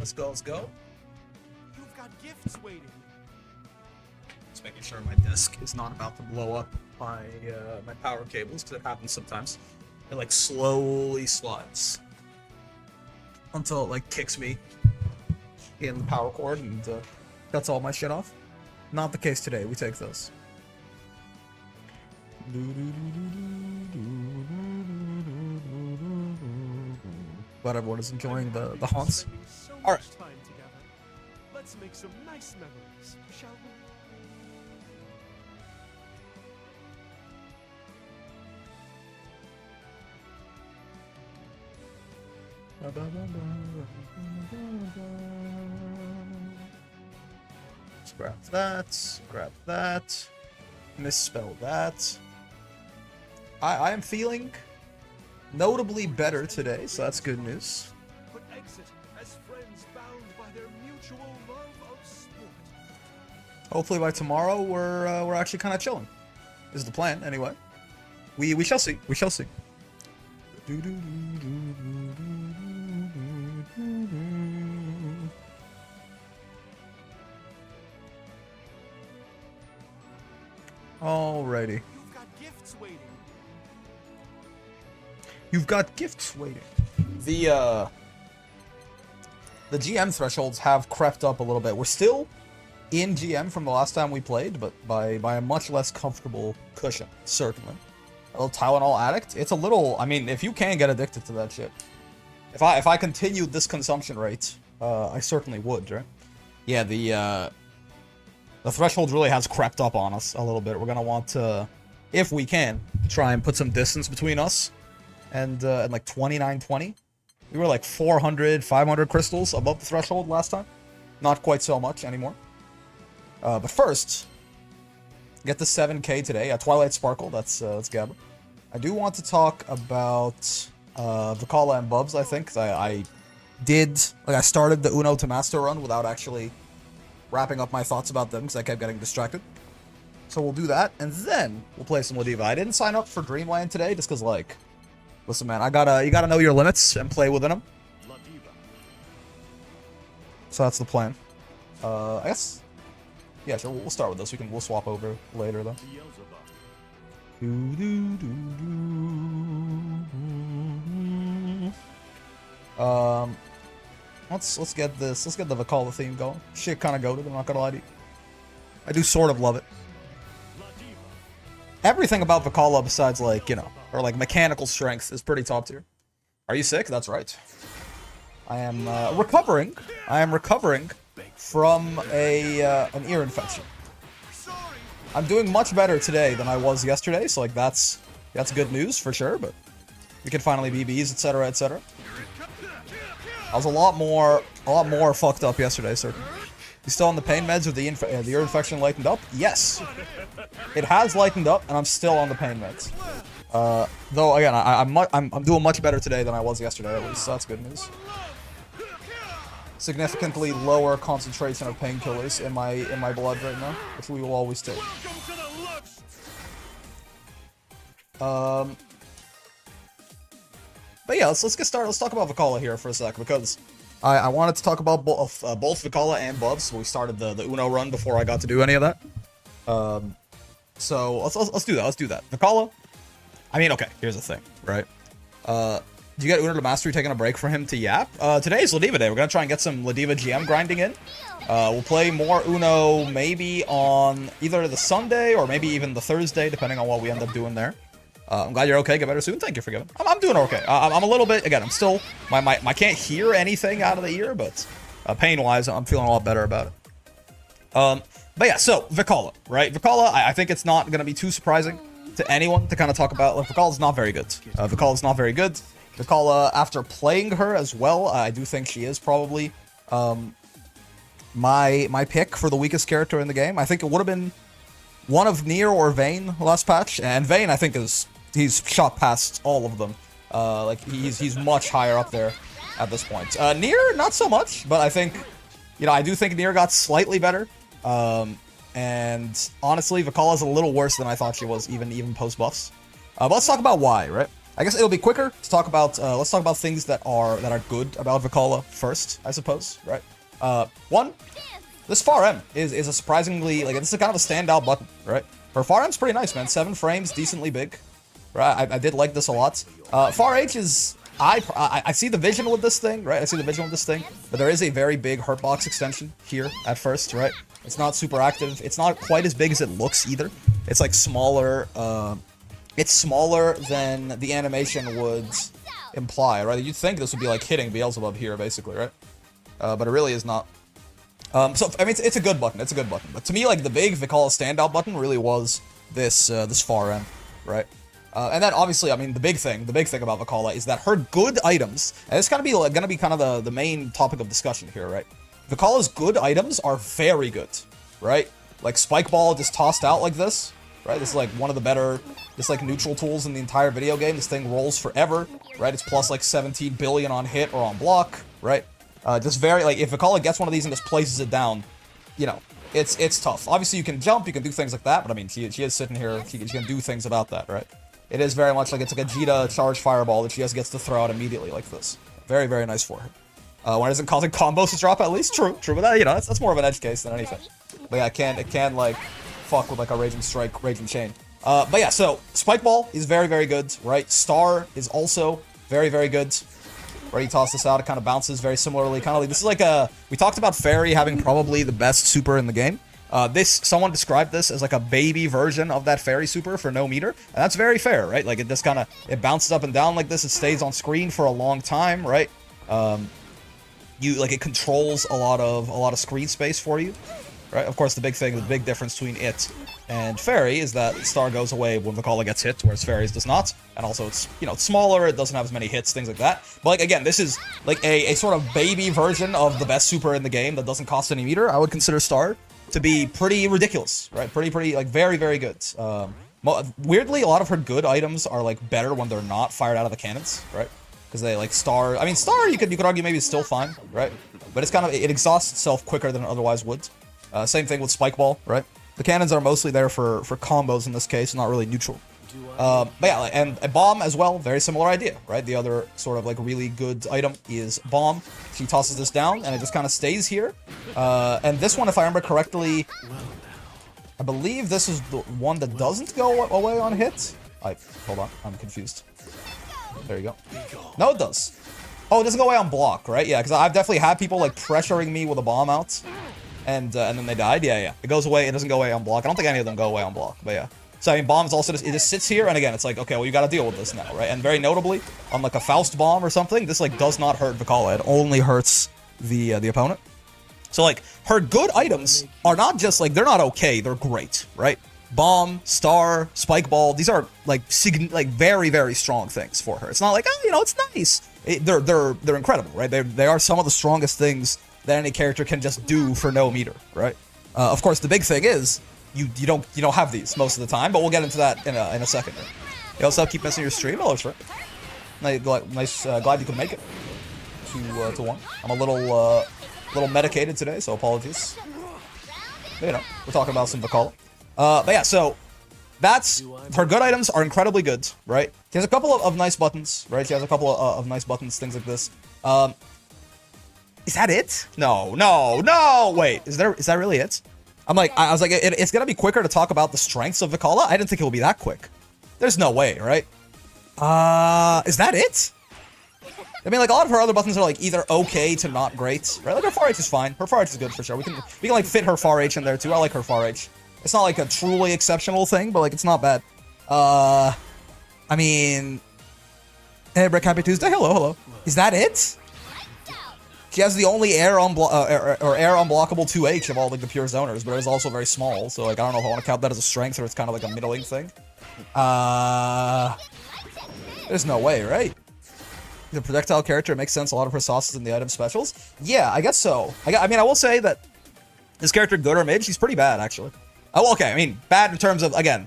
Let's go, let's go. You've got gifts waiting. Just making sure my desk is not about to blow up my my power cables, because it happens sometimes. It like slowly slides until it like kicks me in the power cord and cuts all my shit off. Not the case today. We take those. Glad everyone is enjoying the haunts. All right. Let's make some nice memories, shall we? Scrap that. Scrap that. Misspell that. I am feeling notably better today, so that's good news. But exit as friends bound by their mutual love of sport. Hopefully by tomorrow we're actually kind of chilling. Is the plan anyway. We shall see. We shall see. Alrighty. You've got gifts waiting. You've got gifts waiting. The GM thresholds have crept up a little bit. We're still in GM from the last time we played, but by a much less comfortable cushion, certainly. A little Tylenol addict. It's a little. I mean, if you can get addicted to that shit, if I continued this consumption rate, I certainly would, right? Yeah, the threshold really has crept up on us a little bit. We're gonna want to, if we can, try and put some distance between us and like 2920. We were like 400, 500 crystals above the threshold last time. Not quite so much anymore. But first, get the 7K today. Twilight Sparkle, that's Gabba. I do want to talk about Vicala and Bubs, I think, 'cause I started the Uno to Master run without actually wrapping up my thoughts about them, because I kept getting distracted. So we'll do that, and then we'll play some Ladiva. I didn't sign up for Dreamland today, just because, like, listen, man, you gotta know your limits and play within them. So that's the plan. I guess, yeah, sure. We'll start with this. We'll swap over later though. Let's get this. Let's get the Vicala theme going. Shit, kind of goated. I'm not gonna lie to you. I do sort of love it. Everything about Vicala besides, like, you know, or like mechanical strength is pretty top tier. Are you sick? That's right. I am recovering. I am recovering from an ear infection. I'm doing much better today than I was yesterday, so like that's good news for sure. But we can finally BBs, etc., etc. I was a lot more fucked up yesterday, certainly. You still on the pain meds with the ear infection lightened up? Yes, it has lightened up, and I'm still on the pain meds. Though again, I'm doing much better today than I was yesterday, at least. So that's good news. Significantly lower concentration of painkillers in my blood right now, which we will always take. But yeah, let's get started. Let's talk about Vicala here for a sec, because I wanted to talk about both Vicala and Bubs. So we started the Uno run before I got to do any of that. So let's do that. Let's do that. Vicala. I mean, okay. Here's the thing, right? Do you get Uno to Mastery taking a break for him to yap? Today's Ladiva day. We're gonna try and get some Ladiva GM grinding in. We'll play more Uno maybe on either the Sunday or maybe even the Thursday, depending on what we end up doing there. I'm glad you're okay. Get better soon. Thank you for giving. I'm doing okay. I'm a little bit, again, I'm still, I can't hear anything out of the ear, but pain-wise, I'm feeling a lot better about it. But yeah, so Vicala, right? Vicala, I think it's not going to be too surprising to anyone to kind of talk about. Like, Vicala's not very good. Vicala's not very good. Vicala, after playing her as well, I do think she is probably my pick for the weakest character in the game. I think it would have been one of Nier or Vayne last patch, and Vayne, I think, he's shot past all of them. Like, he's much higher up there at this point. Nier, not so much, but I think, you know, I do think Nier got slightly better. And honestly, Vicala's a little worse than I thought she was, even post buffs. But let's talk about why, right? I guess it'll be quicker to talk about, let's talk about things that are good about Vicala first, I suppose, right? One, this far M is a surprisingly, like, this is kind of a standout button, right? Her far M's pretty nice, man. 7 frames, decently big, right? I did like this a lot. Far H is, I see the vision with this thing, right? I see the vision with this thing, but there is a very big hurtbox extension here at first, right? It's not super active. It's not quite as big as it looks either. It's like smaller, it's smaller than the animation would imply, right? You'd think this would be like hitting Beelzebub here, basically, right? But it really is not. So, I mean, it's a good button. It's a good button. But to me, like, the big Vicala standout button really was this, this far end, right? And then, obviously, I mean, the big thing about Vicala is that her good items, and it's gonna be kind of the main topic of discussion here, right? Vicala's good items are very good, right? Like, Spike Ball just tossed out like this, right? This is, like, one of the better, just, like, neutral tools in the entire video game. This thing rolls forever, right? It's plus, like, 17 billion on hit or on block, right? Just very, like, if Vicala gets one of these and just places it down, you know, it's tough. Obviously, you can jump, you can do things like that, but, I mean, she is sitting here, she can do things about that, right? It is very much like it's like a Jita charge fireball that she just gets to throw out immediately like this. Very, very nice for her. When it isn't causing combos to drop at least, true, but that, you know, that's more of an edge case than anything. But yeah, it can, like, fuck with, like, a Raging Strike, Raging Chain. But yeah, so, Spike Ball is very, very good, right? Star is also very, very good. Where you toss this out, it kind of bounces very similarly. Kind of like, this is like a, we talked about Fairy having probably the best super in the game. Someone described this as like a baby version of that Fairy super for no meter. And that's very fair, right? Like, it just kind of, it bounces up and down like this. It stays on screen for a long time, right? It controls a lot of screen space for you, right? Of course, the big difference between it and Fairy is that Star goes away when Vicala gets hit, whereas Fairy's does not. And also, it's, you know, it's smaller, it doesn't have as many hits, things like that. But, like, again, this is, like, a sort of baby version of the best super in the game that doesn't cost any meter. I would consider Star to be pretty ridiculous, right? Pretty, like, very, very good. Weirdly, a lot of her good items are, like, better when they're not fired out of the cannons, right? Because they, like, Star, I mean, Star, you could argue maybe is still fine, right? But it's kind of, it exhausts itself quicker than it otherwise would. Same thing with Spike Ball, right? The cannons are mostly there for combos in this case, not really neutral. But yeah, and a Bomb as well, very similar idea, right? The other sort of, like, really good item is Bomb. She tosses this down, and it just kind of stays here. And this one, if I remember correctly, I believe this is the one that doesn't go away on hit. Hold on, I'm confused. There you go. No, it does. Oh, it doesn't go away on block, right? Yeah, because I've definitely had people, like, pressuring me with a bomb out. And then they died. Yeah. It goes away. It doesn't go away on block. I don't think any of them go away on block, but yeah. So, I mean, bombs also just, it just sits here, and again, it's like, okay, well, you gotta deal with this now, right? And very notably, on, like, a Faust bomb or something, this, like, does not hurt Vicala. It only hurts the opponent. So, like, her good items are not just, like, they're not okay, they're great, right? Bomb, Star, Spike Ball, these are, like, very, very strong things for her. It's not like, oh, you know, it's nice. They're incredible, right? They are some of the strongest things that any character can just do for no meter, right? Of course, the big thing is you don't have these most of the time, but we'll get into that in a second. You also keep missing your stream. Oh, that's right. Nice. Glad you could make it to one. I'm a little medicated today, so apologies. But, you know, we're talking about some Vicala. But yeah, so that's her good items are incredibly good, right? She has a couple of nice buttons, right? She has a couple of nice buttons, things like this. Is that it? No. Wait, is that really it? I was like, it's gonna be quicker to talk about the strengths of Vicala. I didn't think it would be that quick. There's no way, right? Is that it? I mean, like, a lot of her other buttons are, like, either okay to not great, right? Like, her far H is fine. Her far H is good for sure. We can like fit her far H in there too. I like her far H. It's not like a truly exceptional thing, but, like, it's not bad. I mean, hey, Brick, happy Tuesday. Hello. Is that it? She has the only air unblockable 2H of all, like, the pure zoners, but it is also very small, so, like, I don't know if I want to count that as a strength or it's kind of like a middling thing. There's no way, right? The projectile character makes sense. A lot of her sauces in the item specials. Yeah, I guess so. I mean, I will say that this character, good or mid, she's pretty bad, actually. Oh, okay, I mean, bad in terms of, again,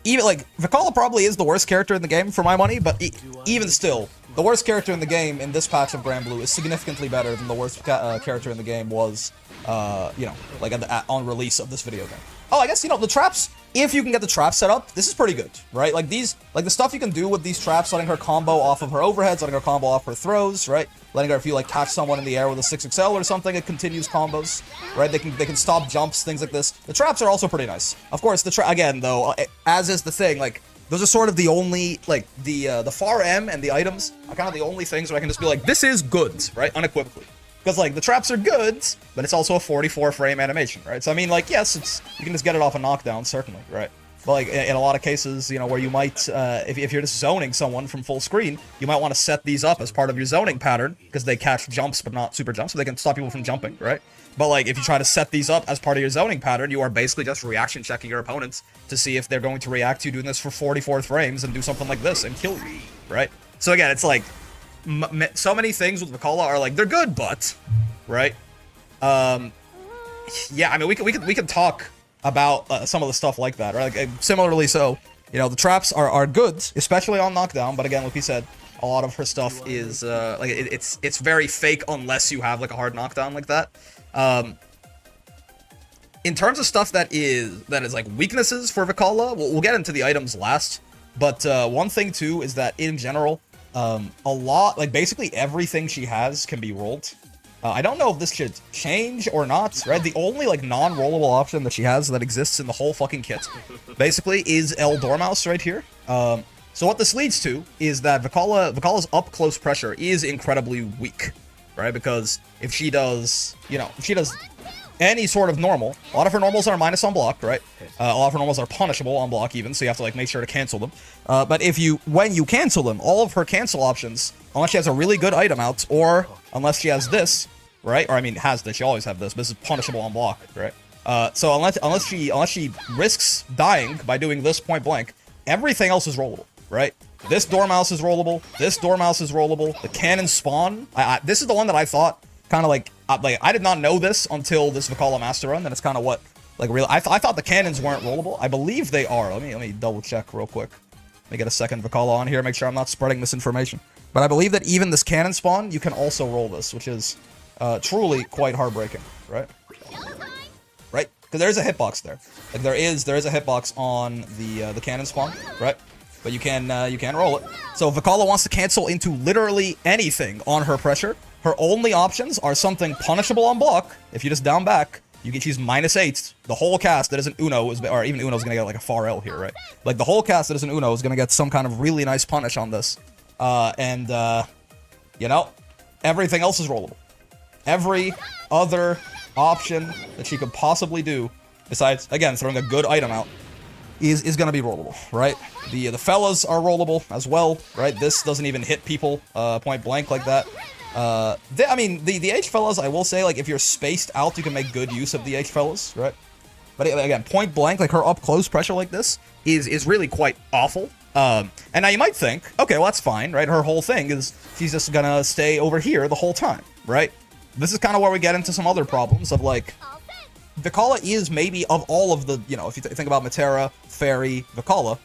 even, like, Vicala probably is the worst character in the game for my money, but even still, the worst character in the game in this patch of Grand Blue is significantly better than the worst character in the game was, you know, like on release of this video game. Oh, I guess, you know, the traps, if you can get the trap set up, this is pretty good, right? Like the stuff you can do with these traps, letting her combo off of her overheads, letting her combo off her throws, right? Letting her, if you like catch someone in the air with a 6XL or something, it continues combos, right? They can stop jumps, things like this. The traps are also pretty nice. Of course, again though, as is the thing, like those are sort of the only, like the far M and the items are kind of the only things where I can just be like, this is good, right? Unequivocally. Because, like, the traps are good, but it's also a 44-frame animation, right? So, I mean, like, yes, you can just get it off a knockdown, certainly, right? But, like, in a lot of cases, you know, where you might, if you're just zoning someone from full screen, you might want to set these up as part of your zoning pattern, because they catch jumps, but not super jumps, so they can stop people from jumping, right? But, like, if you try to set these up as part of your zoning pattern, you are basically just reaction checking your opponents to see if they're going to react to you doing this for 44 frames and do something like this and kill you, right? So, again, it's like, so many things with Vikala are like, they're good, but, right? Yeah, I mean, we can talk about some of the stuff like that, right? Like, similarly, so, you know, the traps are good, especially on knockdown, but again, like we said, a lot of her stuff is, like, it's very fake unless you have, like, a hard knockdown like that. In terms of stuff that is like, weaknesses for Vikala, we'll get into the items last, but, one thing, too, is that, in general, a lot, like, basically everything she has can be rolled. I don't know if this should change or not, right? The only, like, non-rollable option that she has that exists in the whole fucking kit, basically, is El Dormouse right here. So what this leads to is that Vikala's up-close pressure is incredibly weak, right? Because if she does, you know, if she does any sort of normal, a lot of her normals are minus on block, right? A lot of her normals are punishable on block even, so you have to, like, make sure to cancel them. But when you cancel them, all of her cancel options, unless she has a really good item out, or unless she has this, right? Or, I mean, has this, she always have this, but this is punishable on block, right? So unless she risks dying by doing this point blank, everything else is rollable, right? This Dormouse is rollable, this Dormouse is rollable, the Cannon Spawn, this is the one that I thought, kind of like, I did not know this until this Vikala Master Run, and it's kind of what, like, really, I thought the cannons weren't rollable. I believe they are. Let me double check real quick. Let me get a second Vikala on here, make sure I'm not spreading misinformation. But I believe that even this Cannon Spawn, you can also roll this, which is truly quite heartbreaking, right? Right? Because there is a hitbox there. Like, there is a hitbox on the Cannon Spawn, right? But you can roll it. So if Vikala wants to cancel into literally anything on her pressure, her only options are something punishable on block. If you just down back, you can choose -8. The whole cast that isn't Uno, or even Uno's gonna get like a far L here, right? Like, the whole cast that isn't Uno is gonna get some kind of really nice punish on this. You know, everything else is rollable. Every other option that she could possibly do, besides, again, throwing a good item out, is gonna be rollable, right? The fellas are rollable as well, right? This doesn't even hit people point blank like that. I mean, the H fellas, I will say, like, if you're spaced out, you can make good use of the H fellas, right? But again, point blank, like, her up close pressure like this is really quite awful. And now you might think, okay, well, that's fine, right? Her whole thing is she's just gonna stay over here the whole time, right? This is kind of where we get into some other problems of, like, Vikala is maybe, of all of the, you know, if you think about Matera, Fairy, Vikala,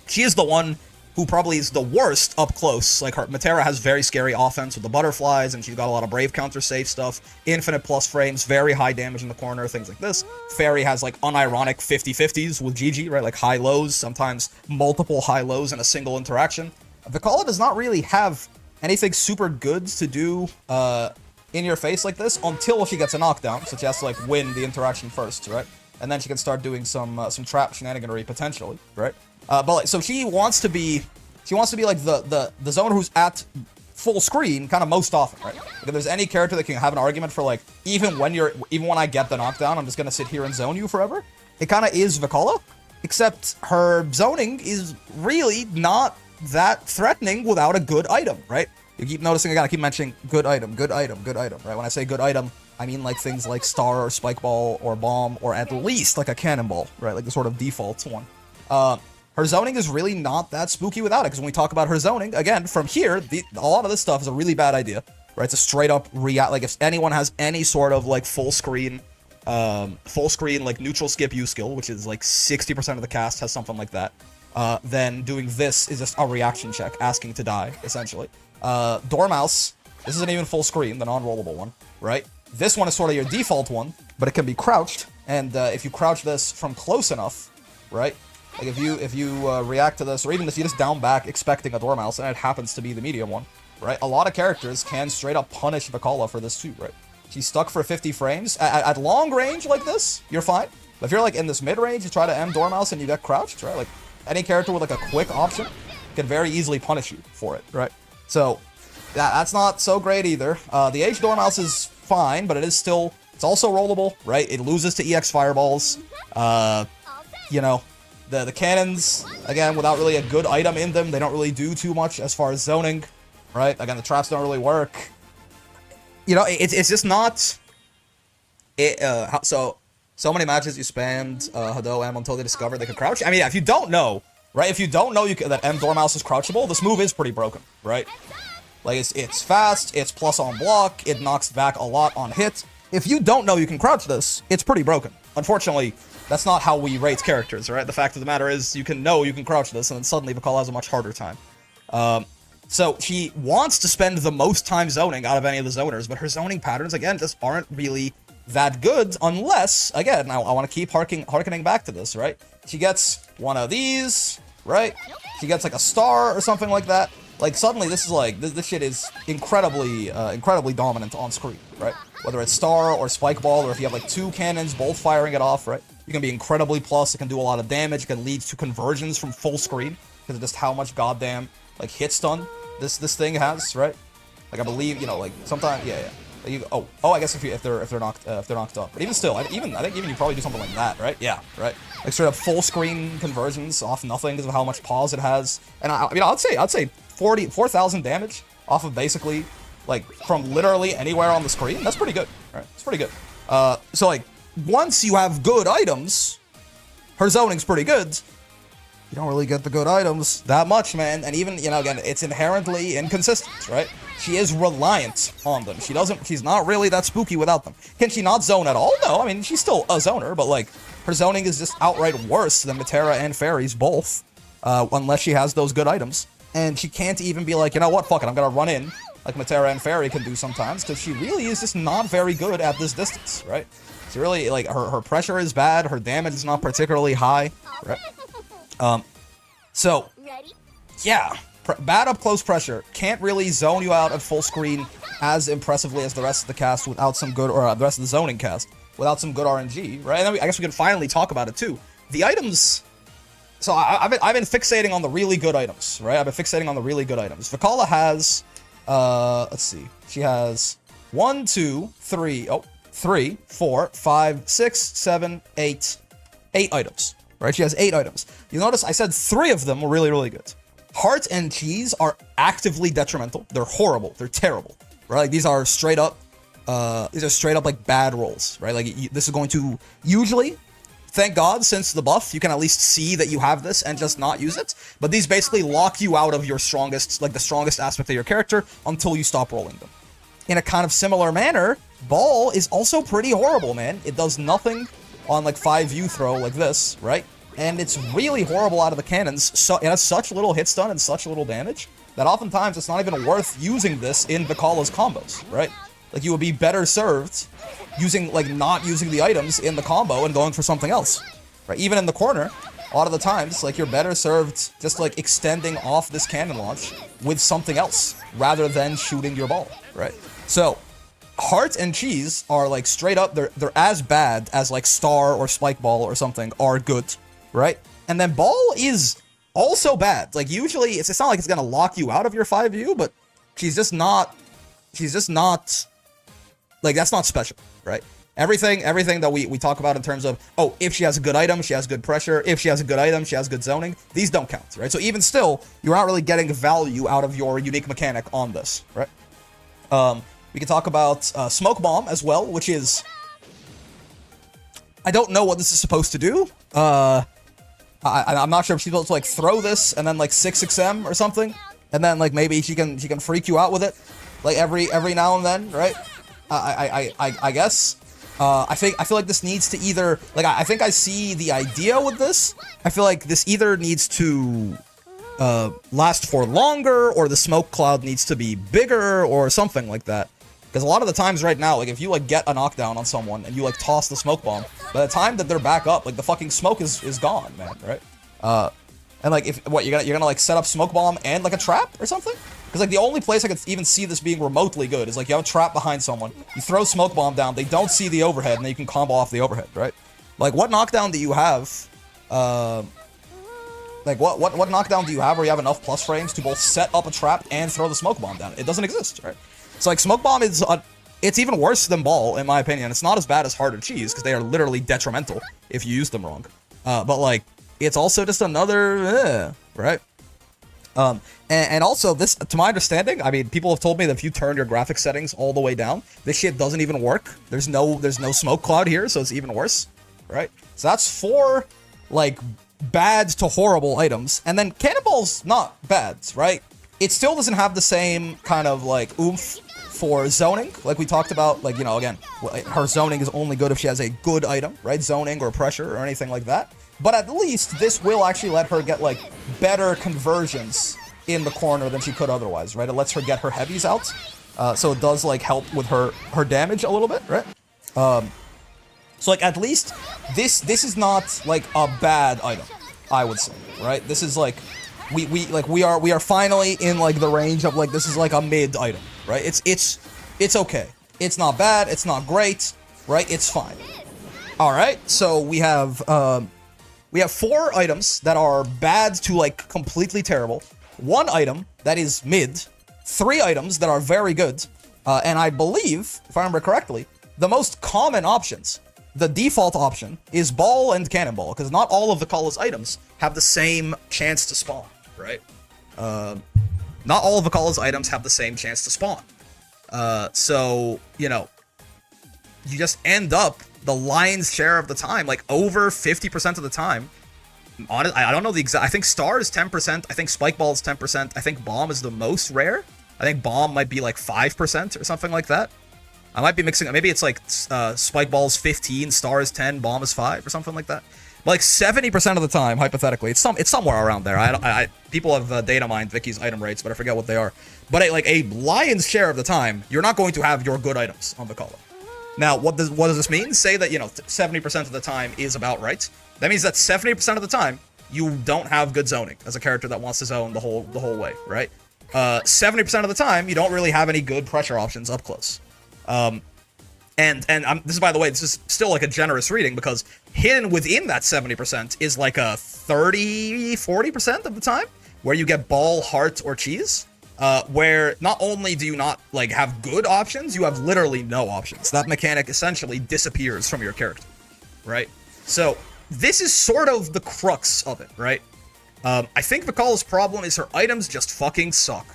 she is the one who probably is the worst up close. Like, Matera has very scary offense with the butterflies, and she's got a lot of brave counter safe stuff, infinite plus frames, very high damage in the corner, things like this. Fairy has, like, unironic 50-50s with Gigi, right? Like, high lows, sometimes multiple high lows in a single interaction. Vikala does not really have anything super good to do in your face like this until she gets a knockdown, so she has to, like, win the interaction first, right? And then she can start doing some trap shenaniganery potentially, right? But, like, so she wants to be like the zoner who's at full screen kind of most often, right? Like, if there's any character that can have an argument for, like, even when I get the knockdown, I'm just gonna sit here and zone you forever, it kind of is Vikala, except her zoning is really not that threatening without a good item, right? You keep noticing, again, I keep mentioning good item, good item, good item, right? When I say good item, I mean, like, things like Star or Spike Ball or Bomb, or at least, like, a Cannonball, right? Like, the sort of default one. Her zoning is really not that spooky without it, because when we talk about her zoning, again, from here, a lot of this stuff is a really bad idea, right? It's a straight-up like, if anyone has any sort of, like, full screen, like, neutral skip U skill, which is, like, 60% of the cast has something like that, then doing this is just a reaction check, asking to die, essentially. Dormouse, this isn't even full screen, the non-rollable one, right? This one is sort of your default one, but it can be crouched, and if you crouch this from close enough, right? Like if you react to this, or even if you just down back expecting a Dormouse and it happens to be the medium one, right? A lot of characters can straight up punish Vicala for this too, right? She's stuck for 50 frames. At long range like this, you're fine. But if you're like in this mid range, you try to M Dormouse and you get crouched, right? Like any character with like a quick option can very easily punish you for it, right? So that's not so great either. The H Dormouse is fine, but it's also rollable, right? It loses to EX Fireballs. You know, the cannons, again, without really a good item in them, they don't really do too much as far as zoning, right? Again, the traps don't really work. You know, it's just not... So many matches you spammed Hado M until they discover they can crouch. I mean, yeah, if you don't know, right? If you don't know that M Dormouse is crouchable, this move is pretty broken, right? Like, it's fast, it's plus on block, it knocks back a lot on hit. If you don't know you can crouch this, it's pretty broken. Unfortunately, that's not how we rate characters, right? The fact of the matter is, you can crouch this, and then suddenly Vicala has a much harder time. So she wants to spend the most time zoning out of any of the zoners, but her zoning patterns, again, just aren't really that good unless, again, I want to keep harkening back to this, right? She gets one of these, right? She gets like a star or something like that. Like, suddenly this is like, this shit is incredibly dominant on screen, right? Whether it's star or spike ball, or if you have like two cannons both firing it off, right? You can be incredibly plus, it can do a lot of damage, it can lead to conversions from full screen, because of just how much goddamn, like, hit stun this thing has, right? Like, I believe, you know, like, sometimes, yeah. I guess if they're knocked up, but even still, I think you probably do something like that, right? Yeah, right. Like straight up full screen conversions off nothing because of how much pause it has, and I mean, I'd say 4,000 damage off of basically like from literally anywhere on the screen. That's pretty good, right? It's pretty good. So like once you have good items, her zoning's pretty good. You don't really get the good items that much, man. And even, you know, again, it's inherently inconsistent, right? She is reliant on them. She's not really that spooky without them. Can she not zone at all? No, I mean, she's still a zoner, but like, her zoning is just outright worse than Matera and Fairies both, unless she has those good items. And she can't even be like, you know what, fuck it, I'm gonna run in, like Matera and Fairy can do sometimes, because she really is just not very good at this distance, right? She really, like, her pressure is bad, her damage is not particularly high, right? So, yeah, bad up close pressure, can't really zone you out at full screen as impressively as the rest of the cast without some good, or the rest of the zoning cast, without some good RNG, right? And then I guess we can finally talk about it too. The items, so I've been fixating on the really good items, right? I've been fixating on the really good items. Vicala has, let's see, she has 3, 4, 5, 6, 7, 8 items. Right, she has 8 items. You notice I said 3 of them were really, really good. Heart and Cheese are actively detrimental. They're horrible. They're terrible. Right, like these are straight up like bad rolls. Right, like this is going to usually, thank God, since the buff, you can at least see that you have this and just not use it. But these basically lock you out of your strongest, like the strongest aspect of your character until you stop rolling them. In a kind of similar manner, Ball is also pretty horrible, man. It does nothing on like 5U throw like this, right? And it's really horrible out of the cannons. So it has such little hit stun and such little damage that oftentimes it's not even worth using this in Vicala's combos, right? Like you would be better served using, like, not using the items in the combo and going for something else, right? Even in the corner, a lot of the times, like, you're better served just like extending off this cannon launch with something else rather than shooting your ball, right? So Heart and Cheese are like straight up, they're as bad as like Star or Spike Ball or something are good, right? And then Ball is also bad. Like usually it's not like it's gonna lock you out of your 5U, but she's just not like, that's not special, right? Everything that we talk about in terms of, oh, if she has a good item, she has good pressure. If she has a good item, she has good zoning. These don't count, right? So even still, you're not really getting value out of your unique mechanic on this, right? We can talk about Smoke Bomb as well, which is, I don't know what this is supposed to do. I'm not sure if she's supposed to like throw this and then like 6M or something, and then like maybe she can freak you out with it, like every now and then, right? I guess. I feel like this needs to either, like, I think I see the idea with this. I feel like this either needs to last for longer, or the smoke cloud needs to be bigger, or something like that. Because a lot of the times right now, like, if you, like, get a knockdown on someone and you, like, toss the smoke bomb, by the time that they're back up, like, the fucking smoke is gone, man, right? And, like, if, what, you're gonna, like, set up smoke bomb and, like, a trap or something? Because, like, the only place I could even see this being remotely good is, like, you have a trap behind someone, you throw smoke bomb down, they don't see the overhead, and then you can combo off the overhead, right? Like, what knockdown do you have, like, what knockdown do you have where you have enough plus frames to both set up a trap and throw the smoke bomb down? It doesn't exist, right? So, like, smoke bomb is, it's even worse than ball, in my opinion. It's not as bad as heart or cheese, because they are literally detrimental if you use them wrong. But, like, it's also just another, right? And also, this, to my understanding, I mean, people have told me that if you turn your graphics settings all the way down, this shit doesn't even work. There's no smoke cloud here, so it's even worse, right? So that's 4, like, bad to horrible items. And then Cannonball's not bad, right? It still doesn't have the same kind of, like, oomph for zoning, like we talked about. Like, you know, again, her zoning is only good if she has a good item, right? Zoning or pressure or anything like that. But at least this will actually let her get, like, better conversions in the corner than she could otherwise, right? It lets her get her heavies out, so it does, like, help with her damage a little bit, right? So, like, at least this is not, like, a bad item, I would say, right? This is, like, we are finally in, like, the range of, like, this is, like, a mid item, right? It's okay. It's not bad. It's not great, right? It's fine. All right. So we have 4 items that are bad to, like, completely terrible. 1 item that is mid. 3 items that are very good. And I believe, if I remember correctly, the most common options, the default option, is ball and cannonball, because not all of the Kala's items have the same chance to spawn, right? Not all of the Kala's items have the same chance to spawn. So, you know, you just end up the lion's share of the time, like over 50% of the time. I don't know the exact. I think Star is 10%. I think Spike Ball is 10%. I think Bomb is the most rare. I think Bomb might be like 5% or something like that. I might be mixing. Maybe it's like Spike Ball's 15, Star is 10, Bomb is 5, or something like that. But like 70% of the time, hypothetically, it's somewhere around there. People have data mined Vicky's item rates, but I forget what they are. But like a lion's share of the time, you're not going to have your good items on the Kala. Now, what does this mean? Say that, you know, 70% of the time is about right. That means that 70% of the time you don't have good zoning as a character that wants to zone the whole way, right? 70% of the time you don't really have any good pressure options up close. And this is, by the way, this is still like a generous reading, because hidden within that 70% is like a 30-40% of the time where you get ball, heart, or cheese. Where not only do you not, like, have good options, you have literally no options. That mechanic essentially disappears from your character, right? So this is sort of the crux of it, right? I think Vikala's problem is her items just fucking suck.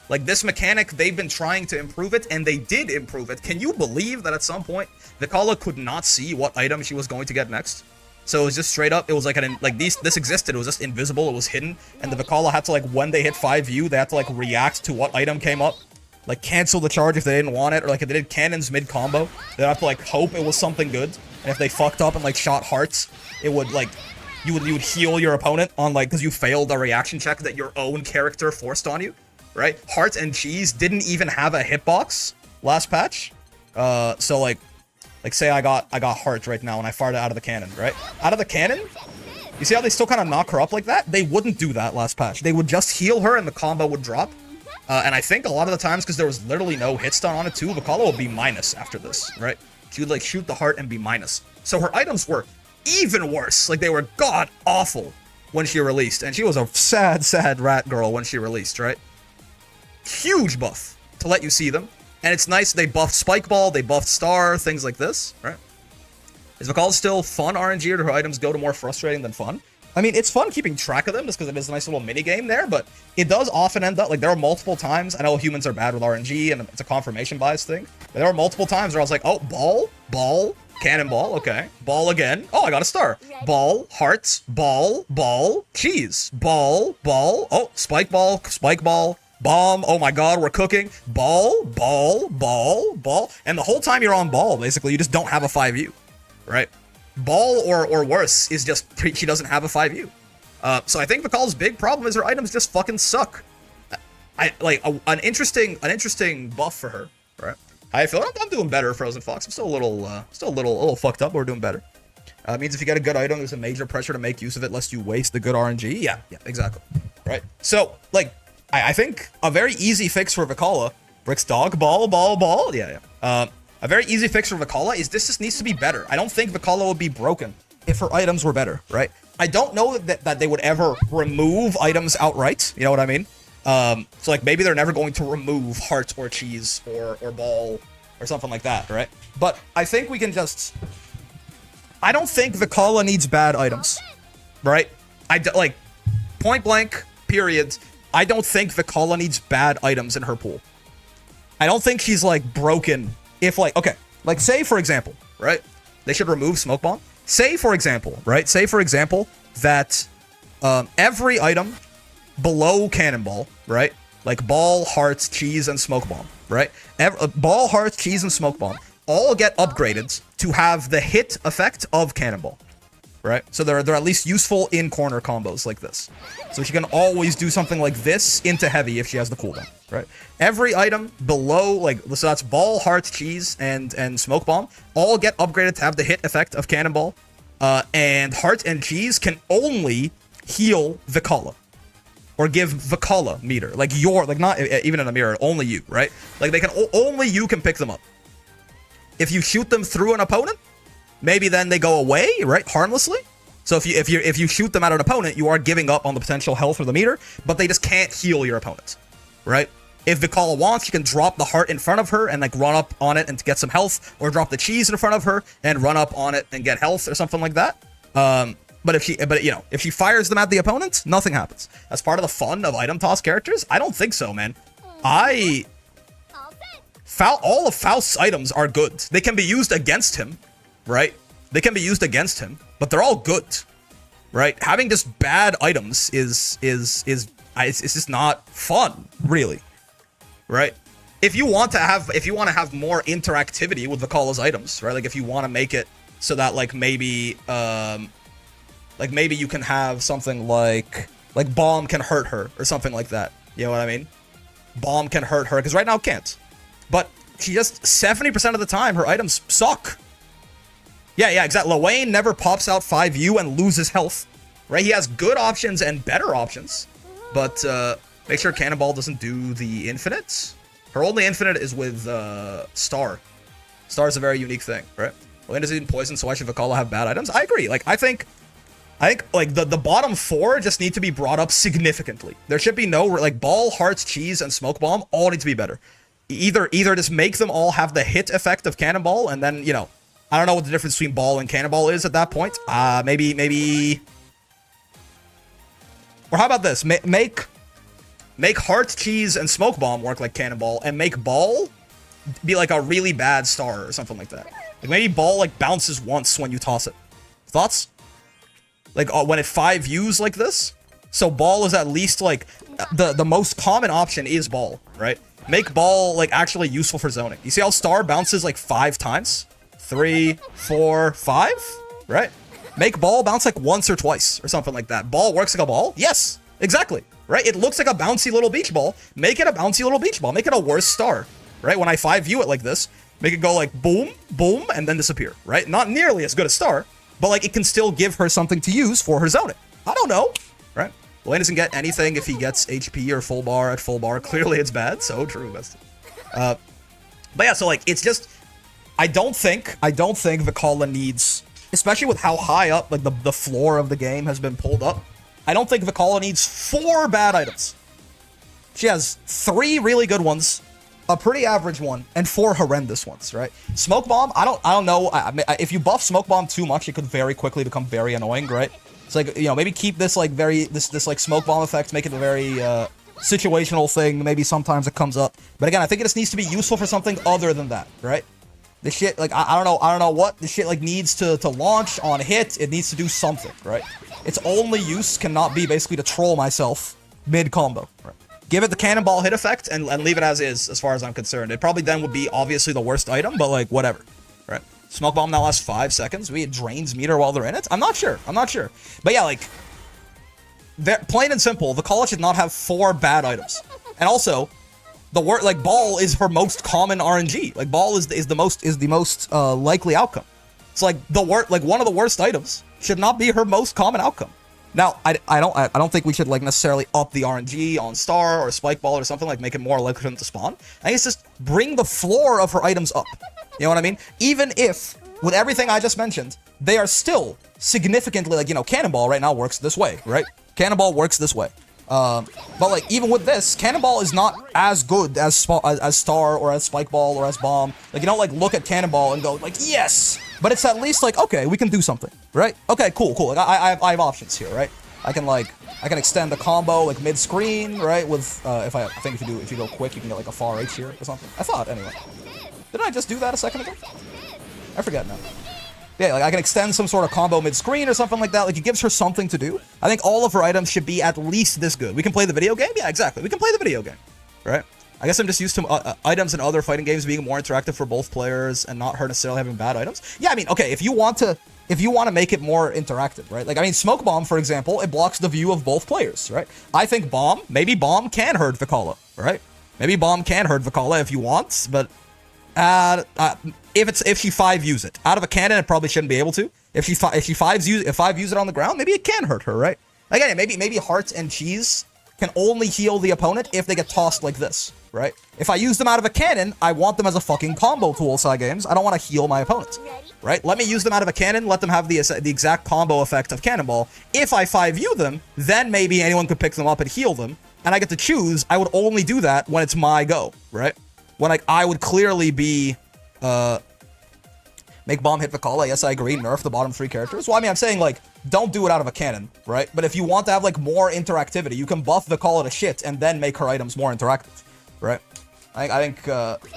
Like, this mechanic, they've been trying to improve it, and they did improve it. Can you believe that at some point Vikala could not see what item she was going to get next? So it was just straight up, it was like this existed, it was just invisible, it was hidden, and the Vikala had to, like, when they hit 5U, they had to, like, react to what item came up, like, cancel the charge if they didn't want it, or, like, if they did cannons mid-combo, they'd have to, like, hope it was something good, and if they fucked up and, like, shot hearts, it would, like, you would heal your opponent on, like, because you failed a reaction check that your own character forced on you, right? Heart and Cheese didn't even have a hitbox last patch, so, like, say I got heart right now and I fired it out of the cannon, right? Out of the cannon? You see how they still kind of knock her up like that? They wouldn't do that last patch. They would just heal her and the combo would drop. And I think a lot of the times, because there was literally no hit stun on it too, Vikala will be minus after this, right? She would, like, shoot the heart and be minus. So her items were even worse. Like, they were god-awful when she released. And she was a sad, sad rat girl when she released, right? Huge buff to let you see them. And it's nice, they buffed Spike Ball, they buffed Star, things like this, right? Is Vikala still fun RNG, or do her items go to more frustrating than fun? I mean, it's fun keeping track of them, just because it is a nice little mini game there, but it does often end up, like, there are multiple times, I know humans are bad with RNG, and it's a confirmation bias thing, but there are multiple times where I was like, oh, ball, cannonball, okay, ball again, oh, I got a star, ball, hearts, ball, cheese, ball, oh, spike ball, bomb, oh my god, we're cooking, ball, and the whole time you're on ball, basically, you just don't have a 5U, right? Ball, or worse, is just, she doesn't have a 5U. So I think Vikala's big problem is her items just fucking suck. An interesting buff for her, right? I feel like I'm doing better, Frozen Fox. I'm still a little fucked up, but we're doing better. It means if you get a good item, there's a major pressure to make use of it, lest you waste the good RNG. Yeah, exactly. Right. So, like, I think a very easy fix for Vikala, Brick's dog, ball. Yeah. A very easy fix for Vikala is this just needs to be better. I don't think Vikala would be broken if her items were better, right? I don't know that they would ever remove items outright. You know what I mean? So like maybe they're never going to remove heart or cheese or ball or something like that, right? But I think we can just... I don't think Vikala needs bad items, right? Like, point blank, period. I don't think Vikala needs bad items in her pool. I don't think she's like broken if like, okay, like say for example, right? They should remove Smoke Bomb. Say for example, right? Say for example that every item below Cannonball, right? Like ball, hearts, cheese, and Smoke Bomb, right? Ball, hearts, cheese, and Smoke Bomb all get upgraded to have the hit effect of Cannonball, right? So they're at least useful in corner combos like this. So she can always do something like this into heavy if she has the cooldown, right? Every item below, like, so that's ball, heart, cheese, and Smoke Bomb, all get upgraded to have the hit effect of Cannonball. And heart and cheese can only heal Vikala. Or give Vikala meter. Like not even in a mirror, only you, right? Like they can, only you can pick them up. If you shoot them through an opponent, maybe then they go away, right? Harmlessly. So if you shoot them at an opponent, you are giving up on the potential health or the meter, but they just can't heal your opponent, right? If Vikala wants, you can drop the heart in front of her and like run up on it and get some health, or drop the cheese in front of her and run up on it and get health or something like that. But if she fires them at the opponent, nothing happens. That's part of the fun of item toss characters. I don't think so, man. All of Faust's items are good. They can be used against him, right? They can be used against him, but they're all good, right? Having just bad items is just not fun, really, right? If you want to have more interactivity with Vikala's items, right? Like if you want to make it so that like maybe you can have something like Bomb can hurt her or something like that. You know what I mean? Bomb can hurt her because right now it can't. But she just 70% of the time her items suck. Yeah, exactly. Lwayne never pops out 5U and loses health, right? He has good options and better options, but make sure Cannonball doesn't do the infinite. Her only infinite is with Star. Star is a very unique thing, right? Lwayne doesn't even poison, so why should Vikala have bad items? I agree. Like I think like the bottom four just need to be brought up significantly. There should be no like ball, hearts, cheese, and Smoke Bomb all need to be better. Either just make them all have the hit effect of Cannonball, and then, you know, I don't know what the difference between ball and Cannonball is at that point. Maybe. Or how about this? Make heart, cheese, and Smoke Bomb work like Cannonball, and make ball be like a really bad star or something like that. Like maybe ball like bounces once when you toss it. Thoughts? Like when it 5Us like this. So ball is at least like the most common option is ball, right? Make ball like actually useful for zoning. You see how star bounces like 5 times? 3, 4, 5, right? Make ball bounce like once or twice or something like that. Ball works like a ball? Yes, exactly, right? It looks like a bouncy little beach ball. Make it a bouncy little beach ball. Make it a worse star, right? When I 5U it like this, make it go like boom, boom, and then disappear, right? Not nearly as good as star, but like it can still give her something to use for her zoning. I don't know, right? Lane doesn't get anything if he gets HP or full bar at full bar. Clearly it's bad. So true, bestie. But yeah, so like it's just I don't think Vikala needs, especially with how high up like the floor of the game has been pulled up. I don't think Vikala needs 4 bad items. She has 3 really good ones, a pretty average one, and 4 horrendous ones, right? Smoke Bomb, I don't know. If you buff Smoke Bomb too much, it could very quickly become very annoying, right? It's like, you know, maybe keep this like this like Smoke Bomb effect, make it a very situational thing. Maybe sometimes it comes up, but again, I think it just needs to be useful for something other than that, right? The shit, like I don't know what the shit like needs to launch on hit. It needs to do something, right? Its only use cannot be basically to troll myself mid combo, right? Give it the Cannonball hit effect and leave it as is, as far as I'm concerned. It probably then would be obviously the worst item, but like whatever, right? Smoke Bomb now lasts 5 seconds. Maybe it drains meter while they're in it. I'm not sure. But yeah, like, plain and simple, Vikala should not have 4 bad items. And also, like ball is her most common RNG. Like ball is the most likely outcome. It's like one of the worst items should not be her most common outcome. Now, I don't think we should like necessarily up the RNG on Star or Spike Ball or something, like make it more likely for them to spawn. I think it's just bring the floor of her items up. You know what I mean? Even if, with everything I just mentioned, they are still significantly, like, you know, Cannonball right now works this way, right? Cannonball works this way. But like, even with this, Cannonball is not as good as Star or as Spike Ball or as Bomb. Like, you don't like look at Cannonball and go like, yes! But it's at least like, okay, we can do something, right? Okay, cool. Like, I have options here, right? I can extend the combo like mid-screen, right? With I think if you go quick, you can get like a far H here or something. I thought anyway. Didn't I just do that a second ago? I forget now. Yeah, like I can extend some sort of combo mid-screen or something like that. Like, it gives her something to do. I think all of her items should be at least this good. We can play the video game? Yeah, exactly. We can play the video game, right? I guess I'm just used to items in other fighting games being more interactive for both players and not her necessarily having bad items. Yeah, I mean, okay, if you want to make it more interactive, right? Like, I mean, Smoke Bomb, for example, it blocks the view of both players, right? I think maybe Bomb can hurt Vikala, right? Maybe Bomb can hurt Vikala if you want, but if she 5-views it out of a cannon, it probably shouldn't be able to. If 5-views it on the ground, maybe it can hurt her, right? Again, maybe Heart and Cheese can only heal the opponent if they get tossed like this, right? If I use them out of a cannon, I want them as a fucking combo tool side games. I don't want to heal my opponent, right? Let me use them out of a cannon, let them have the exact combo effect of Cannonball. If I 5-view them, then maybe anyone could pick them up and heal them, and I get to choose. I would only do that when it's my go, right? When I would clearly be, make Bomb hit Vikala. Yes, I agree. Nerf the bottom 3 characters. Well, I mean, I'm saying, like, don't do it out of a cannon, right? But if you want to have, like, more interactivity, you can buff Vikala to shit and then make her items more interactive, right? I think,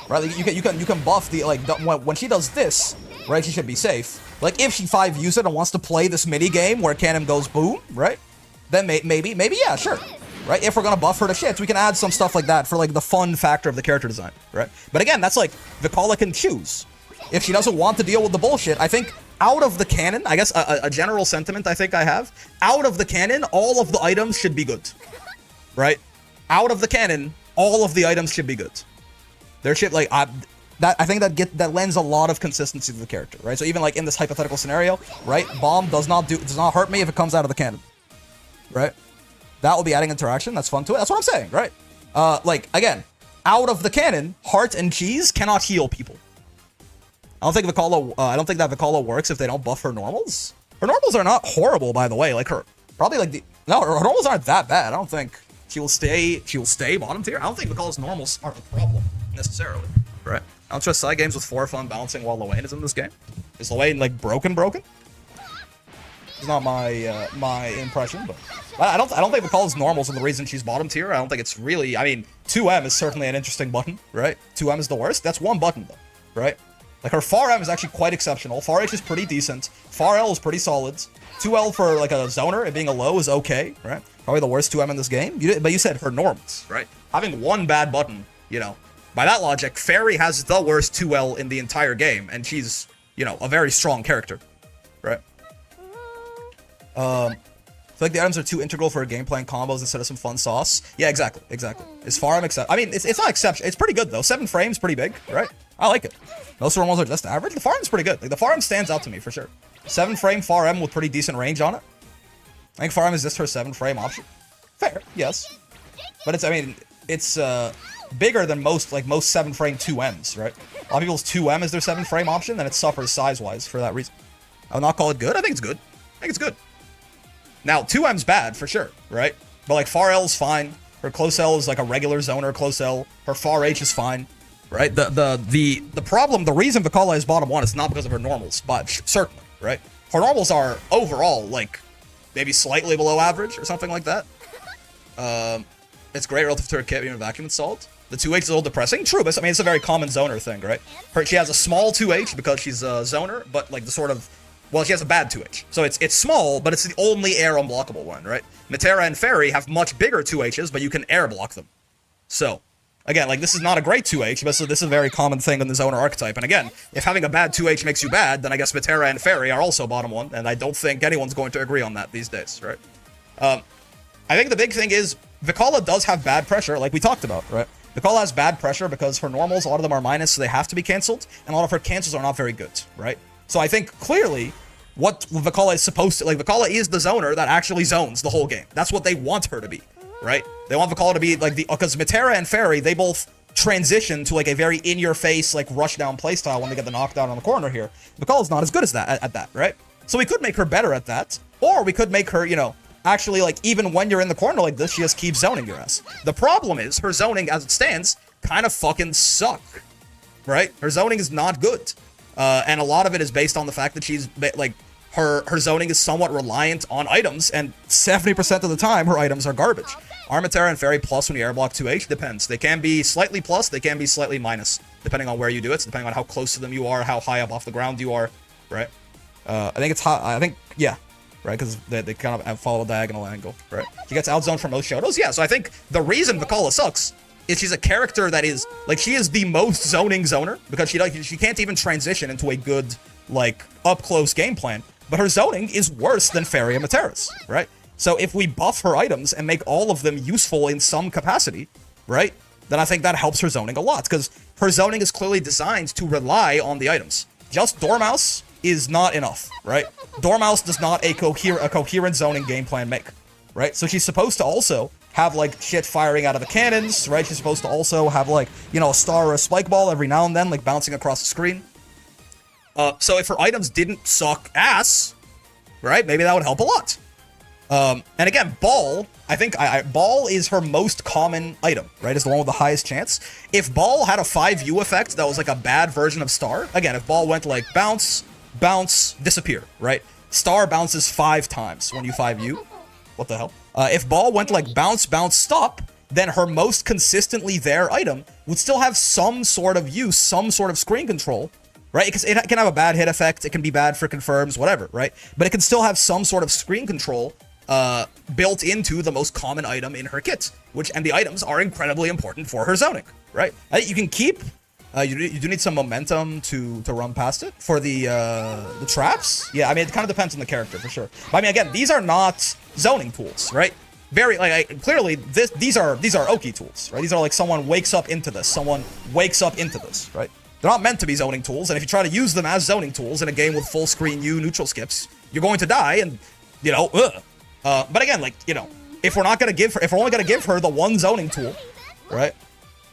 right, you can buff the, like, when she does this, right, she should be safe. Like, if she 5-views it and wants to play this mini game where cannon goes boom, right? Then maybe, yeah, sure. Right? If we're gonna buff her to shit, we can add some stuff like that for, like, the fun factor of the character design, right? But again, that's, like, Vikala can choose. If she doesn't want to deal with the bullshit, I think out of the cannon, I guess a general sentiment I think I have, out of the cannon, all of the items should be good, right? Out of the cannon, all of the items should be good. There should, like, I think that lends a lot of consistency to the character, right? So even, like, in this hypothetical scenario, right? Bomb does not hurt me if it comes out of the cannon, right? That will be adding interaction. That's fun to it. That's what I'm saying, right? Like, again, out of the cannon, Heart and Cheese cannot heal people. I don't think that Vikala works if they don't buff her normals. Her normals are not horrible, by the way. Like, her normals aren't that bad. I don't think she will stay bottom tier. I don't think Vikala's normals are the problem necessarily, right? I don't trust side games with 4 fun balancing while Lowain is in this game. Is Lowain, like, broken? It's not my my impression, but I don't think Vikala's normals are the reason she's bottom tier. I don't think it's really. I mean, 2M is certainly an interesting button, right? 2M is the worst. That's one button though, right? Like, her far M is actually quite exceptional. Far H is pretty decent. Far L is pretty solid. 2L for, like, a zoner, it being a low is okay, right? Probably the worst 2M in this game. But you said her normals, right? Having one bad button, you know, by that logic, Fairy has the worst 2L in the entire game, and she's, you know, a very strong character, right? I feel like the items are too integral for gameplay and combos instead of some fun sauce. Yeah, exactly. Is Far M I mean, it's not exceptional. It's pretty good, though. 7 frames, pretty big, right? I like it. Most normals are just average. The Far M's pretty good. Like, the Far M stands out to me, for sure. 7 frame Far M with pretty decent range on it. I think Far M is just her 7 frame option. Fair, yes. But it's bigger than most 7 frame 2Ms, right? A lot of people's 2M is their 7 frame option, and it suffers size-wise for that reason. I would not call it good. I think it's good. Now, 2M's bad, for sure, right? But, like, Far L's fine. Her close L is, like, a regular zoner close L. Her Far H is fine, right? The problem, the reason Vikala is bottom 1 is not because of her normals, but certainly, right? Her normals are, overall, like, maybe slightly below average or something like that. It's great relative to her kit being vacuum installed. The 2H is a little depressing. True, but, I mean, it's a very common zoner thing, right? She has a small 2H because she's a zoner, but, like, the sort of... Well, she has a bad 2H. So it's small, but it's the only air unblockable one, right? Metera and Fairy have much bigger 2Hs, but you can air block them. So, again, like, this is not a great 2H, but this is a very common thing in the zoner archetype. And again, if having a bad 2H makes you bad, then I guess Metera and Fairy are also bottom 1, and I don't think anyone's going to agree on that these days, right? I think the big thing is, Vikala does have bad pressure, like we talked about, right? Vicala has bad pressure because her normals, a lot of them are minus, so they have to be canceled, and a lot of her cancels are not very good, right? So I think clearly what Vicala is supposed to, like, Vicala is the zoner that actually zones the whole game. That's what they want her to be, right? They want Vicala to be like because Matera and Fairy, they both transition to like a very in-your-face, like, rush-down playstyle when they get the knockdown on the corner here. Vicala's not as good as that, at that, right? So we could make her better at that, or we could make her, you know, actually, like, even when you're in the corner like this, she just keeps zoning your ass. The problem is, her zoning, as it stands, kind of fucking suck, right? Her zoning is not good. And a lot of it is based on the fact that she's, like, her zoning is somewhat reliant on items, and 70% of the time, her items are garbage. Armatera and Fairy plus when you airblock 2H, depends. They can be slightly plus, they can be slightly minus, depending on where you do it, so depending on how close to them you are, how high up off the ground you are, right? I think it's high, yeah. Right, because they kind of follow a diagonal angle, right? She gets outzoned from most Shotos, yeah, so I think the reason Vicala sucks is she's a character that is, like, she is the most zoning zoner, because she can't even transition into a good, like, up-close game plan, but her zoning is worse than Fairy and Matera's, right? So if we buff her items and make all of them useful in some capacity, right, then I think that helps her zoning a lot, because her zoning is clearly designed to rely on the items. Just Dormouse is not enough, right? Dormouse does not a coherent zoning game plan make, right? So she's supposed to also have, like, shit firing out of the cannons, right? She's supposed to also have, like, you know, a star or a spike ball every now and then, like, bouncing across the screen. So if her items didn't suck ass, right, maybe that would help a lot. And again, Ball, I think Ball is her most common item, right? Is the one with the highest chance. If Ball had a 5U effect that was like a bad version of Star, again, if Ball went like bounce, disappear, right? Star bounces 5 times when you 5U. What the hell? If Ball went like bounce, stop, then her most consistently there item would still have some sort of use, some sort of screen control, right? Because it can have a bad hit effect, it can be bad for confirms, whatever, right? But it can still have some sort of screen control built into the most common item in her kit, and the items are incredibly important for her zoning, right? You can keep, you do need some momentum to run past it for the traps. Yeah, I mean, it kind of depends on the character for sure. But I mean, again, these are not zoning tools, right? Very, like, clearly, these are Oki tools, right? These are like someone wakes up into this, right? They're not meant to be zoning tools, and if you try to use them as zoning tools in a game with full screen U neutral skips, you're going to die, and, you know, but again, like, you know, if we're only gonna give her the one zoning tool, right?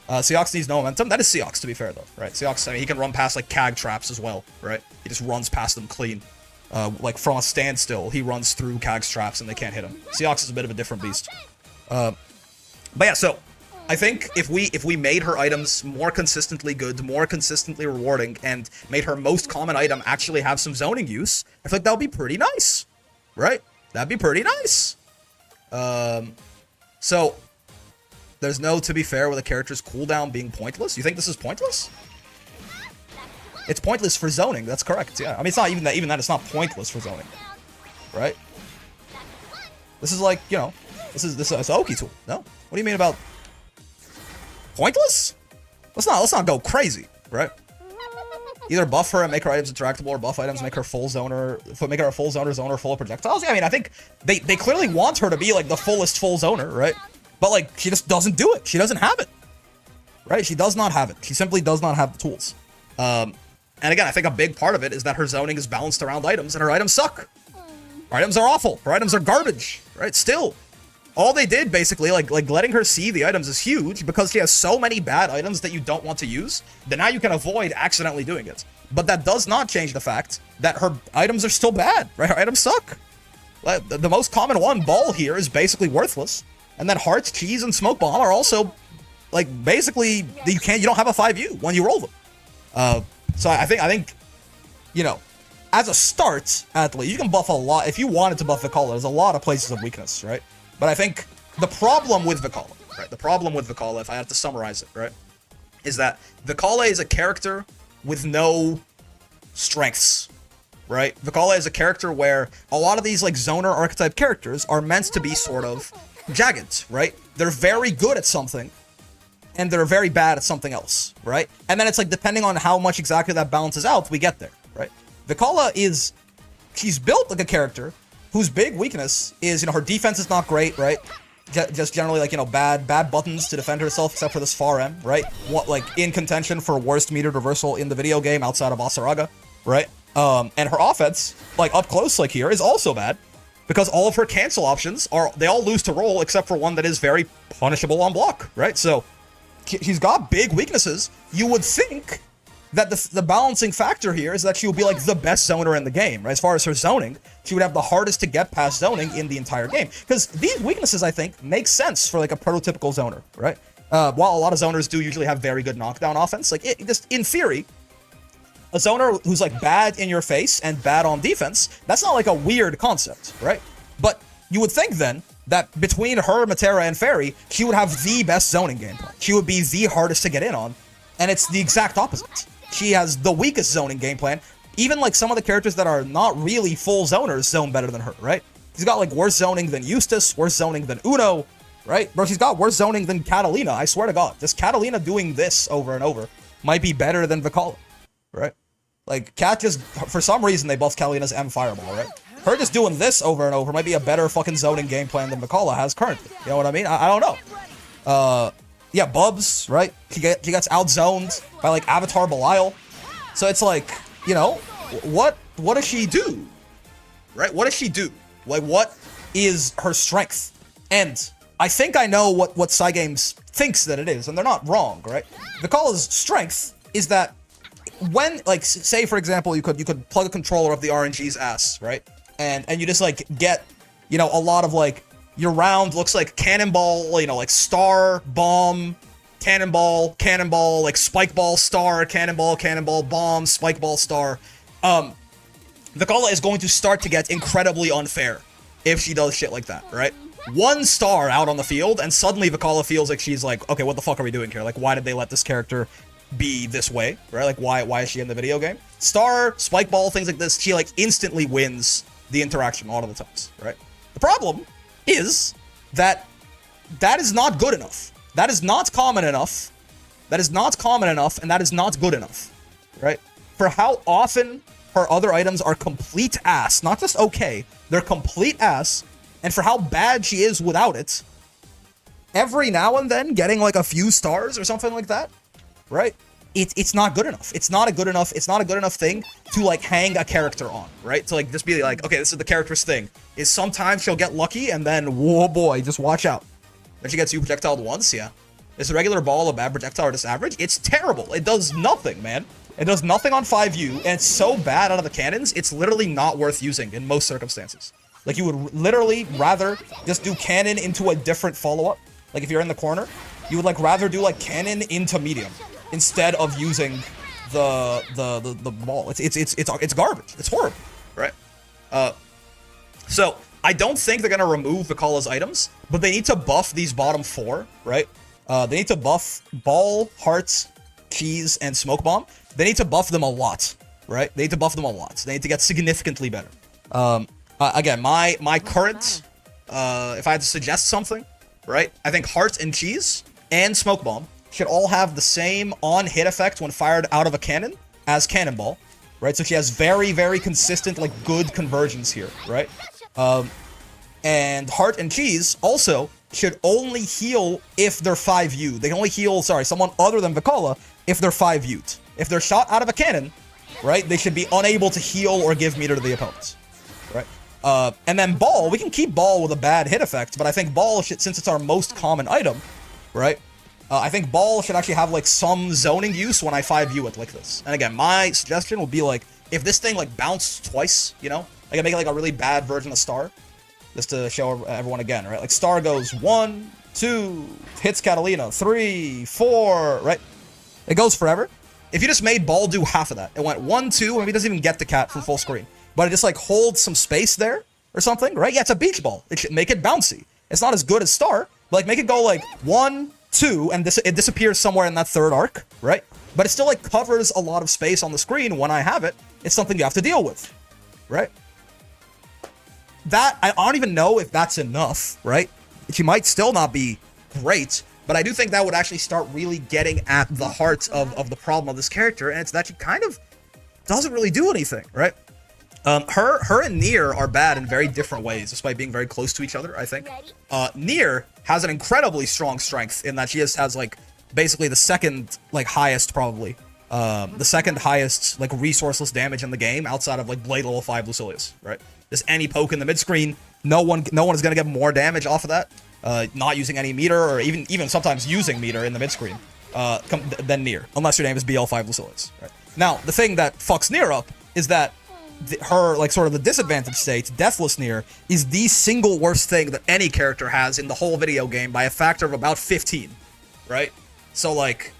Seox needs no momentum. That is Seox, to be fair, though, right? Seox, I mean, he can run past, like, CAG traps as well, right? He just runs past them clean. Like, from a standstill, he runs through CAG's traps and they can't hit him. Seox is a bit of a different beast. But yeah, so, I think if we made her items more consistently good, more consistently rewarding, and made her most common item actually have some zoning use, I feel like that would be pretty nice, right? That'd be pretty nice. So, there's no, to be fair, with a character's cooldown being pointless. You think this is pointless? It's pointless for zoning, that's correct, yeah. I mean, it's not even that it's not pointless for zoning, right? This is like, you know, this is an Oki tool, no? What do you mean about pointless? Let's not go crazy, right? Either buff her and make her items interactable, or buff items, make her full zoner, make her a full zoner full of projectiles. Yeah, I mean, I think they clearly want her to be like the fullest full zoner, right? But like, she just doesn't do it. She doesn't have it, right? She does not have it. She simply does not have the tools. And again, I think a big part of it is that her zoning is balanced around items, and her items suck. Her items are awful. Her items are garbage, right? Still, all they did basically, like letting her see the items is huge because she has so many bad items that you don't want to use that now you can avoid accidentally doing it. But that does not change the fact that her items are still bad, right? Her items suck. Like, the most common one, Ball here, is basically worthless. And then Hearts, Cheese, and Smoke Bomb are also, like, basically, you don't have a 5U when you roll them. So I think, you know, as a start, at least, you can buff a lot. If you wanted to buff Vicala, there's a lot of places of weakness, right? But I think the problem with Vicala, right? The problem with Vicala, if I had to summarize it, right, is that Vicala is a character with no strengths, right? Vicala is a character where a lot of these, like, zoner archetype characters are meant to be sort of jagged, right? They're very good at something, and they're very bad at something else, right? And then it's like, depending on how much exactly that balances out, we get there, right? Vicala she's built like a character whose big weakness is, you know, her defense is not great, right? just generally, like, you know, bad buttons to defend herself, except for this far M, right? What, like, in contention for worst metered reversal in the video game outside of Asaraga, right? And her offense, like, up close, like here, is also bad, because all of her cancel options they all lose to roll, except for one that is very punishable on block, right? So, she's got big weaknesses. You would think that the balancing factor here is that she would be, like, the best zoner in the game, right? As far as her zoning, she would have the hardest to get past zoning in the entire game. Because these weaknesses, I think, make sense for, like, a prototypical zoner, right? While a lot of zoners do usually have very good knockdown offense, like, just in theory, a zoner who's, like, bad in your face and bad on defense, that's not, like, a weird concept, right? But you would think, then, that between her, Matera, and Fairy, she would have the best zoning gameplay. She would be the hardest to get in on, and it's the exact opposite. She has the weakest zoning game plan. Even, like, some of the characters that are not really full zoners zone better than her, right? She's got, like, worse zoning than Eustace, worse zoning than Uno, right? Bro, she's got worse zoning than Catalina, I swear to God. Just Catalina doing this over and over might be better than Vicala, right? Like, Cat just, for some reason, they buffed Catalina's M Fireball, right? Her just doing this over and over might be a better fucking zoning game plan than Vicala has currently. You know what I mean? I don't know. Yeah, Bubs, right? She gets outzoned by, like, Avatar Belial. So it's like, you know, what does she do? Right? What does she do? Like, what is her strength? And I think I know what Cygames thinks that it is, and they're not wrong, right? Vicala's strength is that when, like, say, for example, you could plug a controller up the RNG's ass, right? And you just, like, get, you know, a lot of, like, your round looks like cannonball, you know, like star, bomb, cannonball, like spike ball, star, cannonball, bomb, spike ball, star. Vicala is going to start to get incredibly unfair if she does shit like that, right? One star out on the field, and suddenly Vicala feels like she's like, okay, what the fuck are we doing here? Like, why did they let this character be this way, right? Like, why is she in the video game? Star, spike ball, things like this, she, like, instantly wins the interaction all of the times, right? The problem is that is not good enough. That is not common enough. That is not common enough, and that is not good enough, right? For how often her other items are complete ass, not just okay, they're complete ass, and for how bad she is without it, every now and then getting, like, a few stars or something like that, right? It's not good enough. It's not a good enough thing to, like, hang a character on, right? To, like, just be like, okay, this is the character's thing. Is sometimes she'll get lucky, and then, whoa boy, just watch out. Then she gets you projectiled once, yeah. Is a regular ball a bad projectile or just average? It's terrible. It does nothing, man. It does nothing on 5U, and it's so bad out of the cannons, it's literally not worth using in most circumstances. Like, you would literally rather just do cannon into a different follow-up. Like, if you're in the corner, you would, like, rather do, like, cannon into medium instead of using the ball. It's garbage. It's horrible, right? So I don't think they're gonna remove Vicala's items, but they need to buff these bottom four, right? They need to buff Ball, Hearts, Cheese, and Smoke Bomb. They need to buff them a lot, right? They need to buff them a lot. They need to get significantly better. Again, my current, if I had to suggest something, right? I think Hearts and Cheese and Smoke Bomb should all have the same on-hit effect when fired out of a cannon as Cannonball, right? So she has very, very consistent, like, good conversions here, right? And Heart and Cheese also should only heal if they're 5U. They can only heal, someone other than Vicala if they're 5U'd. If they're shot out of a cannon, right, they should be unable to heal or give meter to the opponents, right? And then Ball, we can keep Ball with a bad hit effect, but I think Ball, since it's our most common item, right, I think Ball should actually have, like, some zoning use when I 5U it like this. And again, my suggestion would be, like, if this thing, like, bounced twice, you know, I can make it, like, a really bad version of Star, just to show everyone again, right? Like, Star goes 1, 2, hits Catalina, 3, 4, right? It goes forever. If you just made Ball do half of that, it went 1, 2, maybe it doesn't even get the cat from full screen, but it just, like, holds some space there or something, right? Yeah, it's a beach ball. It should make it bouncy. It's not as good as Star, but, like, make it go, like, 1, 2, and it disappears somewhere in that third arc, right? But it still, like, covers a lot of space on the screen when I have it. It's something you have to deal with, right? That, I don't even know if that's enough, right? She might still not be great, but I do think that would actually start really getting at the heart of the problem of this character, and it's that she kind of doesn't really do anything, right? Her and Nier are bad in very different ways, despite being very close to each other, I think. Nier has an incredibly strong strength in that she has like, basically the second, like, highest, probably. The second highest, like, resourceless damage in the game, outside of, like, Blade level 5 Lucilius, right? Just any poke in the mid-screen, no one is gonna get more damage off of that. Not using any meter, or even sometimes using meter in the mid-screen, than Nier, unless your name is BL5 Lucilius, right? Now, the thing that fucks Nier up is that her, like, sort of the disadvantage state, Deathless Nier, is the single worst thing that any character has in the whole video game by a factor of about 15, right? So, like,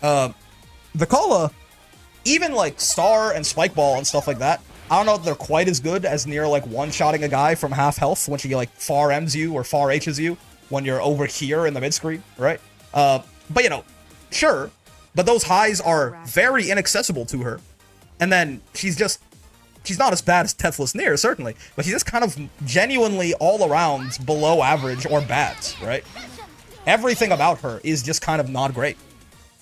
Vikala, even, like, Star and Spike Ball and stuff like that, I don't know if they're quite as good as Nier, like, one-shotting a guy from half health when she, like, far M's you or far H's you when you're over here in the mid-screen, right? But, you know, sure, but those highs are very inaccessible to her. And then she's not as bad as Deathless Nier, certainly, but she's just kind of genuinely all around below average or bad, right? Everything about her is just kind of not great,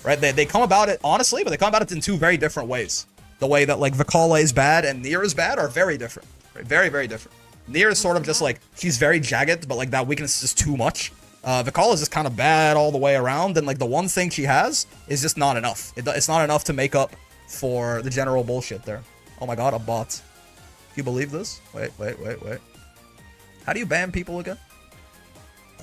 right? They come about it honestly, but they come about it in two very different ways. The way that, like, Vikala is bad and Nier is bad are very different, right? Very, very different. Nier is sort of just like, she's very jagged, but, like, that weakness is just too much. Vikala is just kind of bad all the way around, and, like, the one thing she has is just not enough. It's not enough to make up for the general bullshit there. Oh my god, a bot. Do you believe this? Wait. How do you ban people again?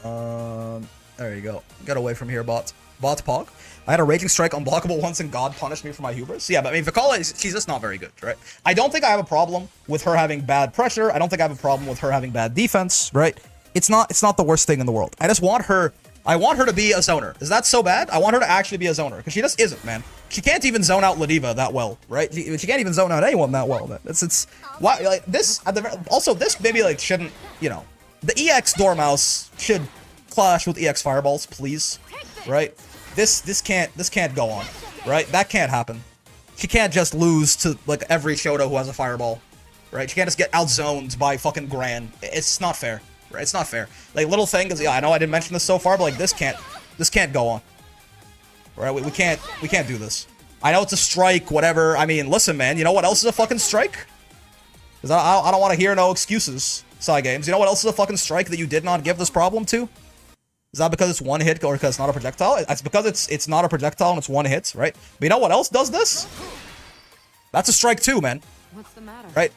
There you go. Get away from here, bot. Bot Pog. I had a Raging Strike unblockable once and God punished me for my hubris. Yeah, but I mean, Vikala, she's just not very good, right? I don't think I have a problem with her having bad pressure. I don't think I have a problem with her having bad defense, right? It's not the worst thing in the world. I just want her... I want her to be a zoner. Is that so bad? I want her to actually be a zoner, because she just isn't, man. She can't even zone out Ladiva that well, right? She can't even zone out anyone that well, man. It's why, like, this at the also this maybe, like, shouldn't, you know, the EX Dormouse should clash with EX Fireballs, please, right? This can't go on, right? That can't happen. She can't just lose to, like, every Shoto who has a fireball, right? She can't just get outzoned by fucking Gran. It's not fair. Right, it's not fair. Like, little thing is, yeah, I know I didn't mention this so far, but, like, this can't go on. Right, we can't do this. I know it's a strike, whatever. I mean, listen, man, you know what else is a fucking strike? Because I don't want to hear no excuses, Psy Games. You know what else is a fucking strike that you did not give this problem to? Is that because it's one hit or because it's not a projectile? It's because it's not a projectile and it's one hit, right? But you know what else does this? That's a strike too, man. What's the matter? Right?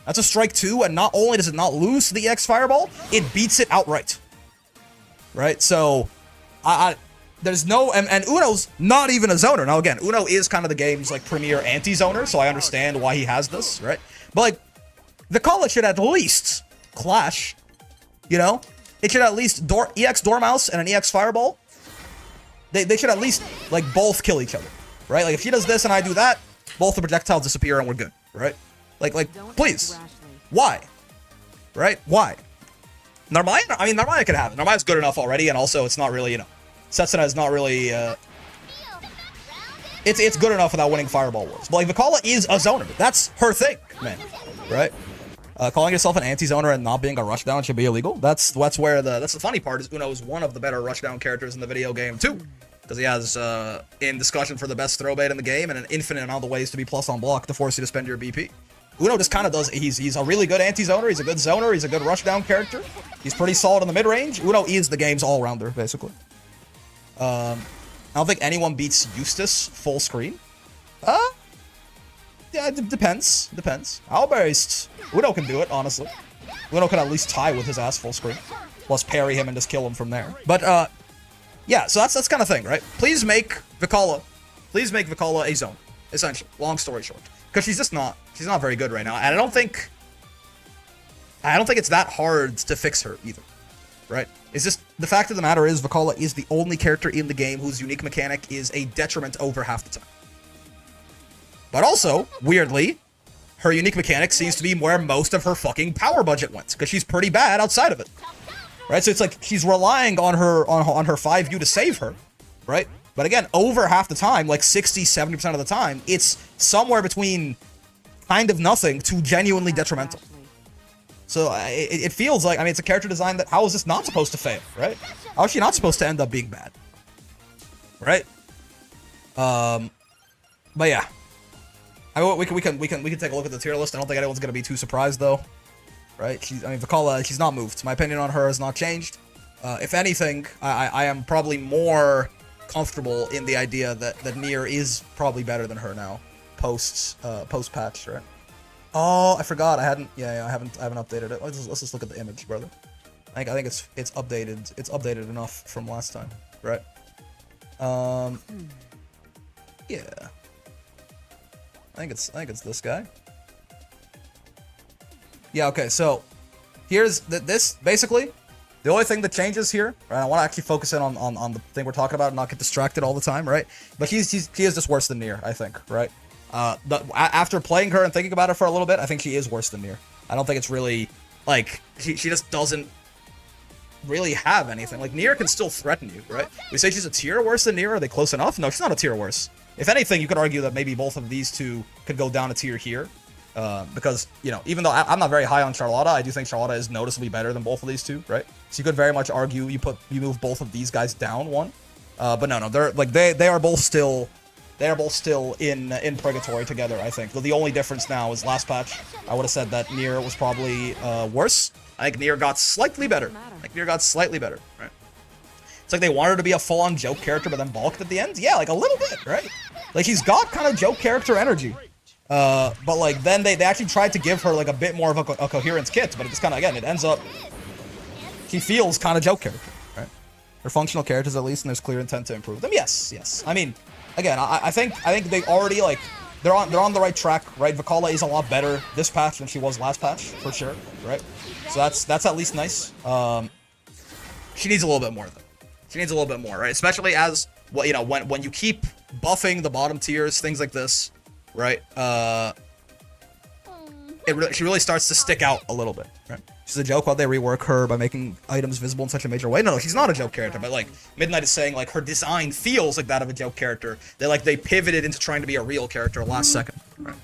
That's a strike too, and not only does it not lose to the EX Fireball, it beats it outright. Right? So, there's no... And Uno's not even a zoner. Now, again, Uno is kind of the game's, like, premier anti-zoner, so I understand why he has this, right? But, like, Vikala should at least clash, you know? It should at least... EX Dormouse and an EX Fireball, they should at least, like, both kill each other, right? Like, if she does this and I do that, both the projectiles disappear and we're good, right? Like, please. Why? Right? Why? Narmaya? I mean, Narmaya can have it. Narmaya's good enough already, and also it's not really, you know... Setsuna is not really, It's good enough without winning Fireball Wars. But, like, Vikala is a zoner. That's her thing, man. Right? Calling yourself an anti-zoner and not being a rushdown should be illegal. That's where that's the funny part, is Uno is one of the better rushdown characters in the video game, too. Because he has, in discussion for the best throw bait in the game, and an infinite amount of ways to be plus on block to force you to spend your BP. Uno just kind of does... He's a really good anti-zoner. He's a good zoner. He's a good rushdown character. He's pretty solid in the mid-range. Uno is the game's all-rounder, basically. I don't think anyone beats Eustace full screen. Yeah, it depends. Depends. Alberist. Uno can do it, honestly. Uno can at least tie with his ass full screen. Plus parry him and just kill him from there. But, yeah, so that's kind of thing, right? Please make Vikala a zone, essentially. Long story short. Because she's not very good right now. And I don't think it's that hard to fix her, either. Right? It's just, the fact of the matter is, Vikala is the only character in the game whose unique mechanic is a detriment over half the time. But also, weirdly, her unique mechanic seems to be where most of her fucking power budget went, because she's pretty bad outside of it. Right? So it's like, she's relying on her 5U to save her, right? But again, over half the time, like 60-70% of the time, it's somewhere between kind of nothing to genuinely detrimental. So it feels like, I mean, it's a character design that, how is this not supposed to fail, right? How is she not supposed to end up being bad? Right? But yeah. I mean, we can take a look at the tier list. I don't think anyone's gonna be too surprised though, right? Vicala, she's not moved. My opinion on her has not changed. If anything, I am probably more comfortable in the idea that Nier is probably better than her now, post patch, right? Oh, I forgot. I haven't updated it. Let's just look at the image, brother. I think it's updated. It's updated enough from last time, right? Yeah. I think it's this guy. Yeah. Okay. So here's this basically. The only thing that changes here, right? I want to actually focus in on the thing we're talking about and not get distracted all the time, right? But he is just worse than Nier, I think, right? After playing her and thinking about it for a little bit, I think she is worse than Nier. I don't think it's really like she just doesn't really have anything. Like Nier can still threaten you, right? We say she's a tier worse than Nier. Are they close enough? No, she's not a tier worse. If anything, you could argue that maybe both of these two could go down a tier here. Because, you know, even though I'm not very high on Charlotta, I do think Charlotta is noticeably better than both of these two, right? So you could very much argue you move both of these guys down one. But no, they're like they are both still in purgatory together, I think. Though the only difference now is last patch, I would have said that Nier was probably worse. I think Nier got slightly better. Right? It's like they wanted her to be a full-on joke character, but then balked at the end. Yeah, like a little bit, right? Like he's got kind of joke character energy. But like then they actually tried to give her like a bit more of a coherence kit, but it's kind of, again, it ends up she feels kind of joke character, right? They're functional characters at least, and there's clear intent to improve them. Yes. I mean, again, I think they already like they're on the right track, right? Vicala is a lot better this patch than she was last patch for sure, right? So that's at least nice. She needs a little bit more though. She needs a little bit more, right? Especially as what, you know, when you keep buffing the bottom tiers, things like this. Right, she really starts to stick out a little bit, right? She's a joke while they rework her by making items visible in such a major way. No, she's not a joke character, but like Midnight is saying, like her design feels like that of a joke character. They pivoted into trying to be a real character last second. Right?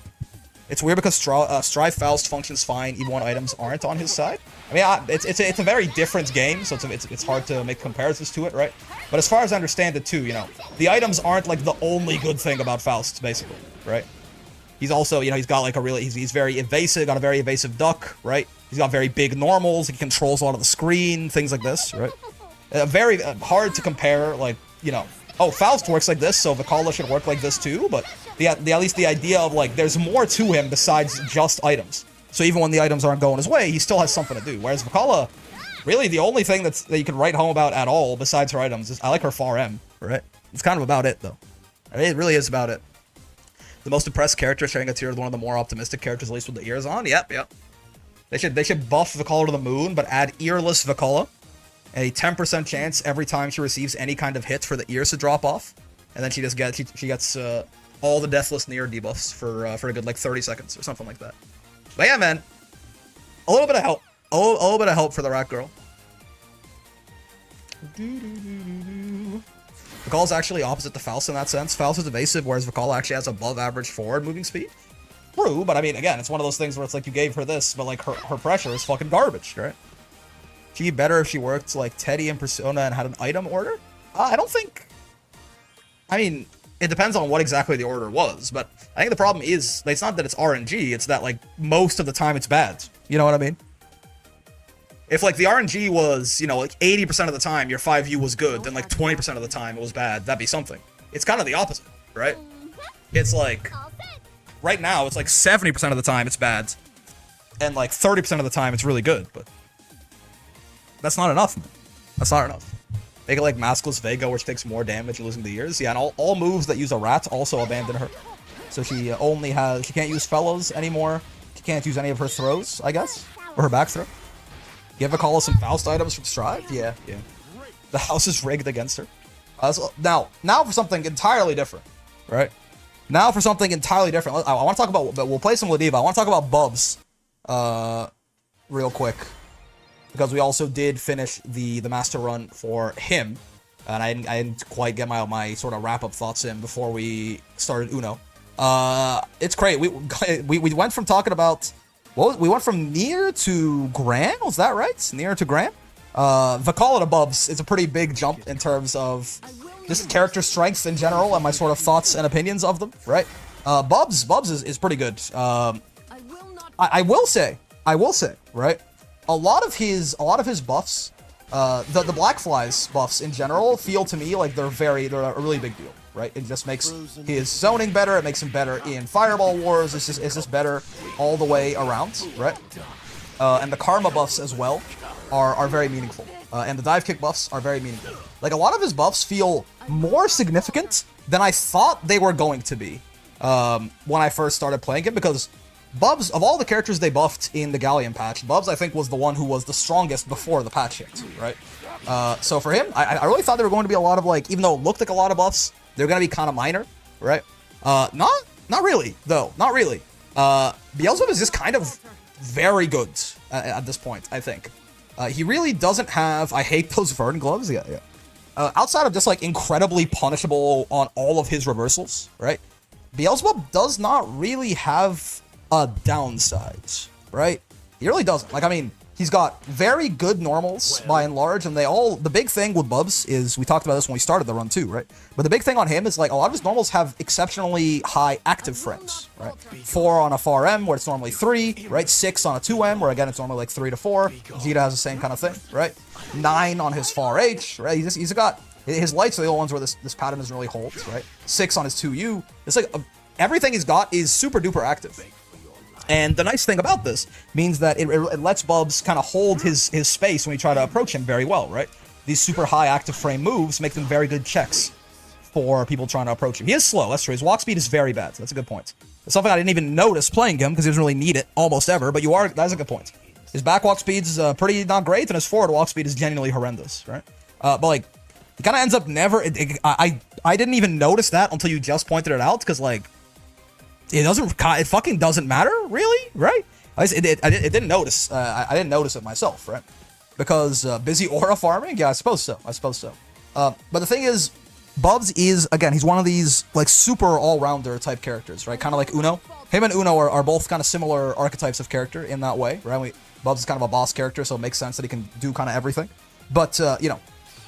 It's weird because Strive Faust functions fine even when items aren't on his side. I mean, it's a very different game, so it's hard to make comparisons to it, right? But as far as I understand it too, you know, the items aren't like the only good thing about Faust, basically, right? He's also, you know, he's got like he's very evasive, got a very evasive duck, right? He's got very big normals, he controls a lot of the screen, things like this, right? Very hard to compare, like, you know, oh, Faust works like this, so Vicala should work like this too, but at least the idea of like, there's more to him besides just items. So even when the items aren't going his way, he still has something to do. Whereas Vicala, really the only thing that you can write home about at all besides her items is, I like her far M, right? It's kind of about it though. I mean, it really is about it. The most impressed character, sharing a tier with one of the more optimistic characters, at least with the ears on. Yep. They should buff Vicala to the moon, but add earless Vicala. A 10% chance every time she receives any kind of hit for the ears to drop off, and then she gets all the deathless Nier debuffs for a good like 30 seconds or something like that. But yeah, man, a little bit of help, a little bit of help for the rat girl. Vicala's actually opposite to Faust in that sense. Faust is evasive, whereas Vicala actually has above average forward moving speed. True, but I mean, again, it's one of those things where it's like you gave her this, but like her pressure is fucking garbage, right? She'd be better if she worked like Teddy and Persona and had an item order. I don't think. I mean, it depends on what exactly the order was, but I think the problem is it's not that it's RNG, it's that like most of the time it's bad. You know what I mean? If like the RNG was, you know, like 80% of the time your 5U was good, then like 20% of the time it was bad, that'd be something. It's kind of the opposite, right? It's like, right now it's like 70% of the time it's bad, and like 30% of the time it's really good, but that's not enough, man. That's not enough. Make it like Maskless Vega, where she takes more damage losing the ears. Yeah, and all moves that use a rat also abandon her. So she can't use fellows anymore. She can't use any of her throws, I guess, or her back throw. Give Vicala some Faust items from Strive? Yeah. The house is rigged against her. So now for something entirely different, right? Now for something entirely different. I want to talk about, but we'll play some Ladiva. I want to talk about Bubs, real quick, because we also did finish the master run for him, and I didn't quite get my sort of wrap up thoughts in before we started Uno. It's great. We went from talking about. We went from Nier to Gran, was that right? Nier to Gran? Vicala to Bubs is a pretty big jump in terms of just character strengths in general and my sort of thoughts and opinions of them, right? Bubs is pretty good. I will not. I will say, right? A lot of his buffs, the Black Flies buffs in general feel to me like they're a really big deal, right? It just makes his zoning better. It makes him better in Fireball Wars. It's just better all the way around, right? And the Karma buffs as well are very meaningful. And the dive kick buffs are very meaningful. Like, a lot of his buffs feel more significant than I thought they were going to be when I first started playing him, because Bubs, of all the characters they buffed in the Galleon patch, Bubs, I think, was the one who was the strongest before the patch hit, right? So for him, I really thought there were going to be a lot of, like, even though it looked like a lot of buffs, they're going to be kind of minor, right? Not really, though. Not really. Beelzebub is just kind of very good at this point, I think. He really doesn't have... I hate those Vern gloves. Yeah. Outside of just, like, incredibly punishable on all of his reversals, right? Beelzebub does not really have a downside, right? He really doesn't. Like, I mean, he's got very good normals by and large, and the big thing with Bubs is, we talked about this when we started the run too, right? But the big thing on him is, like, a lot of his normals have exceptionally high active frames, right? 4 on a far M, where it's normally 3, right? 6 on a 2M, where again, it's normally like 3 to 4. Vegeta has the same kind of thing, right? 9 on his far H, right? He's got... His lights are the only ones where this pattern doesn't really hold, right? 6 on his 2U. It's like, everything he's got is super duper active. And the nice thing about this means that it lets Bubs kind of hold his space when you try to approach him very well, right? These super high active frame moves make them very good checks for people trying to approach him. He is slow, that's true. His walk speed is very bad, so that's a good point. It's something I didn't even notice playing him, because he doesn't really need it almost ever, but that's a good point. His back walk speed's pretty not great, and his forward walk speed is genuinely horrendous, right? But, like, it kind of ends up never... I didn't even notice that until you just pointed it out, because, like, it fucking doesn't matter, really, right? I didn't notice. I didn't notice it myself, right? Because busy aura farming? Yeah, I suppose so. But the thing is, Bubs is, again, he's one of these, like, super all-rounder type characters, right? Kind of like Uno. Him and Uno are both kind of similar archetypes of character in that way, right? Bubs is kind of a boss character, so it makes sense that he can do kind of everything. But, you know,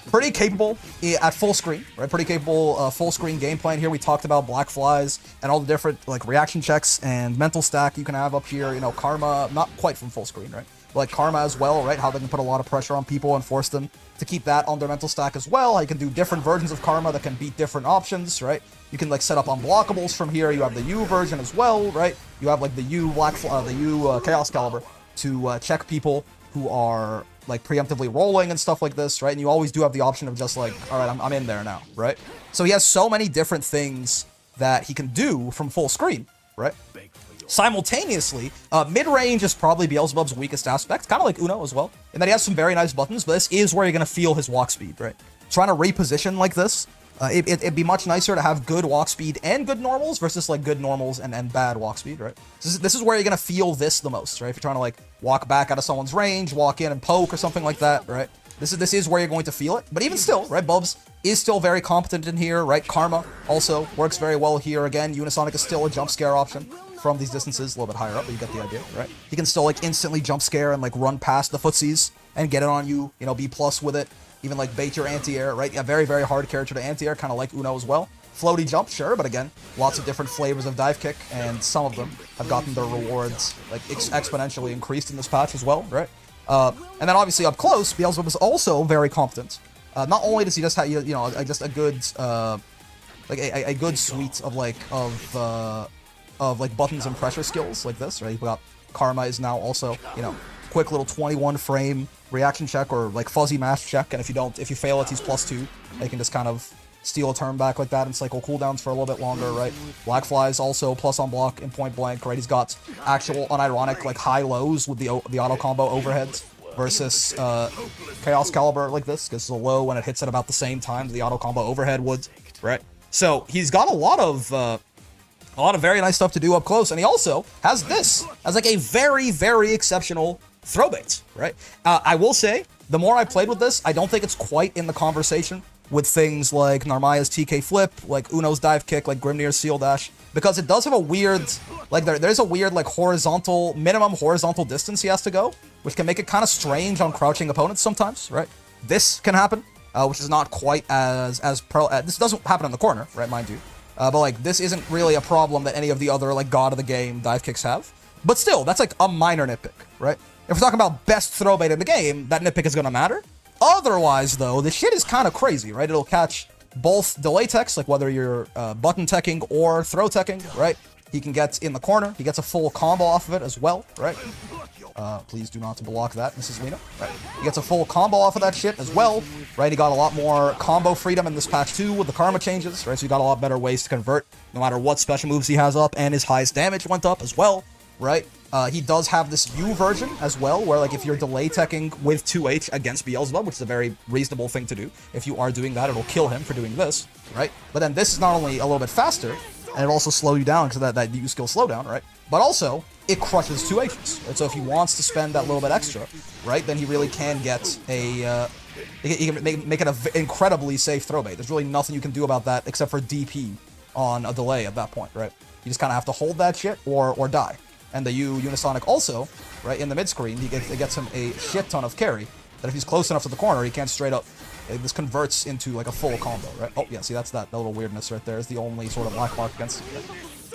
pretty capable at full screen, right? Pretty capable full screen gameplay. And here we talked about Black Flies and all the different, like, reaction checks and mental stack you can have up here. You know, Karma, not quite from full screen, right? But, like, Karma as well, right? How they can put a lot of pressure on people and force them to keep that on their mental stack as well. How you can do different versions of Karma that can beat different options, right? You can, like, set up unblockables from here. You have the U version as well, right? You have, like, the U Chaos Caliber to check people who are, like, preemptively rolling and stuff like this, right? And you always do have the option of just, like, all right, I'm in there now, right? So he has so many different things that he can do from full screen, right? Simultaneously, mid-range is probably Beelzebub's weakest aspect, kind of like Uno as well, in that he has some very nice buttons, but this is where you're going to feel his walk speed, right? Trying to reposition like this, it'd be much nicer to have good walk speed and good normals versus, like, good normals and bad walk speed, right? This is where you're going to feel this the most, right? If you're trying to, like, walk back out of someone's range, walk in and poke or something like that, right? This is where you're going to feel it. But even still, right, Bubs is still very competent in here, right? Karma also works very well here. Again, Unisonic is still a jump scare option from these distances, a little bit higher up, but you get the idea, right? He can still, like, instantly jump scare and, like, run past the footsies and get it on you, you know, be plus with it. Even, like, bait your anti-air, right? A very, very hard character to anti-air, kind of like Uno as well. Floaty jump, sure, but again, lots of different flavors of dive kick, and some of them have gotten their rewards, like, exponentially increased in this patch as well, right? And then obviously up close, Beelzebub is also very competent. Not only does he just have, you know, just a good, like, a good suite of, like, like, buttons and pressure skills like this, right? You've got Karma is now also, you know, quick little 21 frame reaction check or, like, fuzzy mash check, and if you fail it, he's +2. You can just kind of steal a turn back like that and cycle cooldowns for a little bit longer, right? Black Flies also plus on block in point blank, right? He's got actual unironic, like, high lows with the auto combo overheads versus Chaos Caliber like this, because it's a low when it hits at about the same time as the auto combo overhead would, right? So he's got a lot of very nice stuff to do up close, and he also has this as, like, a very, very exceptional throw bait, right? I will say, the more I played with this, I don't think it's quite in the conversation with things like Narmaya's TK flip, like Uno's dive kick, like Grimnir's seal dash, because it does have a weird, like, there's a weird, like, minimum horizontal distance he has to go, which can make it kind of strange on crouching opponents sometimes, right? This can happen, which is not quite as this doesn't happen in the corner, right, mind you. But like, this isn't really a problem that any of the other like god of the game dive kicks have. But still, that's like a minor nitpick, right? If we're talking about best throw bait in the game, that nitpick is gonna matter. Otherwise, though, the shit is kind of crazy, right? It'll catch both delay techs, like whether you're button teching or throw teching, right? He can get in the corner. He gets a full combo off of it as well, right? Please do not block that, Mrs. Lena. Right. He gets a full combo off of that shit as well, right? He got a lot more combo freedom in this patch too with the karma changes, right? So he got a lot better ways to convert no matter what special moves he has up, and his highest damage went up as well, right? He does have this U version as well, where like if you're delay teching with 2H against Beelzebub, which is a very reasonable thing to do, if you are doing that, it'll kill him for doing this, right? But then this is not only a little bit faster, and it also slow you down because of that U skill slowdown, right? But also, it crushes 2Hs, right? So if he wants to spend that little bit extra, right, then he really can get a, he can make it an incredibly safe throw bait. There's really nothing you can do about that except for DP on a delay at that point, right? You just kind of have to hold that shit or die. And the Unisonic also, right, in the mid-screen, it gets him a shit ton of carry, that if he's close enough to the corner, he can't straight up. This converts into like a full combo, right? Oh yeah, see that's that little weirdness right there is the only sort of black mark against him.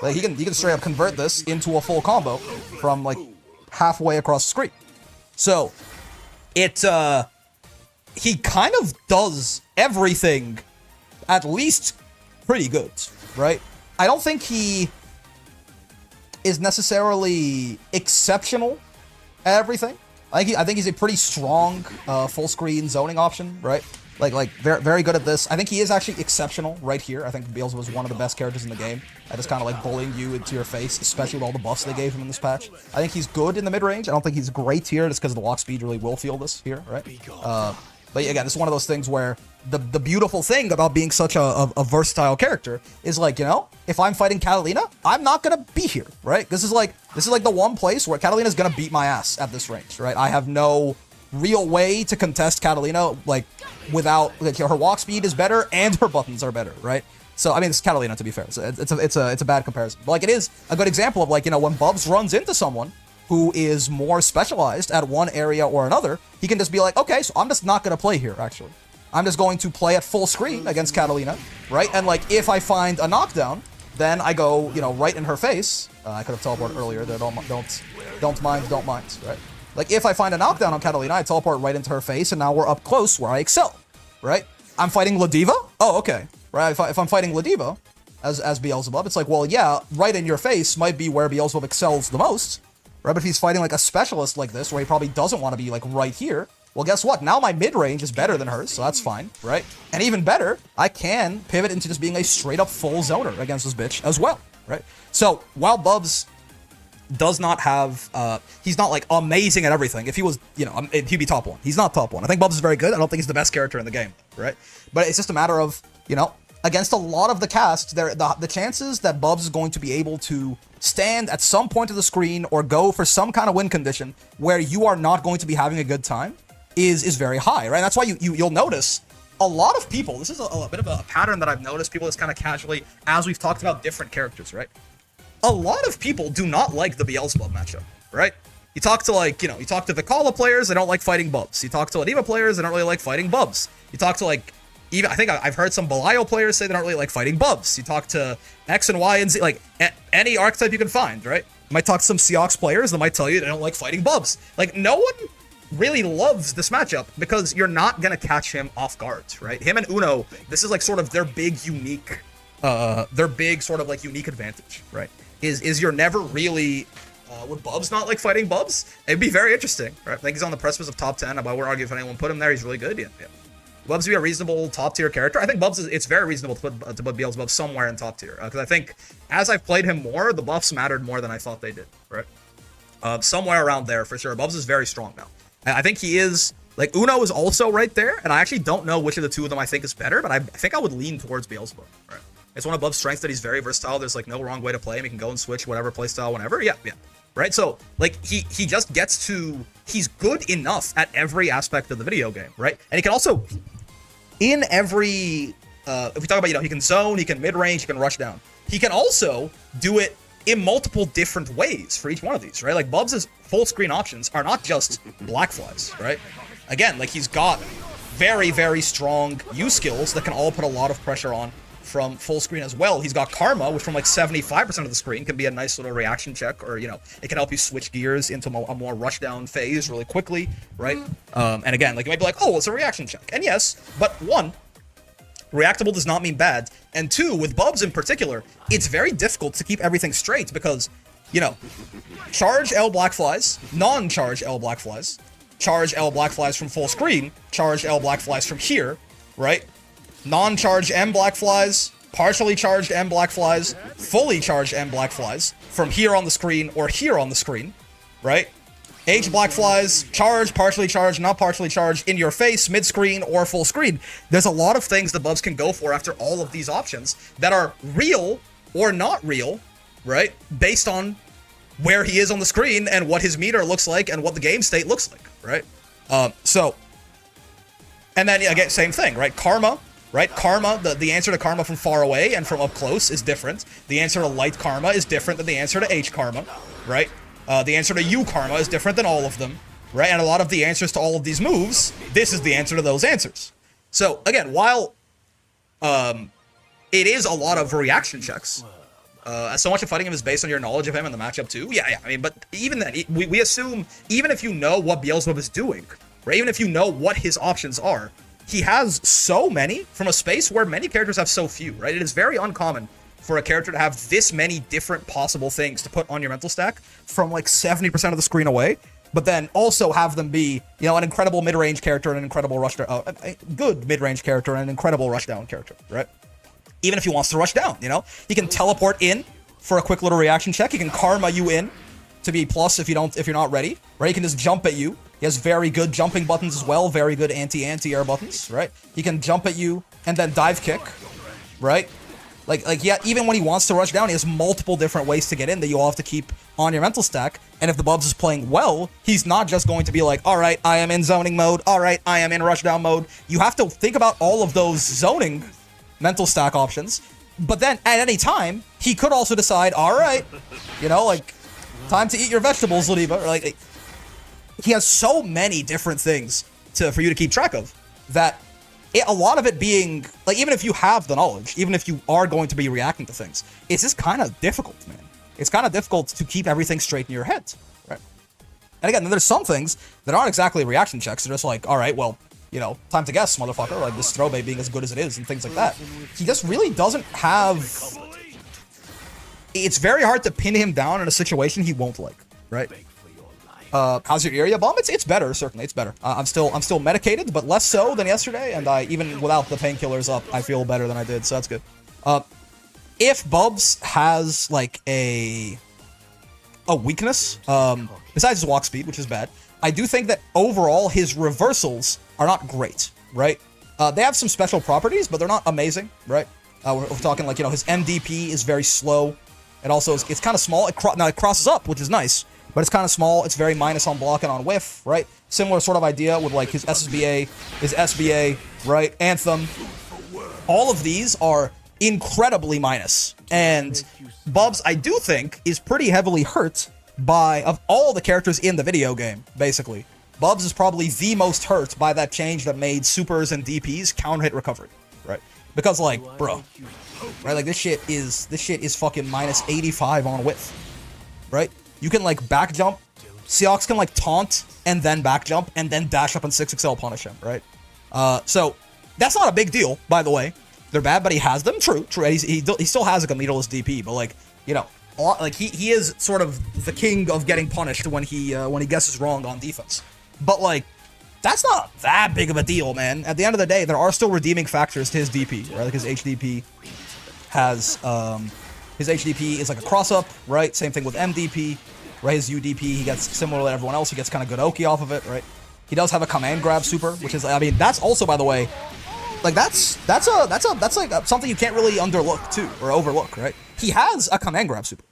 Like, he can straight up convert this into a full combo from like halfway across the screen. So it he kind of does everything at least pretty good, right? I don't think he is necessarily exceptional at everything. I think he's a pretty strong full screen zoning option, right? Like very, very good at this. I think he is actually exceptional right here. I think Beelzebub was one of the best characters in the game. I just kind of like bullying you into your face, especially with all the buffs they gave him in this patch. I think he's good in the mid-range. I don't think he's great here just because the walk speed really will feel this here, right? But again, this is one of those things where the beautiful thing about being such a versatile character is like, you know, if I'm fighting Catalina, I'm not gonna be here, right? This is like the one place where Catalina's gonna beat my ass at this range, right? I have no real way to contest Catalina, like, without, like, her walk speed is better and her buttons are better, right? So, I mean, it's Catalina, to be fair. So it's a bad comparison. But, like, it is a good example of, like, you know, when Bubs runs into someone who is more specialized at one area or another, he can just be like, okay, so I'm just not going to play here, actually. I'm just going to play at full screen against Catalina, right? And, like, if I find a knockdown, then I go, you know, right in her face. I could have teleported earlier there. Don't mind, right? Like, if I find a knockdown on Catalina, I teleport right into her face, and now we're up close where I excel, right? I'm fighting Ladiva? Oh, okay. Right, if I'm fighting Ladiva as Beelzebub, it's like, well, yeah, right in your face might be where Beelzebub excels the most, right? But if he's fighting, like, a specialist like this, where he probably doesn't want to be, like, right here, well, guess what? Now my mid-range is better than hers, so that's fine, right? And even better, I can pivot into just being a straight-up full zoner against this bitch as well, right? So, while Bubs does not have, he's not, like, amazing at everything. If he was, you know, he'd be top one. He's not top one. I think Bubs is very good. I don't think he's the best character in the game, right? But it's just a matter of, you know, against a lot of the cast, the chances that Bubs is going to be able to stand at some point of the screen or go for some kind of win condition where you are not going to be having a good time is very high, right? That's why you'll notice a lot of people, this is a bit of a pattern that I've noticed, people just kind of casually, as we've talked about different characters, right? A lot of people do not like the Beelzebub matchup, right? You talk to, like, you know, you talk to Vicala players, they don't like fighting Bubs. You talk to Ladiva players, they don't really like fighting Bubs. You talk to, like, even, I think I've heard some Belial players say they don't really like fighting Bubs. You talk to X and Y and Z, like, any archetype you can find, right? You might talk to some Seox players, they might tell you they don't like fighting Bubs. Like, no one really loves this matchup because you're not gonna catch him off guard, right? Him and Uno, this is, like, sort of their big unique advantage, right? Is you're never really, would Bubs not like fighting Bubs? It'd be very interesting, right? I think he's on the precipice of top 10. I would argue if anyone put him there, he's really good. Yeah. Bubs would be a reasonable top tier character. I think Bubs it's very reasonable to put Beelzebub somewhere in top tier. Because I think as I've played him more, the buffs mattered more than I thought they did, right? Somewhere around there for sure. Bubs is very strong now. I think he is, like, Uno is also right there. And I actually don't know which of the two of them I think is better, but I think I would lean towards Beelzebub, right? It's one of Bub's strengths that he's very versatile. There's, like, no wrong way to play him. He can go and switch whatever playstyle whenever. Yeah. Right? So, like, he just gets to... He's good enough at every aspect of the video game, right? And he can also... In every... if we talk about, you know, he can zone, he can mid-range, he can rush down. He can also do it in multiple different ways for each one of these, right? Like, Bubs' full-screen options are not just black flies, right? Again, like, he's got very, very strong U skills that can all put a lot of pressure on from full screen as well. He's got Karma, which from like 75% of the screen can be a nice little reaction check, or, you know, it can help you switch gears into a more rushdown phase really quickly, right? And again, like, you might be like, oh, it's a reaction check. And yes, but one, reactable does not mean bad. And two, with Bubs in particular, it's very difficult to keep everything straight because, you know, charge L black flies, non-charge L black flies, charge L black flies from full screen, charge L black flies from here, right? Non-charged M black flies, partially charged M black flies, fully charged M black flies from here on the screen or here on the screen, right? H black flies, charged, partially charged, not partially charged, in your face, mid-screen, or full screen. There's a lot of things the Bubs can go for after all of these options that are real or not real, right? Based on where he is on the screen and what his meter looks like and what the game state looks like, right? And then, again, same thing, right? Karma. Right? Karma, the answer to Karma from far away and from up close is different. The answer to light Karma is different than the answer to H Karma, right? The answer to U Karma is different than all of them, right? And a lot of the answers to all of these moves, this is the answer to those answers. So, again, while it is a lot of reaction checks, so much of fighting him is based on your knowledge of him and the matchup too. Yeah, I mean, but even then, we assume, even if you know what Beelzebub is doing, right? Even if you know what his options are, he has so many from a space where many characters have so few, right? It is very uncommon for a character to have this many different possible things to put on your mental stack from like 70% of the screen away, but then also have them be, you know, an incredible mid-range character and an incredible a good mid-range character and an incredible rushdown character, right? Even if he wants to rush down, you know? He can teleport in for a quick little reaction check. He can Karma you in to be plus if you're not ready, right? He can just jump at you. He has very good jumping buttons as well, very good anti-air buttons, right? He can jump at you and then dive kick, right? Like yeah, even when he wants to rush down, he has multiple different ways to get in that you all have to keep on your mental stack. And if the Bubs is playing well, he's not just going to be like, all right, I am in zoning mode. All right, I am in rushdown mode. You have to think about all of those zoning mental stack options. But then at any time, he could also decide, all right, you know, like, time to eat your vegetables, Ladiva. Like, he has so many different things for you to keep track of that a lot of it being, like, even if you have the knowledge, even if you are going to be reacting to things, it's just kind of difficult, man. It's kind of difficult to keep everything straight in your head, right? And again, there's some things that aren't exactly reaction checks. They're just like, all right, well, you know, time to guess, motherfucker, like this throw bait being as good as it is and things like that. He just really doesn't have... It's very hard to pin him down in a situation he won't like, right? How's your area bomb? It's better, certainly. It's better. I'm still medicated, but less so than yesterday. And even without the painkillers up, I feel better than I did. So that's good. If Bubs has like a weakness, besides his walk speed, which is bad, I do think that overall his reversals are not great, right? They have some special properties, but they're not amazing, right? We're talking like, you know, his MDP is very slow. It also is, it's kind of small. Now it crosses up, which is nice. But it's kind of small. It's very minus on block and on whiff, right? Similar sort of idea with like his SSBA, his SBA, right? Anthem. All of these are incredibly minus. And Bubs, I do think, is pretty heavily hurt of all the characters in the video game, basically. Bubs is probably the most hurt by that change that made supers and DPs counter hit recovery, right? Because like, bro, right? Like this shit is fucking minus 85 on whiff, right? You can, like, back jump. Seahawks can, like, taunt and then back jump and then dash up and 6XL punish him, right? So, that's not a big deal, by the way. They're bad, but he has them. True. He still has, like, a meterless DP, but, like, you know, like, he is sort of the king of getting punished when he guesses wrong on defense. But, like, that's not that big of a deal, man. At the end of the day, there are still redeeming factors to his DP, right? Like, his HDP has, his HDP is like a cross-up, right? Same thing with MDP, right? His UDP, he gets similar to everyone else. He gets kind of good Oki off of it, right? He does have a command grab super, which is, I mean, that's also, by the way, like that's like something you can't really underlook too, or overlook, right? He has a command grab super.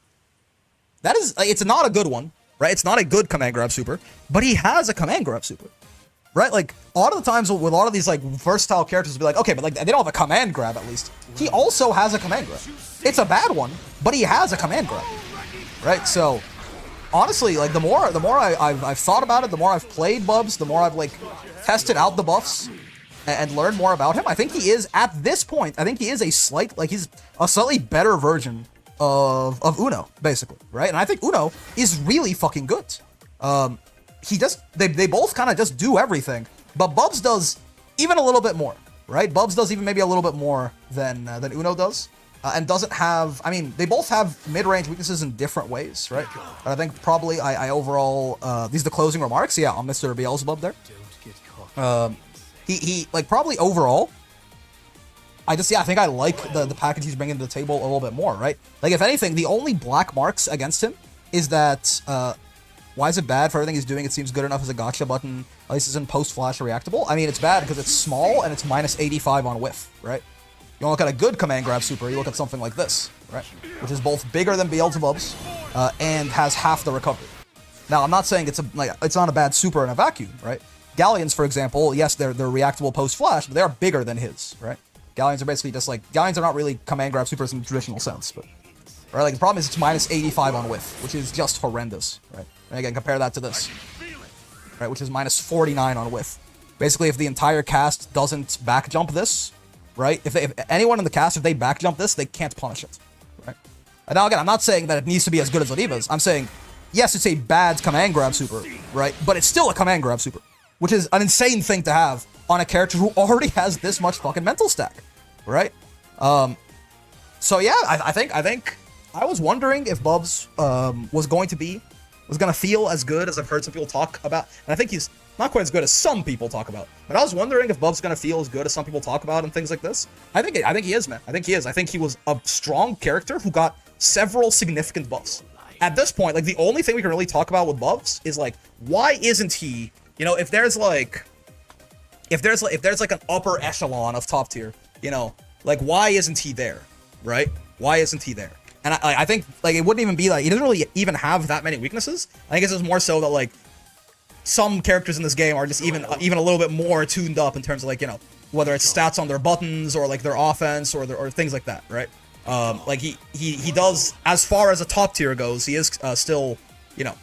That is, it's not a good one, right? It's not a good command grab super, but he has a command grab super, right? Like, a lot of the times with a lot of these, like, versatile characters, be like, okay, but, like, they don't have a command grab, at least. He also has a command grab. It's a bad one, but he has a command grab, right? So, honestly, like, the more I've thought about it, the more I've played Bubs, the more I've, like, tested out the buffs, and learn more about him, I think he is, at this point, I think he is he's a slightly better version of Uno, basically, right? And I think Uno is really fucking good. They both kind of just do everything, but Bubs does even a little bit more, right? Bubs does even maybe a little bit more than Uno does, and doesn't have, I mean, they both have mid-range weaknesses in different ways, right? But I think probably I overall, these are the closing remarks, yeah, on Mr. Beelzebub there. He like, probably overall, I think I like the package he's bringing to the table a little bit more, right? Like, if anything, the only black marks against him is that, why is it bad for everything he's doing? It seems good enough as a gotcha button. At least it's in post-flash reactable. I mean, it's bad because it's small and it's minus 85 on whiff, right? You want to look at a good command grab super, you look at something like this, right? Which is both bigger than Beelzebub's, and has half the recovery. Now, I'm not saying it's not a bad super in a vacuum, right? Galleons, for example, yes, they're reactable post-flash, but they are bigger than his, right? Galleons are basically just like, Galleons are not really command grab supers in the traditional sense, but, right, like, the problem is it's minus 85 on whiff, which is just horrendous, right? And again, compare that to this, right, which is minus 49 on whiff. Basically, if the entire cast doesn't back jump this, right, if anyone in the cast, if they back jump this, they can't punish it, right? And now again, I'm not saying that it needs to be as good as Ladiva's. I'm saying, yes, it's a bad command grab super, right, but it's still a command grab super, which is an insane thing to have on a character who already has this much fucking mental stack, right? So yeah, I think I was wondering if Bubs was going to feel as good as I've heard some people talk about, and I think he's not quite as good as some people talk about. But I was wondering if Bub's gonna feel as good as some people talk about and things like this. I think he is, man. I think he is. I think he was a strong character who got several significant buffs. At this point, like, the only thing we can really talk about with Bubs is, like, why isn't he? You know, if there's like an upper echelon of top tier, you know, like, why isn't he there, right? Why isn't he there? And I think, like, it wouldn't even be like, he doesn't really even have that many weaknesses. I think it's just more so that, like, some characters in this game are just even a little bit more tuned up in terms of, like, you know, whether it's stats on their buttons or, like, their offense or things like that, right? Like, he does, as far as a top tier goes, he is still, you know,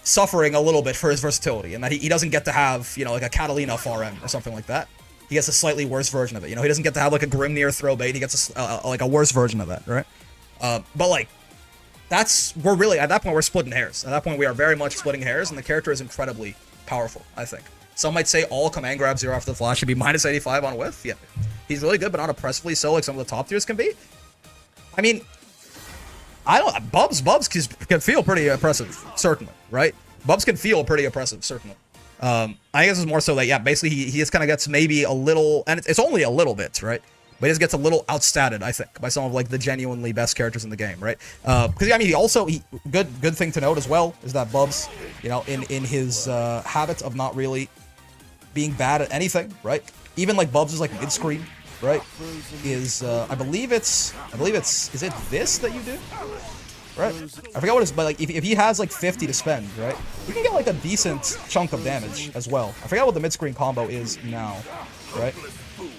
suffering a little bit for his versatility, and that he doesn't get to have, you know, like a Catalina FRM or something like that. He gets a slightly worse version of it. You know, he doesn't get to have, like, a Grimnir throw bait. He gets like a worse version of that, right? But, like, we're really, at that point, we're splitting hairs. At that point, we are very much splitting hairs, and the character is incredibly powerful, I think. Some might say all command grab 0 after the flash should be minus 85 on whiff. Yeah. He's really good, but not oppressively so like some of the top tiers can be. I mean, Bubs can feel pretty oppressive, certainly, right? Bubs can feel pretty oppressive, certainly. I guess it's more so that, yeah, basically he just kind of gets maybe a little, and it's only a little bit, right? But he just gets a little outstatted, I think, by some of, like, the genuinely best characters in the game, right? Because, I mean, good thing to note as well is that Bubs, you know, in his habit of not really being bad at anything, right? Even, like, Bubs is, like, mid-screen, right? Is, I believe it's, is it this that you do? Right? I forgot what it's, but, like, if he has, like, 50 to spend, right? You can get, like, a decent chunk of damage as well. I forgot what the mid-screen combo is now, right?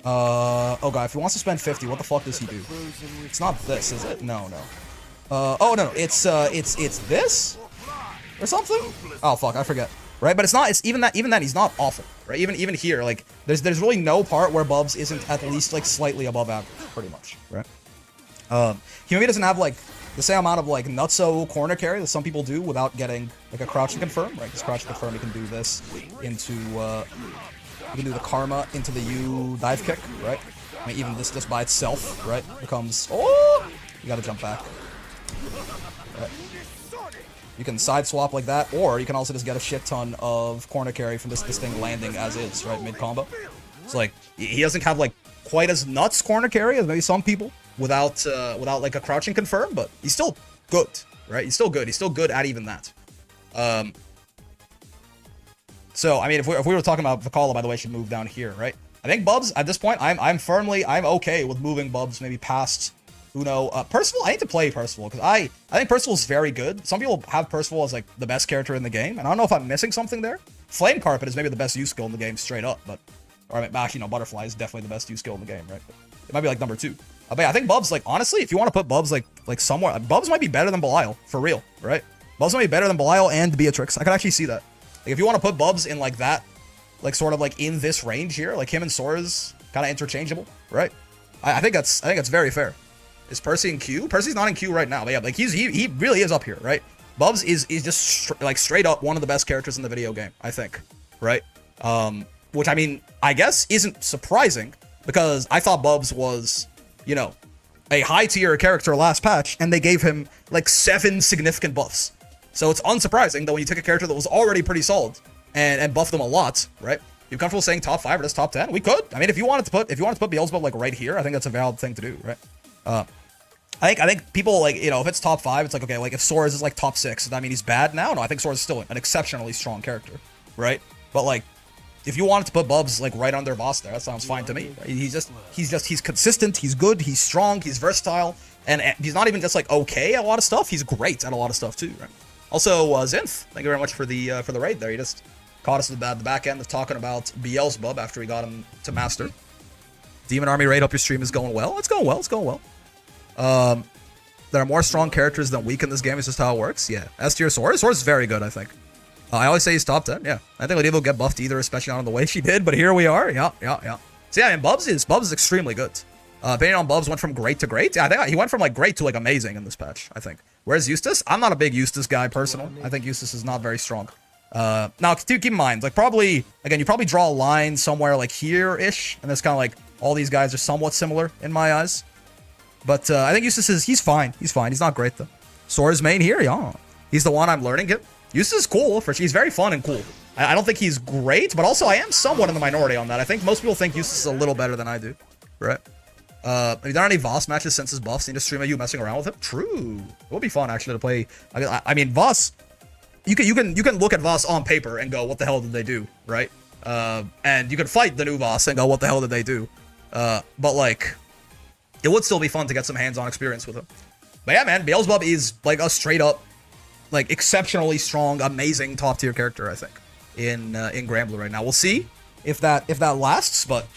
Oh god, if he wants to spend 50, what the fuck does he do? It's not this, is it? No. Oh no, it's this? Or something? Oh fuck, I forget. Right, but it's even that he's not awful, right? Even here, like, there's really no part where Bubs isn't at least, like, slightly above average, pretty much, right? He maybe doesn't have, like, the same amount of, like, nutso corner carry that some people do without getting, like, a crouch and confirm, right? Because crouch and confirm, you can do this into, you can do the karma into the U dive kick, right? I mean, even this just by itself, right, becomes, oh, you gotta jump back. Right. You can side swap like that, or you can also just get a shit ton of corner carry from this thing landing as is, right, mid combo. It's like, he doesn't have, like, quite as nuts corner carry as maybe some people without like a crouching confirm, but he's still good, right? He's still good. He's still good at even that. So, I mean, if we were talking about Vakala, by the way, should move down here, right? I think Bubs, at this point, I'm okay with moving Bubs maybe past Uno. Percival, I need to play Percival, because I think Percival's very good. Some people have Percival as, like, the best character in the game, and I don't know if I'm missing something there. Flame Carpet is maybe the best use skill in the game, straight up, but, or I mean, actually, no, Butterfly is definitely the best use skill in the game, right? But it might be, like, number 2. But yeah, I think Bubs, like, honestly, if you want to put Bubs, like somewhere, Bubs might be better than Belial, for real, right? Bubs might be better than Belial and Beatrix. I can actually see that. Like, if you want to put Bubs in, like, that like sort of like in this range here. Like him and Sora's kind of interchangeable, right? I think that's very fair. Is Percy in Q? Percy's not in Q right now, but yeah, like he really is up here, right? Bubs is just like straight up one of the best characters in the video game, I think, right? Which I mean, I guess isn't surprising because I thought Bubs was, you know, a high tier character last patch, and they gave him like 7 significant buffs. So it's unsurprising that when you take a character that was already pretty solid and buff them a lot, right? You comfortable saying top 5 or just top 10? We could. I mean, if you wanted to put Beelzebub like right here, I think that's a valid thing to do, right? I think people like, you know, if it's top 5, it's like, okay, like if Sora's is like top 6, does that mean he's bad now? No, I think Sora's still an exceptionally strong character, right? But like, if you wanted to put Bubs like right under Voss there, that sounds fine to me. Right? He's consistent, he's good, he's strong, he's versatile, and he's not even just like okay at a lot of stuff, he's great at a lot of stuff too, right? Also, Zinth, thank you very much for the raid there. You just caught us at the back end of talking about Beelzebub after we got him to Master. Demon Army raid, hope your stream is going well. It's going well, it's going well. There are more strong characters than weak in this game. It's just how it works. Yeah. S tier Sora. Sora's very good, I think. I always say he's top 10. Yeah. I think Ladiva will get buffed either, especially on the way she did. But here we are. Yeah. So yeah, and Bubs is extremely good. Opinion on Bubs went from great to great. Yeah, I think he went from like great to like amazing in this patch, I think. Whereas Eustace, I'm not a big Eustace guy personally. I think Eustace is not very strong. Now, keep in mind, like probably, again, you probably draw a line somewhere like here-ish. And it's kind of like all these guys are somewhat similar in my eyes. But I think Eustace he's fine. He's fine. He's not great though. Sora's main here, yeah. He's the one I'm learning him. Eustace is cool for sure. He's very fun and cool. I don't think he's great, but also I am somewhat in the minority on that. I think most people think Eustace is a little better than I do, right? Have you done any Voss matches since his buffs? Need to stream of you messing around with him? True. It would be fun actually to play. I mean, Voss. You can look at Voss on paper and go, what the hell did they do, right? And you can fight the new Voss and go, what the hell did they do? But like, it would still be fun to get some hands-on experience with him. But yeah, man, Beelzebub is like a straight-up, like exceptionally strong, amazing top-tier character, I think, in Granblue right now. We'll see if that lasts, but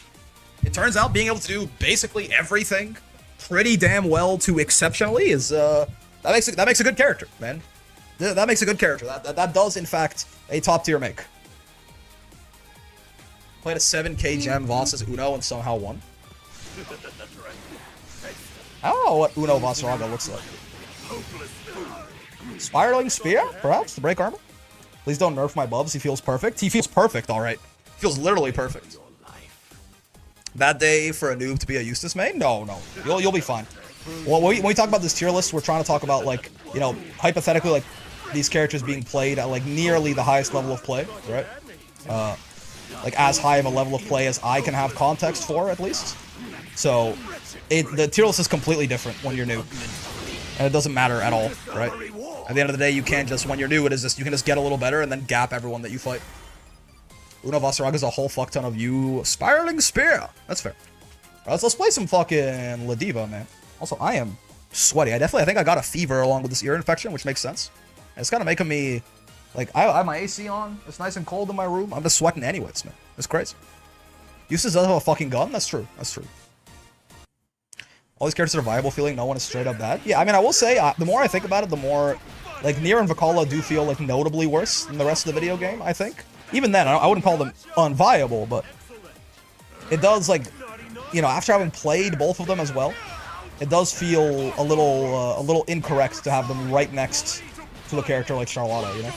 it turns out being able to do basically everything pretty damn well to exceptionally is that makes a good character, man. That makes a good character. That does in fact a top-tier make. Played a 7k gem Voss as Uno and somehow won. I don't know what Uno Vasaraga looks like. Spiraling Spear, perhaps, to break armor? Please don't nerf my Bubs, he feels perfect. He feels perfect, alright. He feels literally perfect. Bad day for a noob to be a Eustace main? No. You'll be fine. Well, when we talk about this tier list, we're trying to talk about, like, you know, hypothetically, like, these characters being played at, like, nearly the highest level of play, right? Like, as high of a level of play as I can have context for, at least. So, the tier list is completely different when you're new. And it doesn't matter at all, right? At the end of the day, you can't just, when you're new, you can just get a little better and then gap everyone that you fight. Uno Vasaraga is a whole fuck ton of you. Spiraling Spear! That's fair. Alright, let's play some fucking Ladiva, man. Also, I am sweaty. I think I got a fever along with this ear infection, which makes sense. And it's kind of making me, like, I have my AC on. It's nice and cold in my room. I'm just sweating anyways, man. It's crazy. Eustace does have a fucking gun? That's true. That's true. All these characters are viable feeling, no one is straight up bad. Yeah, I mean, I will say, the more I think about it, the more, like, Nier and Vakala do feel, like, notably worse than the rest of the video game, I think. Even then, I wouldn't call them unviable, but it does, like, you know, after having played both of them as well, it does feel a little incorrect to have them right next to a character like Charlotta, you know?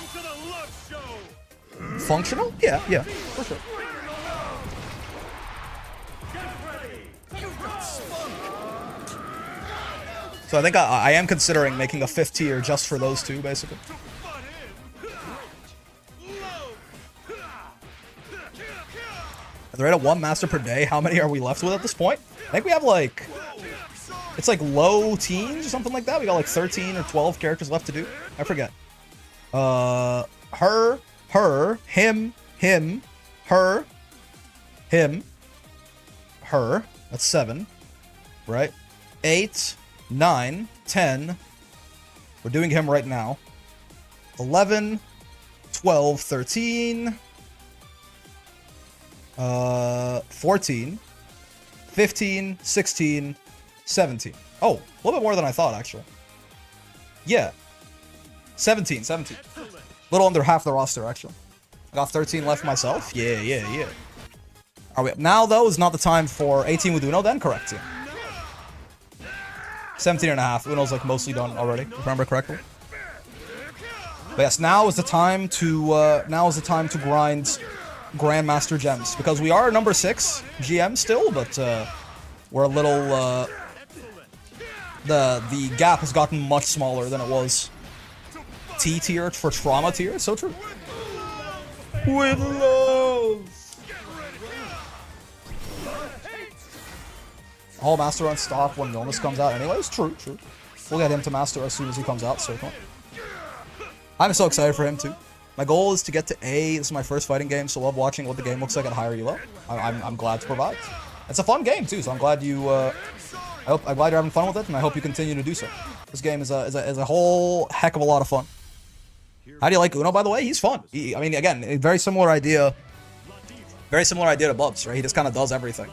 Functional? Yeah, for sure. So I think I am considering making a 5th tier just for those two, basically. At the rate of 1 master per day, how many are we left with at this point? I think we have like, it's like low teens or something like that. We got like 13 or 12 characters left to do. I forget. Her, him, her, him, her. That's 7, right? 8, 9, 10. We're doing him right now. 11, 12, 13. 14, 15, 16, 17. Oh, a little bit more than I thought, actually. Yeah. 17. Little under half the roster, actually. I got 13 left myself. Yeah. Are we now, though, is not the time for 18 with Uno, then? Correct, yeah. 17 and a half. Uno's, like, mostly done already, if I remember correctly. But yes, now is the time to grind Grandmaster Gems. Because we are number 6 GM still, but, we're a little, the gap has gotten much smaller than it was. T tier for trauma tier, so true. With love! All Master Run stop when Illness comes out anyways. True. We'll get him to Master as soon as he comes out, certainly. I'm so excited for him, too. My goal is to get to A. This is my first fighting game, so love watching what the game looks like at higher elo. I'm glad to provide. It's a fun game, too, so I'm glad you... I'm glad you're having fun with it, and I hope you continue to do so. This game is a whole heck of a lot of fun. How do you like Uno, by the way? He's fun. I mean, again, a very similar idea. Very similar idea to Bubs, right? He just kind of does everything,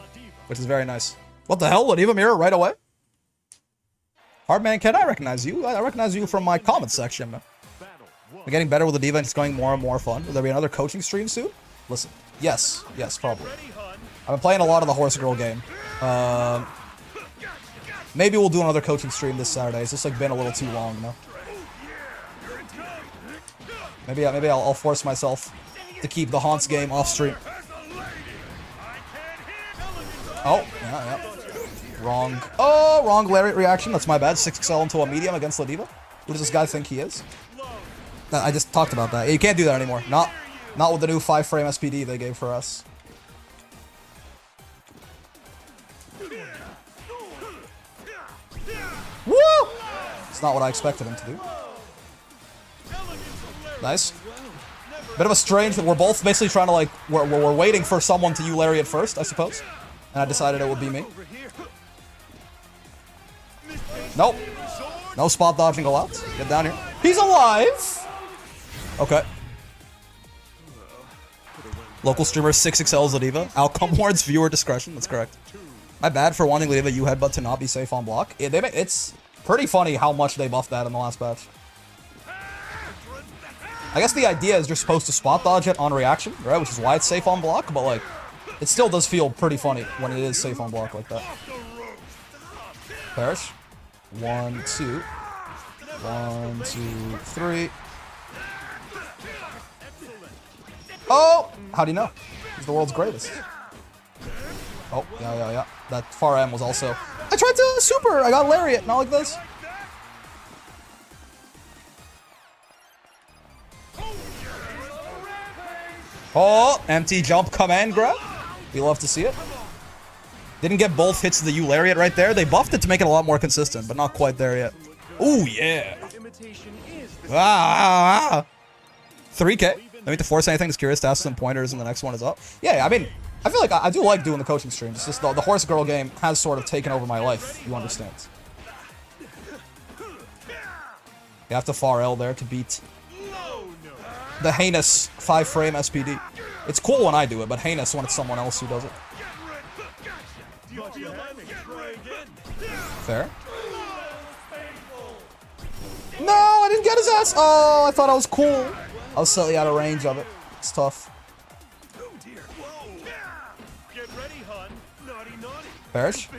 which is very nice. What the hell? Ladiva mirror right away? Hardman, can I recognize you? I recognize you from my comment section, man. We're getting better with the Diva and it's going more and more fun. Will there be another coaching stream soon? Listen. Yes, probably. I've been playing a lot of the Horse Girl game. Maybe we'll do another coaching stream this Saturday. It's just like been a little too long, you know? Maybe I'll force myself to keep the Haunts game off stream. Oh, yeah. Wrong. Oh, wrong Lariat reaction. That's my bad. 6XL into a medium against Ladiva. Who does this guy think he is? I just talked about that. You can't do that anymore. Not with the new 5-frame SPD they gave for us. Woo! It's not what I expected him to do. Nice. Bit of a strange... We're both basically trying to, like... We're waiting for someone to Lariat first, I suppose. And I decided it would be me. Nope. No spot dodging allowed. Get down here. He's alive! Okay. Local streamer 6XL's Ladiva. Outcome warrants viewer discretion. That's correct. My bad for wanting Ladiva U headbutt to not be safe on block. It's pretty funny how much they buffed that in the last patch. I guess the idea is you're supposed to spot dodge it on reaction, right? Which is why it's safe on block, but like, it still does feel pretty funny when it is safe on block like that. Perish. 1, 2. 1, 2, 3. Oh! How do you know? He's the world's greatest. Oh, yeah. That far M was also... I tried to super! I got Lariat, not like this. Oh! Empty jump command grab. We love to see it. Didn't get both hits of the U-Lariat right there. They buffed it to make it a lot more consistent, but not quite there yet. Ooh, yeah. 3K. Don't need to force anything. Just curious to ask some pointers and the next one is up. Yeah, I mean, I feel like I do like doing the coaching streams. It's just the Horse Girl game has sort of taken over my life. You understand. You have to far L there to beat the heinous 5-frame SPD. It's cool when I do it, but heinous when it's someone else who does it. Fair. No, I didn't get his ass. Oh, I thought I was cool. I was slightly out of range of it. It's tough. Perish.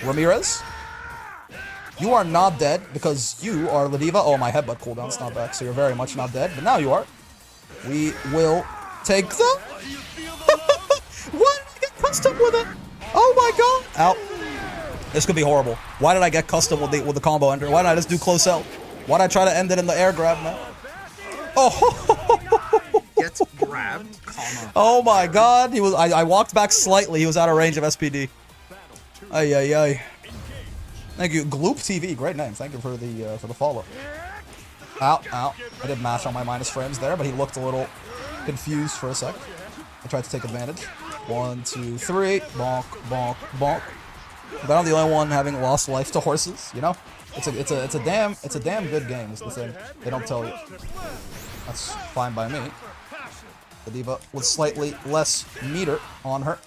Ramirez. You are not dead because you are Ladiva. Oh, my headbutt cooldown's not back, so you're very much not dead. But now you are. We will take the... Why did I get custom with it? Oh my god. Out. This could be horrible. Why did I get custom with the combo ender? Why did I just do close L? Why did I try to end it in the air grab, man? Oh. Gets grabbed, comma. Oh my god. He was. I walked back slightly. He was out of range of SPD. Ay. Thank you, Gloop TV. Great name. Thank you for the follow. Out. I did mash on my minus frames there, but he looked a little confused for a sec. I tried to take advantage. 1, 2, 3. Bonk, bonk, bonk. But I'm the only one having lost life to horses. You know, it's a damn good game. Is the thing they don't tell you. That's fine by me. The Diva with slightly less meter on her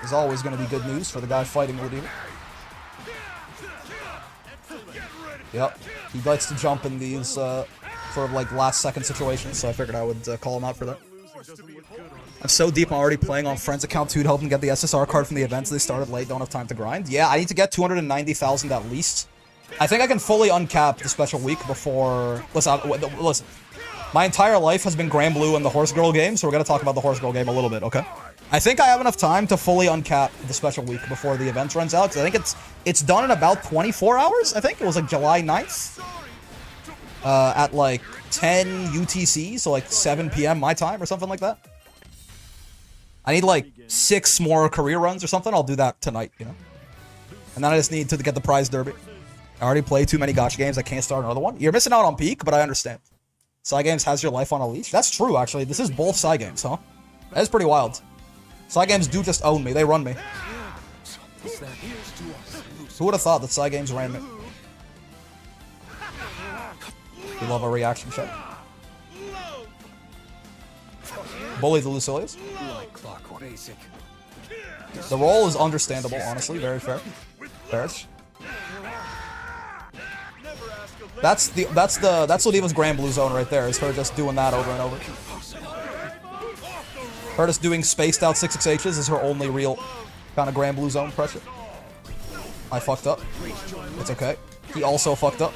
is always going to be good news for the guy fighting Ladiva. Yep, he likes to jump in these sort of like last second situation, so I figured I would call him out for that. I'm so deep, I'm already playing on friend's account too to help them get the SSR card from the events they started late, don't have time to grind. Yeah, I need to get 290,000 at least. I think I can fully uncap the special week before... Listen. My entire life has been Grand Blue and the Horse Girl game, so we're going to talk about the Horse Girl game a little bit, okay? I think I have enough time to fully uncap the special week before the event runs out, because I think it's done in about 24 hours, I think? It was like July 9th? At like 10 UTC, so like 7 PM my time or something like that. I need like 6 more career runs or something. I'll do that tonight, you know? And then I just need to get the prize derby. I already played too many gacha games. I can't start another one. You're missing out on Peak, but I understand. Cygames has your life on a leash. That's true, actually. This is both Cygames, huh? That is pretty wild. Cygames do just own me. They run me. Who would have thought that Cygames ran me? We love a reaction check. Bully the Lucilius. The role is understandable, honestly. Very fair. Fairish. That's Ladiva's Grand Blue Zone right there, is her just doing that over and over. Her just doing spaced out 6xh's is her only real kind of Grand Blue Zone pressure. I fucked up. It's okay. He also fucked up.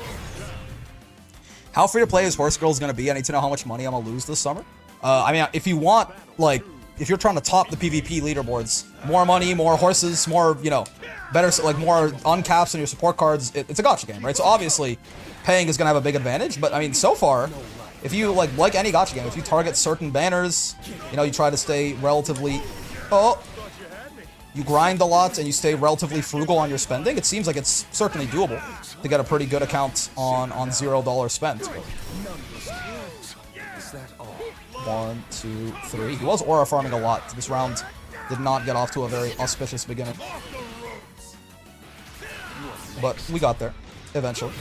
How free to play is Horse Girls gonna be? I need to know how much money I'm gonna lose this summer. I mean, if you want, like, if you're trying to top the PvP leaderboards, more money, more horses, more, you know, better, like, more uncaps on your support cards, it's a gacha game, right? So obviously, paying is gonna have a big advantage, but I mean, so far, if you, like any gacha game, if you target certain banners, you know, you try to stay relatively, you grind a lot and you stay relatively frugal on your spending, it seems like it's certainly doable to get a pretty good account on $0 spent. 1, 2, 3. He was aura farming a lot. This round did not get off to a very auspicious beginning. But we got there, eventually.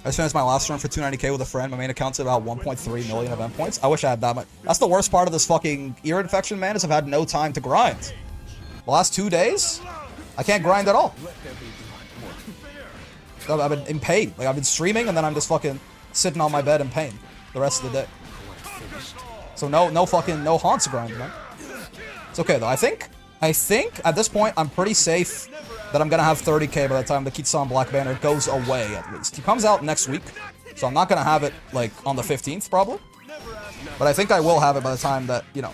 I just finished my last run for 290k with a friend. My main account's about 1.3 million event points. I wish I had that much. That's the worst part of this fucking ear infection, man, is I've had no time to grind. The last 2 days, I can't grind at all. I've been in pain. Like, I've been streaming, and then I'm just fucking sitting on my bed in pain the rest of the day. So no haunts grind, man. It's okay, though. I think, at this point, I'm pretty safe that I'm gonna have 30k by the time the Kitsan Black Banner goes away, at least. He comes out next week, so I'm not gonna have it, like, on the 15th, probably. But I think I will have it by the time that, you know,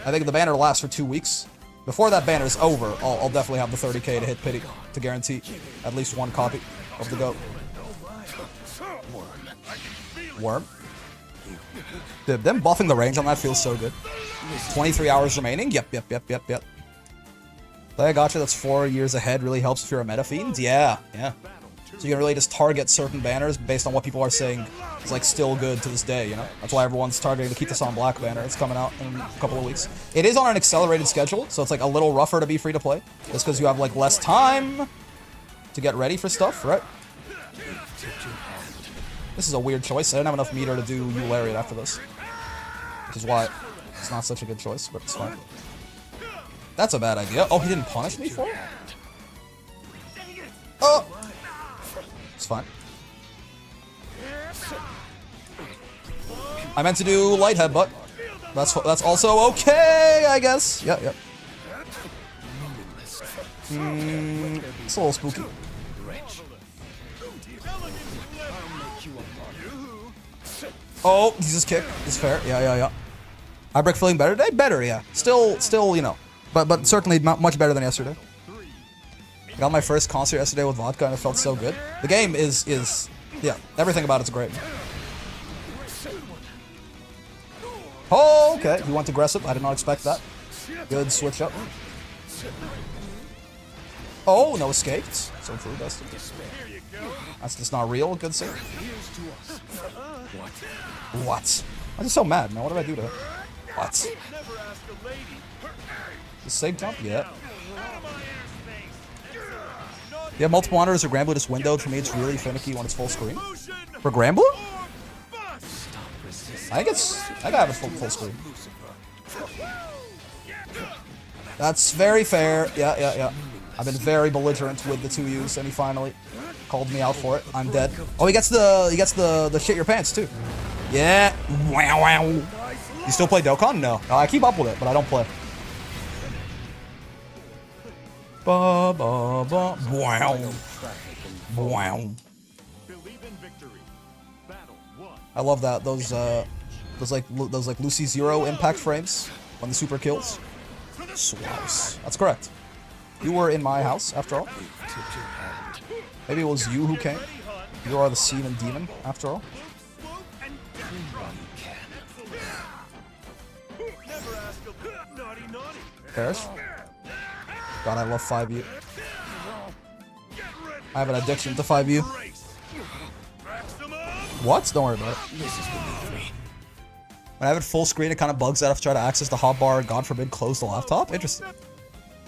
I think the banner lasts for 2 weeks. Before that banner is over, I'll definitely have the 30k to hit pity to guarantee at least one copy of the GOAT. Worm. Dude, them buffing the range on that feels so good. 23 hours remaining? Yep. Play a gacha that's 4 years ahead really helps if you're a meta fiend? Yeah. So you can really just target certain banners based on what people are saying is, like, still good to this day, you know? That's why everyone's targeting the Kitasan Black banner. It's coming out in a couple of weeks. It is on an accelerated schedule, so it's, like, a little rougher to be free to play. Just because you have, like, less time to get ready for stuff, right? This is a weird choice. I didn't have enough meter to do Eularian after this. Which is why it's not such a good choice, but it's fine. That's a bad idea. Oh, he didn't punish me for it? Oh! It's fine. I meant to do light headbutt. That's also okay, I guess. Yep. It's a little spooky. Oh, he's just kicked. It's fair. Yeah. Hybrid feeling better today? Better, yeah. Still, you know. But certainly much better than yesterday. I got my first concert yesterday with vodka and it felt so good. The game is yeah, everything about it's great. Oh, okay. He went aggressive. I did not expect that. Good switch up. Oh, no escaped. So true, Dustin. That's just not real. Good save. What? I'm just so mad, man. What did I do to her? What? The same jump? Yeah. You have multiple monitors or Granblue just windowed. For me, it's really finicky when it's full screen. For Granblue? I gotta have it full screen. That's very fair. Yeah. I've been very belligerent with the 2Us, and he finally Called me out for it. I'm dead. Oh, he gets the shit your pants too. Yeah. Wow, wow. You still play Dokkan? No. No, I keep up with it, but I don't play. Ba ba ba. Wow. Wow. I love that. Those like Lucy Zero impact frames when the super kills. Swaps. That's correct. You were in my house after all. Maybe it was you who came. You are the Semen Demon after all. Perish. God, I love 5U. I have an addiction to 5U. What? Don't worry about it. When I have it full screen, it kind of bugs out if I try to access the hotbar and, God forbid, close the laptop. Interesting.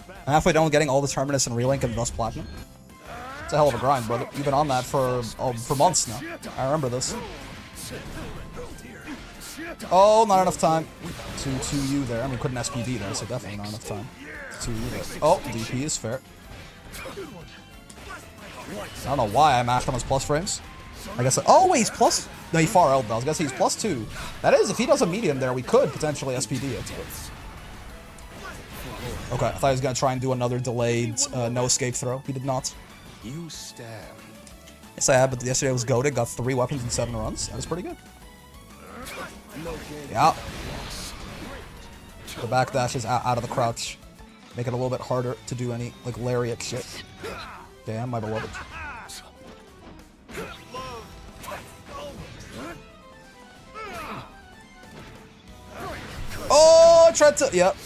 I'm halfway done with getting all the Terminus and Relink and thus Platinum. It's a hell of a grind, brother. You've been on that for months now. I remember this. Oh, not enough time to you there. I mean, couldn't SPD there, so definitely not enough time to you there. Oh, DP is fair. I don't know why I mashed on his plus frames. I guess. Oh wait, he's plus. No, he far out though. I was gonna say he's +2. That is, if he does a medium there, we could potentially SPD it. Okay, I thought he was gonna try and do another delayed no escape throw. He did not. You stand. Yes, I have, but yesterday I was goated. Got 3 weapons in 7 runs. That was pretty good. Yeah. The backdash is out of the crouch. Make it a little bit harder to do any like lariat shit. Damn, my beloved. Oh, I tried to. Yep.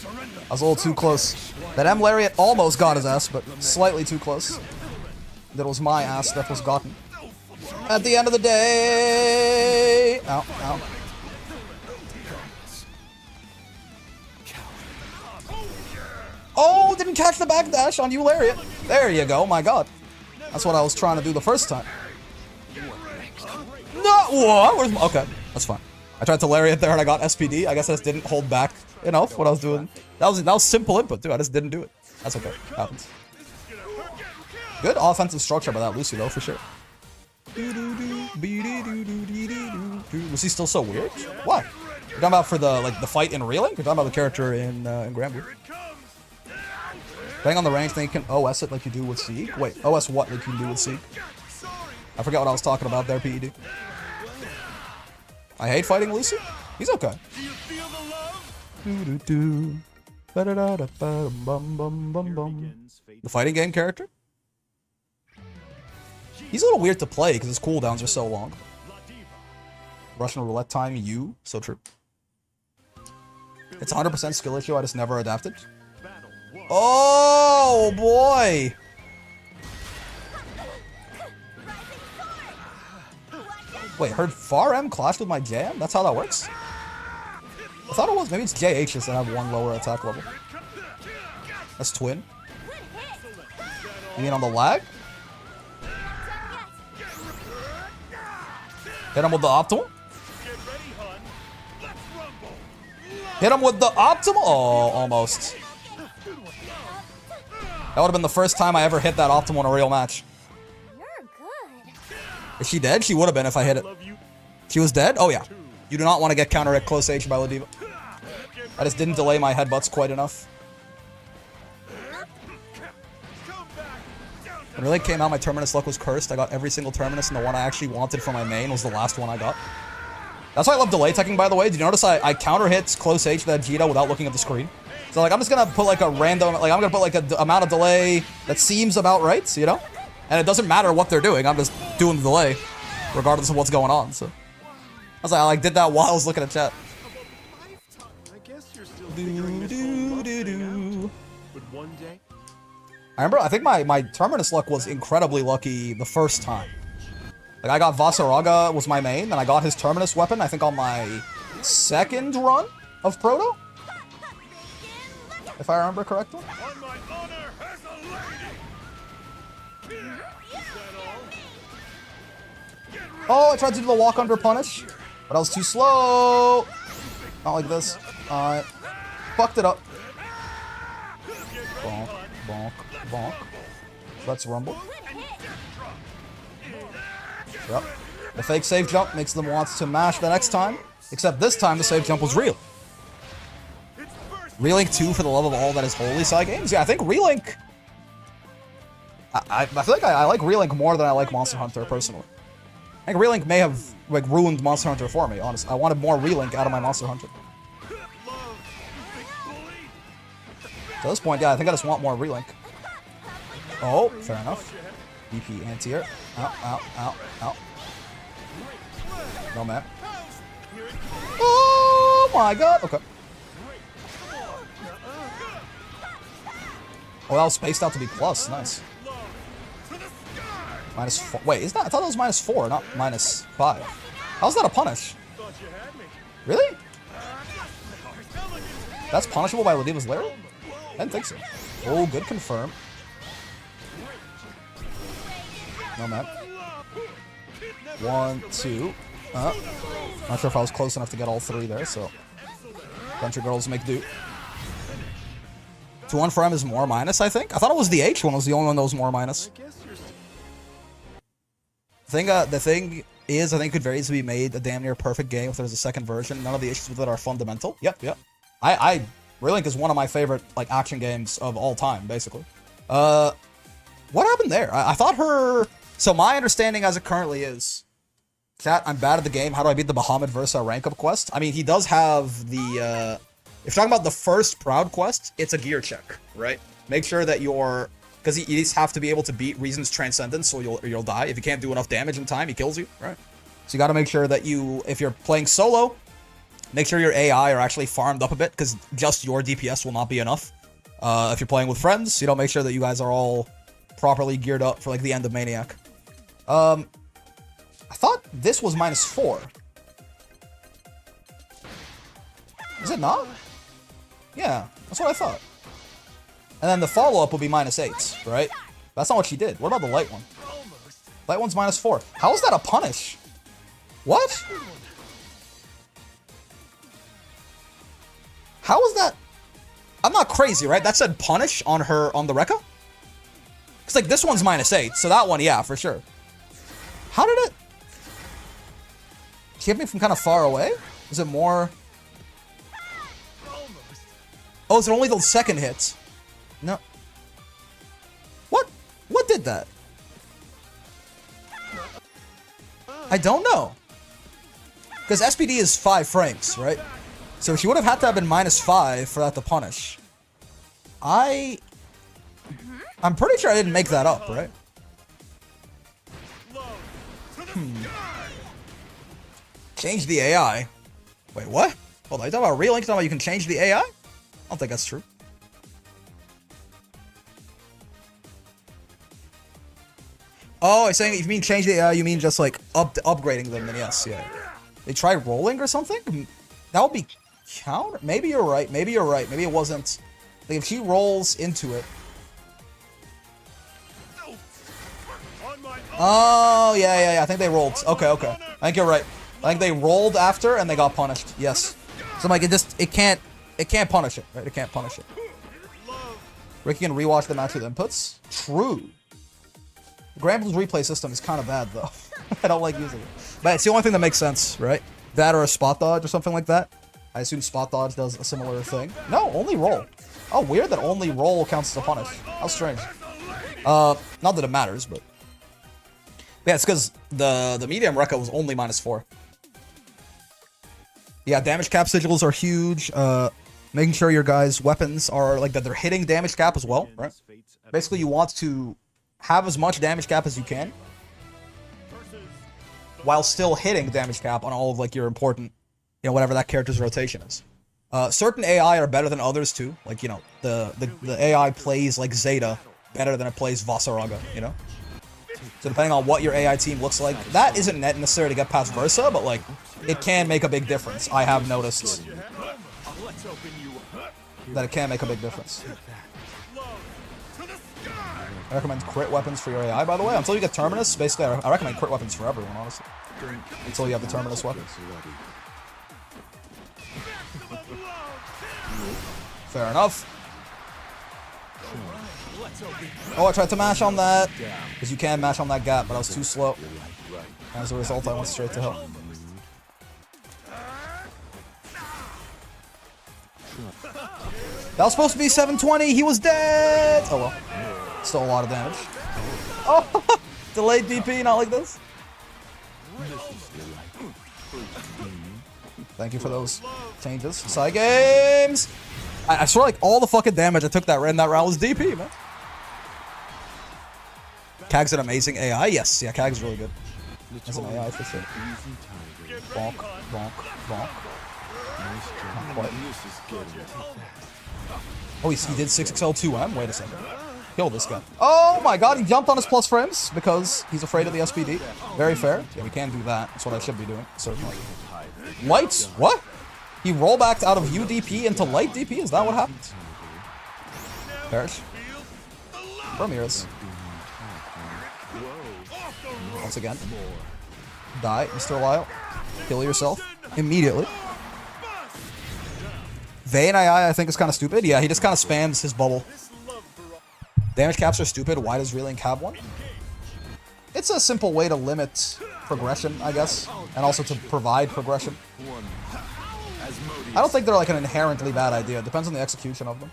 I was a little too close. That M lariat almost got his ass, but slightly too close. That was my ass that was gotten. At the end of the day. Ow, ow. Oh, didn't catch the backdash on you, lariat. There you go. My God. That's what I was trying to do the first time. No, what? Where's my, okay, that's fine. I tried to lariat there and I got SPD. I guess I just didn't hold back enough what I was doing. That was simple input, too. I just didn't do it. That's okay. Happens. Good offensive structure by that Lucy, though, for sure. Lucy's still so weird? Why? You're talking about for the fight in Relink? You're talking about the character in Granblue? Depending on the range, then you can OS it like you do with Sieg. Wait, OS what like you can do with Sieg? I forgot what I was talking about there, PED. I hate fighting Lucy. He's okay. The fighting game character? He's a little weird to play because his cooldowns are so long. Russian roulette time, you. So true. It's 100% skill issue, I just never adapted. Oh, boy! Wait, her far M clashed with my JM? That's how that works? I thought it was. Maybe it's JHs that have 1 lower attack level. That's twin. You mean on the lag? Hit him with the optimal? Hit him with the optimal? Oh, almost. That would have been the first time I ever hit that optimal in a real match. You're good. Is she dead? She would have been if I hit it. She was dead? Oh yeah. You do not want to get counter at close H by Ladiva. I just didn't delay my headbutts quite enough. When it really came out, my Terminus luck was cursed. I got every single Terminus, and the one I actually wanted for my main was the last one I got. That's why I love delay teching, by the way. Did you notice I counter hits close H that Vegeta without looking at the screen? So like I'm just gonna put like a random, like I'm gonna put like a amount of delay that seems about right, you know? And it doesn't matter what they're doing, I'm just doing the delay, regardless of what's going on, so. I like did that while I was looking at chat. I remember, I think my Terminus luck was incredibly lucky the first time. Like I got Vasaraga was my main, and I got his Terminus weapon, I think on my 2nd run of Proto? If I remember correctly. Oh, I tried to do the walk under punish, but I was too slow. Not like this. Alright. Fucked it up. Bonk, bonk, bonk. Let's rumble. Yep. The fake save jump makes them want to mash the next time. Except this time the save jump was real. Relink 2 for the love of all that is holy side games? Yeah, I think Relink... I feel like I like Relink more than I like Monster Hunter, personally. I think Relink may have, like, ruined Monster Hunter for me, honestly. I wanted more Relink out of my Monster Hunter. To this point, yeah, I think I just want more Relink. Oh, fair enough. BP anti-air. Ow, ow, ow, ow. No, man. Oh my god! Okay. Oh, that was spaced out to be plus. Nice. -4. Wait, is that? I thought it was -4, not -5. How's that a punish? Really? That's punishable by Ladiva's Lair? I didn't think so. Oh, good confirm. No, man. 1, 2. Not sure if I was close enough to get all 3 there, so... Country girls make do. 2-1 for M is more minus, I think? I thought it was the H one was the only one that was more minus. The thing is, I think it could very easily be made a damn near perfect game if there's a second version. None of the issues with it are fundamental. Yep. Relink is one of my favorite, like, action games of all time, basically. What happened there? I thought her... So my understanding as it currently is... Chat, I'm bad at the game. How do I beat the Bahamut Versa rank up quest? I mean, he does have the, if you're talking about the first Proud quest, it's a gear check, right? Make sure that you're... Because you just have to be able to beat Reason's Transcendence, or you'll die. If you can't do enough damage in time, he kills you, right? So you gotta make sure that you... If you're playing solo, make sure your AI are actually farmed up a bit, because just your DPS will not be enough. If you're playing with friends, you know, make sure that you guys are all properly geared up for, like, the end of Maniac. I thought this was -4. Is it not? Yeah, that's what I thought. And then the follow-up will be -8, right? That's not what she did. What about the light one? Light one's -4. How is that a punish? What? How is that? I'm not crazy, right? That said punish on the Rekka? Because, like, this one's -8, so that one, yeah, for sure. How did it... She hit me from kind of far away? Is it more... Oh, is it only the second hit? No. What? What did that? I don't know. Because SPD is 5 frames, right? So she would have had to have been -5 for that to punish. I'm pretty sure I didn't make that up, right? Change the AI. Wait, what? Hold on, you talking about Relink? You talking about you can change the AI? I don't think that's true. Oh, I'm saying if you mean change the AI, you mean just like upgrading them, then yes, yeah. They tried rolling or something? That would be counter? Maybe you're right, maybe you're right. Maybe it wasn't. Like if she rolls into it. Oh, yeah, I think they rolled. Okay. I think you're right. I think they rolled after and they got punished. Yes. So like it can't punish it, right? It can't punish it. Ricky can rewatch the match with inputs. True. The Grand Blues replay system is kind of bad though. I don't like using it. But it's the only thing that makes sense, right? That or a spot dodge or something like that. I assume spot dodge does a similar thing. No, only roll. Oh, weird that only roll counts as a punish. How strange. Not that it matters, but yeah, it's because the medium Rekka was only -4. Yeah, damage cap sigils are huge. Making sure your guys' weapons are like that they're hitting damage cap as well, right? Basically, you want to have as much damage cap as you can while still hitting damage cap on all of like your important, you know, whatever that character's rotation is. Certain AI are better than others too. Like, you know, the AI plays like Zeta better than it plays Vasaraga, you know? So depending on what your AI team looks like, that isn't necessary to get past Versa, but like, it can make a big difference. I have noticed that it can make a big difference. I recommend crit weapons for your AI, by the way. Until you get Terminus, basically, I recommend crit weapons for everyone, honestly. Until you have the Terminus weapons. Fair enough. Oh, I tried to mash on that. Because you can mash on that gap, but I was too slow. As a result, I went straight to hell. That was supposed to be 720. He was dead. Oh well. Still a lot of damage. Oh, delayed DP, not like this. Thank you for those changes. Side games. I swear, like all the fucking damage I took that in that round was DP, man. Kag's an amazing AI. Yes, yeah, Kag's really good. As an AI for sure. Bonk, bonk, bonk. Not quite. Oh, he did 6XL2M? Wait a second. Kill this guy. Oh my god, he jumped on his plus frames because he's afraid of the SPD. Very fair. Yeah, we can do that. That's what I should be doing, certainly. Lights? What? He rollbacked out of UDP into light DP? Is that what happened? Perish. Ramirez. Once again. Die, Mr. Lyle. Kill yourself. Immediately. Vayne AI, I think, is kind of stupid. Yeah, he just kind of spams his bubble. Damage caps are stupid. Why does Relink have one? It's a simple way to limit progression, I guess. And also to provide progression. I don't think they're like an inherently bad idea. It depends on the execution of them.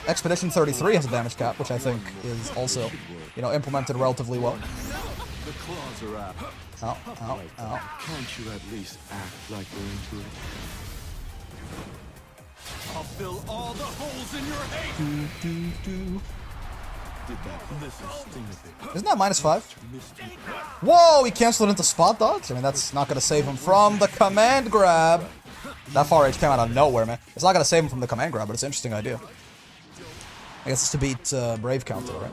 Expedition 33 has a damage cap, which I think is also, you know, implemented relatively well. The claws are out. Ow, ow, ow. Can't you at least act like you're into it? I'll fill all the holes in your hate. Did that listen sting a bit? Isn't that -5? Whoa, he canceled it into spot dodge? I mean, that's not going to save him from the command grab. That far range came out of nowhere, man. It's not going to save him from the command grab, but it's an interesting idea. I guess it's to beat Brave counter, right?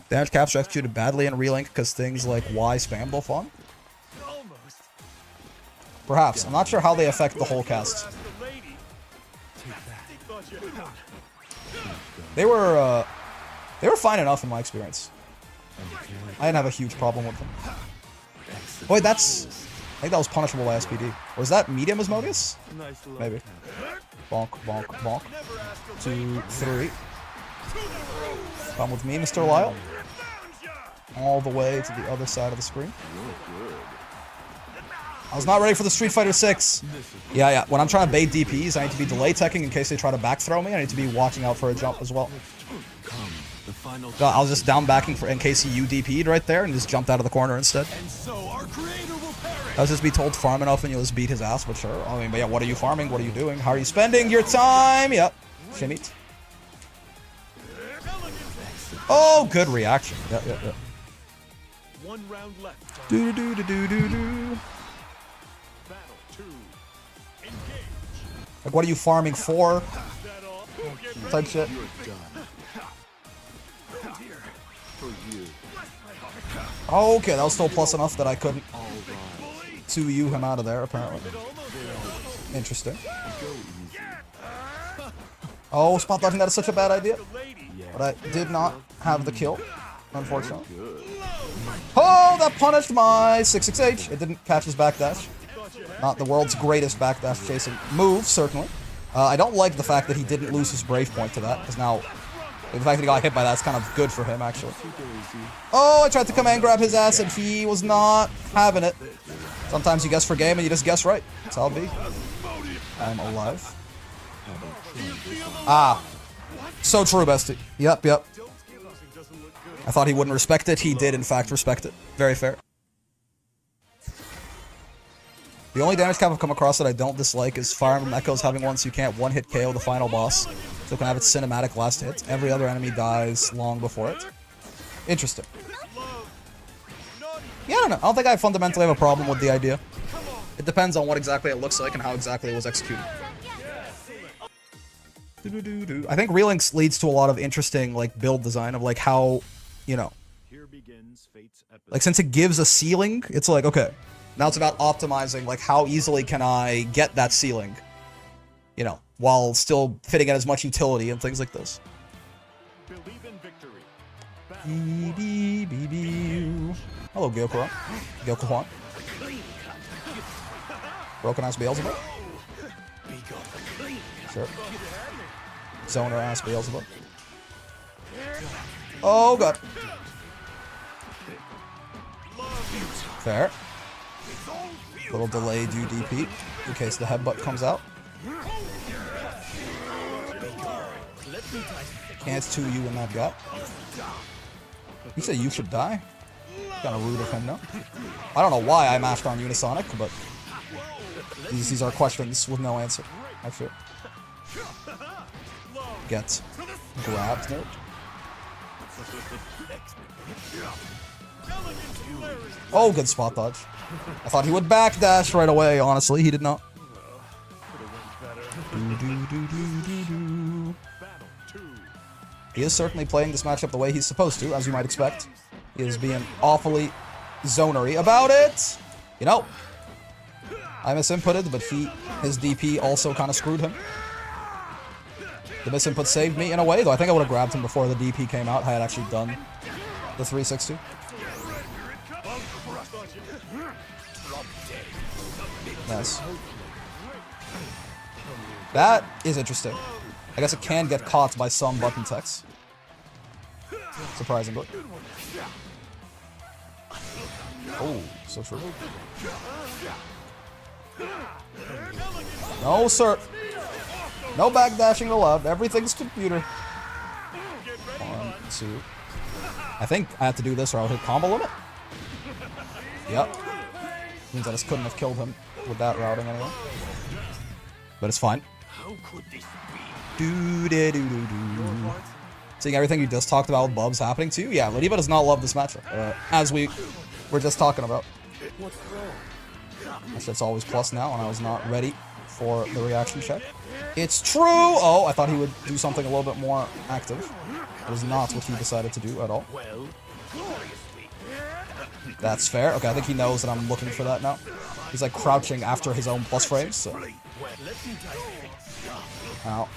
Damage caps are executed badly in Relink because things like Y spam buff on. Perhaps. I'm not sure how they affect the whole cast. They were fine enough in my experience. I didn't have a huge problem with them. Wait, I think that was punishable by SPD. Or is that medium Asmodeus? Maybe. Bonk, bonk, bonk. 2, 3. Come with me, Mr. Lyle. All the way to the other side of the screen. I was not ready for the Street Fighter 6. Yeah. When I'm trying to bait DPs, I need to be delay teching in case they try to back throw me. I need to be watching out for a jump as well. I was just down backing in case he UDP'd right there and just jumped out of the corner instead. I was just be told farm enough and you'll just beat his ass, but sure. I mean, but yeah, what are you farming? What are you doing? How are you spending your time? Yep. Shimmied. Oh, good reaction. Yep. One round left. Do. Like, what are you farming for? Type shit. Okay, that was still plus enough that I couldn't 2U him out of there, apparently. Interesting. Oh, spot dodging, that is such a bad idea. But I did not have the kill, unfortunately. Oh, that punished my 668. It didn't catch his backdash. Not the world's greatest backdash chasing move, certainly. I don't like the fact that he didn't lose his brave point to that, because now the fact that he got hit by that's kind of good for him, actually. Oh, I tried to command grab his ass, and he was not having it. Sometimes you guess for game, and you just guess right. That's how it be. I'm alive. Ah. So true, bestie. Yep. I thought he wouldn't respect it. He did, in fact, respect it. Very fair. The only damage cap I've come across that I don't dislike is Fire Emblem Echoes having one so you can't one-hit KO the final boss. So it can have its cinematic last hit. Every other enemy dies long before it. Interesting. Yeah, I don't know. I don't think I fundamentally have a problem with the idea. It depends on what exactly it looks like and how exactly it was executed. I think Relinks leads to a lot of interesting like build design of like how, you know, like since it gives a ceiling, it's like, okay, now it's about optimizing like how easily can I get that ceiling, you know, while still fitting in as much utility and things like this. Hello, Gyokuran. Broken ass Beelzebub. Sure. Zoner ass Beelzebub. Oh god. Fair. Little delayed UDP in case the headbutt comes out. Can't 2 you in that gap. You say you should die? Kinda rude of him, no? I don't know why I mashed on Unisonic, but these are questions with no answer. I feel. Get grabbed, nerd. Oh, good spot dodge. I thought he would backdash right away, honestly. He did not. He is certainly playing this matchup the way he's supposed to, as you might expect. He is being awfully zonery about it. You know, I misinputted, but his DP also kind of screwed him. The misinput saved me in a way, though I think I would have grabbed him before the DP came out. I had actually done the 360. Yes. That is interesting. I guess it can get caught by some button text. Surprisingly. Oh, so true. No, sir. No backdashing allowed. Everything's computer. 1, 2. I think I have to do this or I'll hit combo limit. Yep. Means I just couldn't have killed him with that routing anyway. But it's fine. Seeing everything you just talked about with Bubs happening to you? Yeah, Ladiva does not love this matchup. As we were just talking about. That shit's always plus now, and I was not ready for the reaction check. It's true! Oh, I thought he would do something a little bit more active. That is not what he decided to do at all. That's fair. Okay, I think he knows that I'm looking for that now. He's like crouching after his own plus frames, so... Ow.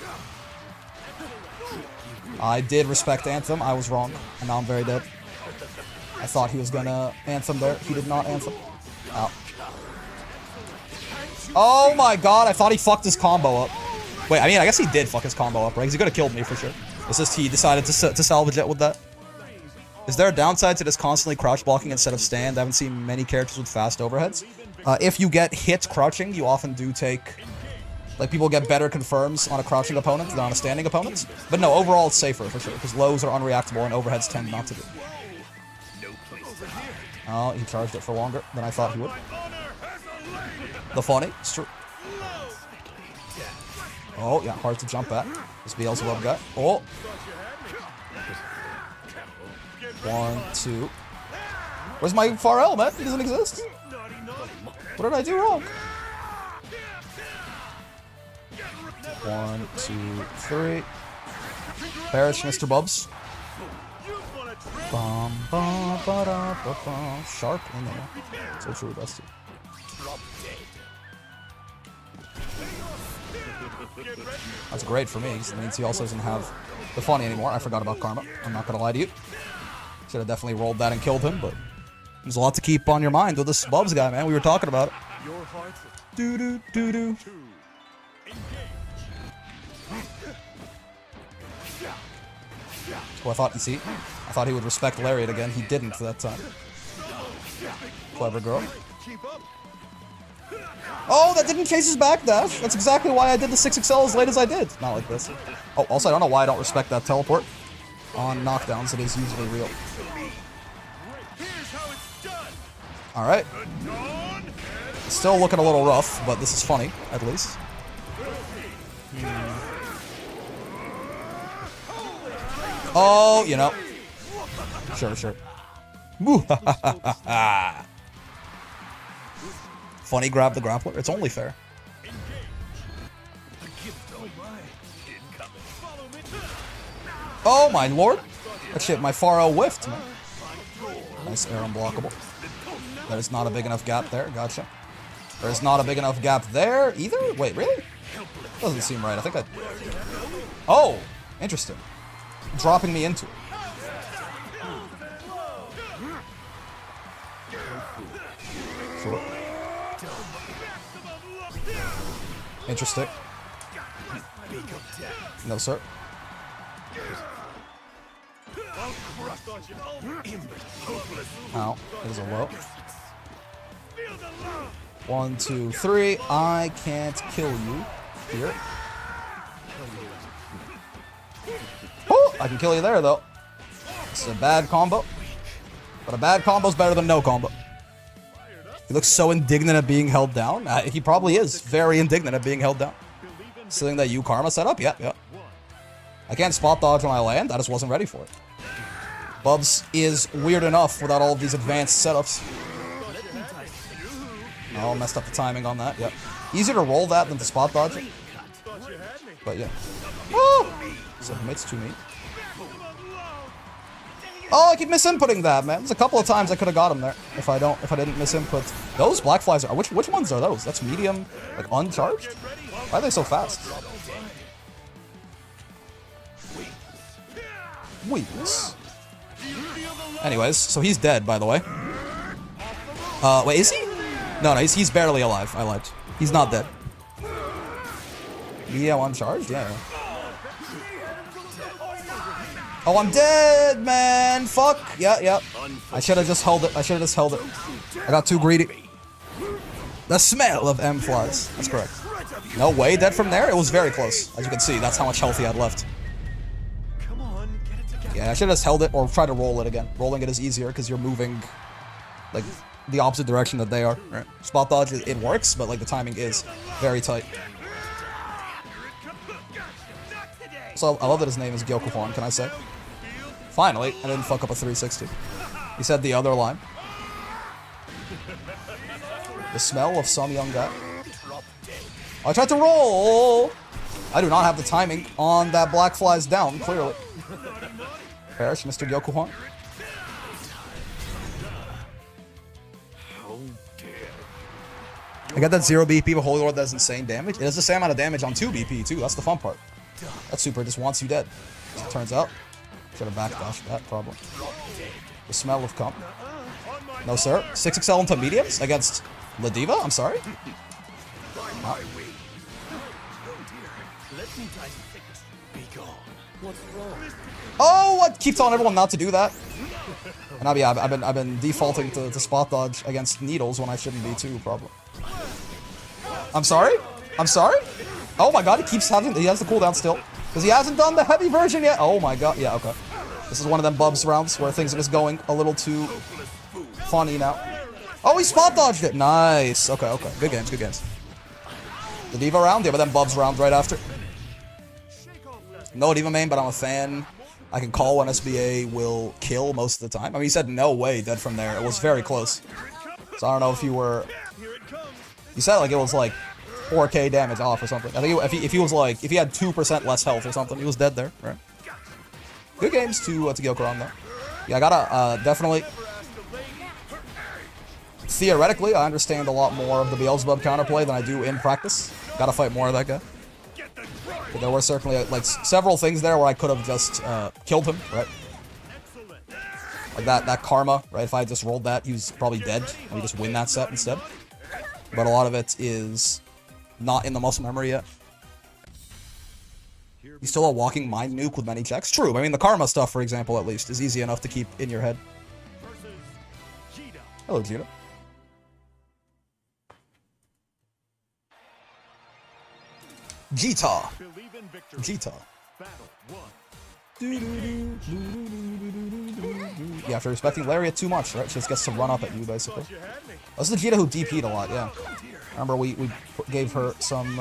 I did respect Anthem. I was wrong. And now I'm very dead. I thought he was gonna Anthem there. He did not Anthem. Ow. Oh my god, I thought he fucked his combo up. Wait, I mean, I guess he did fuck his combo up, right? Because he could have killed me for sure. It's just he decided to salvage it with that. Is there a downside to this constantly crouch blocking instead of stand? I haven't seen many characters with fast overheads. If you get hit crouching, you often do take... Like, people get better confirms on a crouching opponent than on a standing opponent. But no, overall it's safer, for sure, because lows are unreactable and overheads tend not to be. Oh, he charged it for longer than I thought he would. The funny, it's true. Oh, yeah, hard to jump at. This Beelzebub guy. Oh! 1, 2. Where's my far element? He doesn't exist. What did I do wrong? 1, 2, 3. Perish, Mr. Bubs. Bum, bum, ba, da, ba, ba. Sharp in there. So true, Dusty. That's great for me, because it means he also doesn't have the funny anymore. I forgot about Karma. I'm not gonna lie to you. Should have definitely rolled that and killed him, but there's a lot to keep on your mind with this Bubs guy, man. We were talking about it. Doo-doo, doo-doo. Well, I thought, you see, I thought he would respect Lariat again. He didn't that time. Clever girl. Oh, that didn't chase his backdash. That's exactly why I did the 6XL as late as I did. Not like this. Oh, also, I don't know why I don't respect that teleport. On knockdowns, it is usually real. Alright. Still looking a little rough, but this is funny, at least. Oh, you know. Sure, sure. Funny grab the grappler. It's only fair. Oh my lord. That shit, my far L whiffed, man. Nice air unblockable. That is not a big enough gap there. Gotcha. There's not a big enough gap there either? Wait, really? Doesn't seem right. I think I... Oh! Interesting. Dropping me into it. Sure. Interesting. No, sir. Ow. There's a low. 1, 2, 3. I can't kill you here. Oh, I can kill you there, though. It's a bad combo. But a bad combo's better than no combo. He looks so indignant at being held down. He probably is very indignant at being held down. Something that you Karma set up? Yeah, yeah. I can't spot dodge when I land. I just wasn't ready for it. Bubs is weird enough without all of these advanced setups. Oh, messed up the timing on that. Yep. Easier to roll that than to spot dodge it. But yeah. Woo! Submits to me. Oh, I keep misinputting that, man. There's a couple of times I could have got him there if I didn't misinput. Those black flies are which ones are those? That's medium, like uncharged? Why are they so fast? Weakness. Anyways, so he's dead, by the way. Wait, is he? No, he's barely alive. I lied. He's not dead. Yeah, uncharged? Yeah. Oh, I'm dead, man. Fuck. Yeah. I should have just held it. I got too greedy. The smell of M flies. That's correct. No way, dead from there? It was very close. As you can see, that's how much health he had left. Yeah, I should have just held it or tried to roll it again. Rolling it is easier because you're moving, like, the opposite direction that they are. Right? Spot dodge, it works, but, like, the timing is very tight. So, I love that his name is Gyokuhon, can I say? Finally, I didn't fuck up a 360. He said the other line. The smell of some young guy. Oh, I tried to roll! I do not have the timing on that black flies down, clearly. Perish, Mr. Gyokuhon. I got that 0 BP, but Holy Lord does insane damage. It does the same amount of damage on 2 BP, too. That's the fun part. That super just wants you dead. As it turns out. Should have backdashed that, probably. The smell of cum. No, sir. 6XL into mediums against Ladiva? I'm sorry? Oh. Oh, what? Keep telling everyone not to do that. And I've been defaulting to spot dodge against needles when I shouldn't be too, probably. I'm sorry? I'm sorry? Oh my god, he has the cooldown still. Because he hasn't done the heavy version yet. Oh my god, yeah, okay. This is one of them Bubs rounds where things are just going a little too funny now. Oh, he spot dodged it. Nice. Okay. Good games, good games. The Diva round? Yeah, but then Bubs round right after. No Diva main, but I'm a fan. I can call when SBA will kill most of the time. I mean, he said no way dead from there. It was very close. So I don't know if you were... You said like it was like 4k damage off or something. I think if he was like... If he had 2% less health or something, he was dead there, right? Good games to Gyokuran though. Yeah, I gotta definitely... Theoretically, I understand a lot more of the Beelzebub counterplay than I do in practice. Gotta fight more of that guy. But there were certainly like several things there where I could have just killed him, right? Like that karma, right? If I just rolled that, he was probably dead. And we just win that set instead. But a lot of it is not in the muscle memory yet. He's still a walking mind nuke with many checks. True. I mean, the karma stuff, for example, at least, is easy enough to keep in your head. Hello, Gita. Gita. Yeah, after respecting Lariat too much, right? She just gets to run up at you, basically. That's the Gita who DP'd a lot, yeah. Remember, we gave her some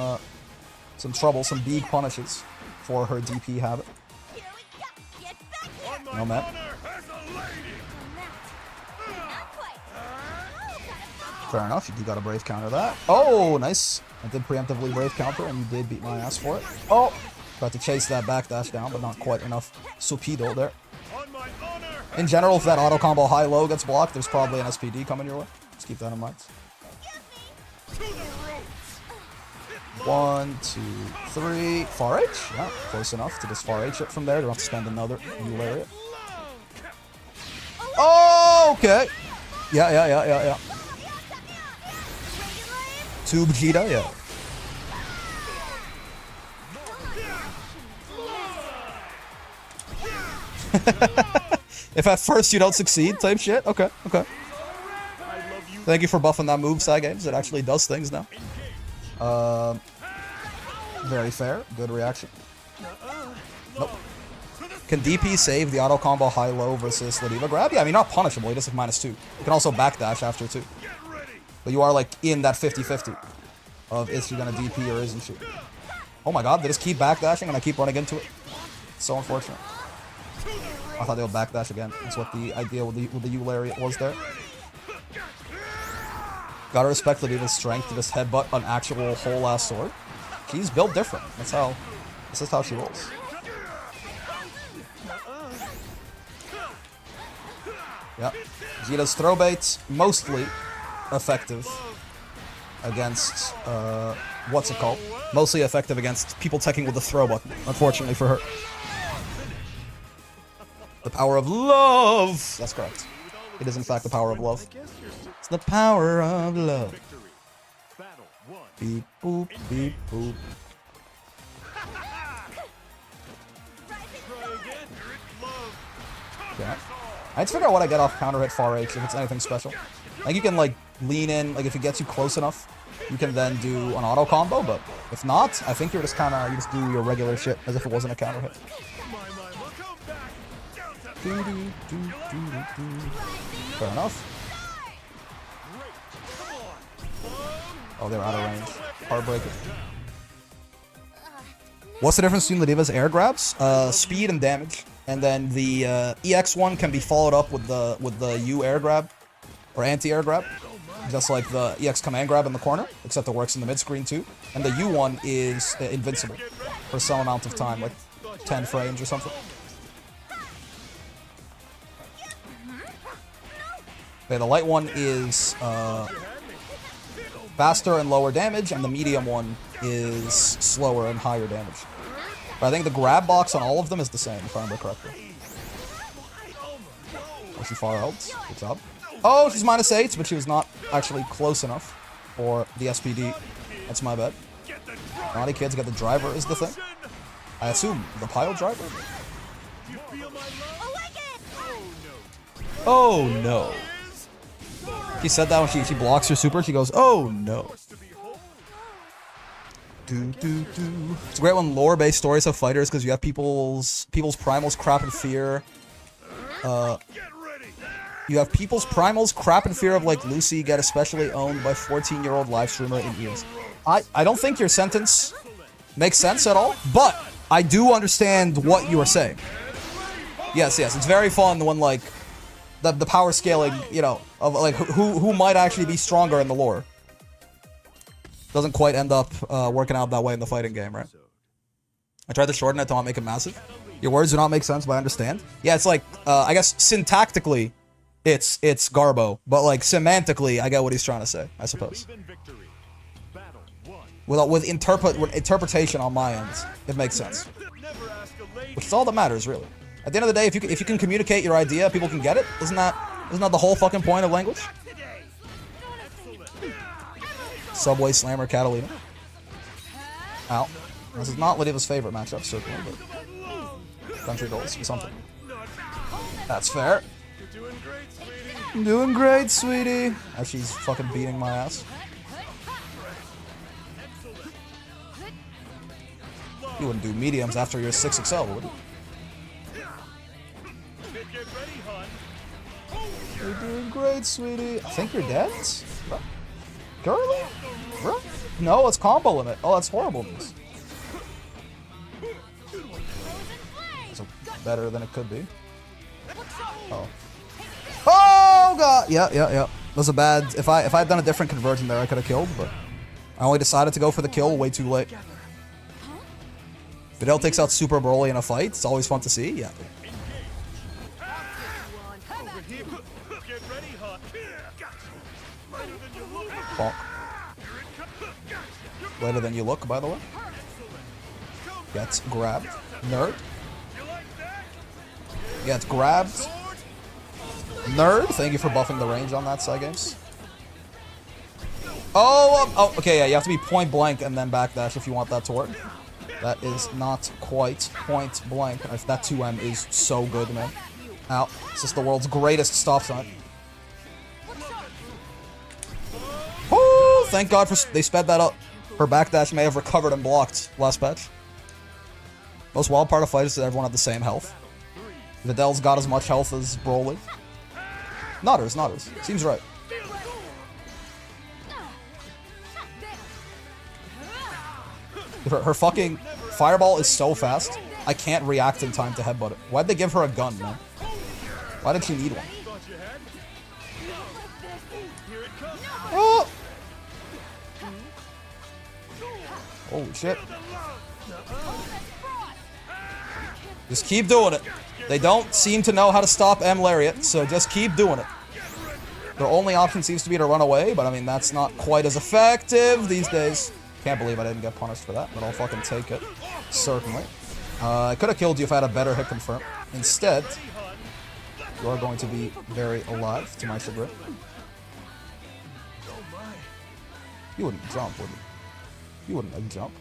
trouble, some big punishes for her DP habit. No, man. Fair enough, you got a Brave counter that. Oh, nice. I did preemptively Brave counter, and you did beat my ass for it. Oh! Tried to chase that backdash down, but not quite enough Supido there. In general, if that auto combo high-low gets blocked, there's probably an SPD coming your way. Just keep that in mind. 1, 2, 3. Far H? Yeah, close enough to just Far H it from there. Don't have to spend another new lariat. Oh, okay. Yeah. Tube Vegeta, yeah. If at first you don't succeed, type shit. Okay, okay. Thank you for buffing that move, Games. It actually does things now. Very fair. Good reaction. Nope. Can DP save the auto combo high-low versus Ladiva grab? Yeah, I mean, not punishable. He does have -2. You can also backdash after, too. But you are, like, in that 50-50 of is she gonna DP or isn't she? Oh my god, they just keep backdashing and I keep running into it. So unfortunate. I thought they would backdash again. That's what the idea with the U lariat was there. Gotta respect Ladiva's strength to just headbutt an actual whole-ass sword. She's built different. This is how she rolls. Yep. Vegeta's throw bait's mostly effective against, what's it called? Mostly effective against people teching with the throw button, unfortunately for her. The power of love! That's correct. It is in fact the power of love. It's the power of love. Beep boop, beep boop. Yeah. I need to figure out what I get off counter hit far H if it's anything special. Like you can like lean in, like if it gets you close enough, you can then do an auto combo, but if not, I think you're just kinda you just do your regular shit as if it wasn't a counter hit. Fair enough. Oh, they're out of range. Heartbreaker. What's the difference between Ladiva's air grabs? Speed and damage. And then the EX one can be followed up with the U air grab or anti-air grab, just like the EX command grab in the corner, except it works in the mid screen too. And the U one is invincible for some amount of time, like 10 frames or something. Okay, the light one is faster and lower damage, and the medium one is slower and higher damage. But I think the grab box on all of them is the same, if I remember correctly. Oh, she far out. Good job. Oh, she's -8, but she was not actually close enough for the SPD. That's my bad. Naughty kids get the driver is the thing. I assume the pile driver? Oh no. She said that when she blocks her super, she goes, oh no. It's great when lore-based stories have fighters because you have people's primals, crap, and fear. You have people's primals, crap, and fear of like Lucy get especially owned by 14-year-old live streamer in years. I don't think your sentence makes sense at all, but I do understand what you are saying. Yes, it's very fun when like the power scaling, you know, of like who might actually be stronger in the lore. Doesn't quite end up working out that way in the fighting game, right? I tried to shorten it to not make it massive. Your words do not make sense, but I understand. Yeah, it's like, I guess syntactically, it's Garbo, but like semantically, I get what he's trying to say, I suppose. With interpretation on my end, it makes sense. Which is all that matters, really. At the end of the day, if you can communicate your idea, people can get it. Isn't that the whole fucking point of language? Subway Slammer Catalina. Ow. This is not Ladiva's favorite matchup, certainly, but country goals or something. That's fair. Doing great, sweetie. As she's fucking beating my ass. You wouldn't do mediums after your 6XL, would you? You're doing great, sweetie. I think you're dead? Girly? Bro? No, it's combo limit. Oh, that's horrible news. It's better than it could be. Oh. Oh, God! Yeah. That was a bad... If I had done a different conversion there, I could have killed, but... I only decided to go for the kill way too late. Videl takes out Super Broly in a fight. It's always fun to see. Yeah. Bonk. Later than you look, by the way. Gets grabbed. Nerd. Gets grabbed. Nerd. Thank you for buffing the range on that, Games. Oh, okay, yeah, you have to be point blank and then backdash if you want that to work. That is not quite point blank. That 2M is so good, man. Ow. This is the world's greatest stop sign. Woo! Thank God they sped that up. Her backdash may have recovered and blocked last patch. Most wild part of fight is that everyone had the same health. Vidal's got as much health as Broly. Not hers. Seems right. Her fucking fireball is so fast, I can't react in time to headbutt it. Why'd they give her a gun, man? Why did she need one? Oh! Holy shit. Just keep doing it. They don't seem to know how to stop M Lariat, so just keep doing it. Their only option seems to be to run away, but I mean, that's not quite as effective these days. Can't believe I didn't get punished for that, but I'll fucking take it. Certainly. I could have killed you if I had a better hit confirm. Instead, you are going to be very alive, to my chagrin. You wouldn't jump, would you? You wouldn't jump.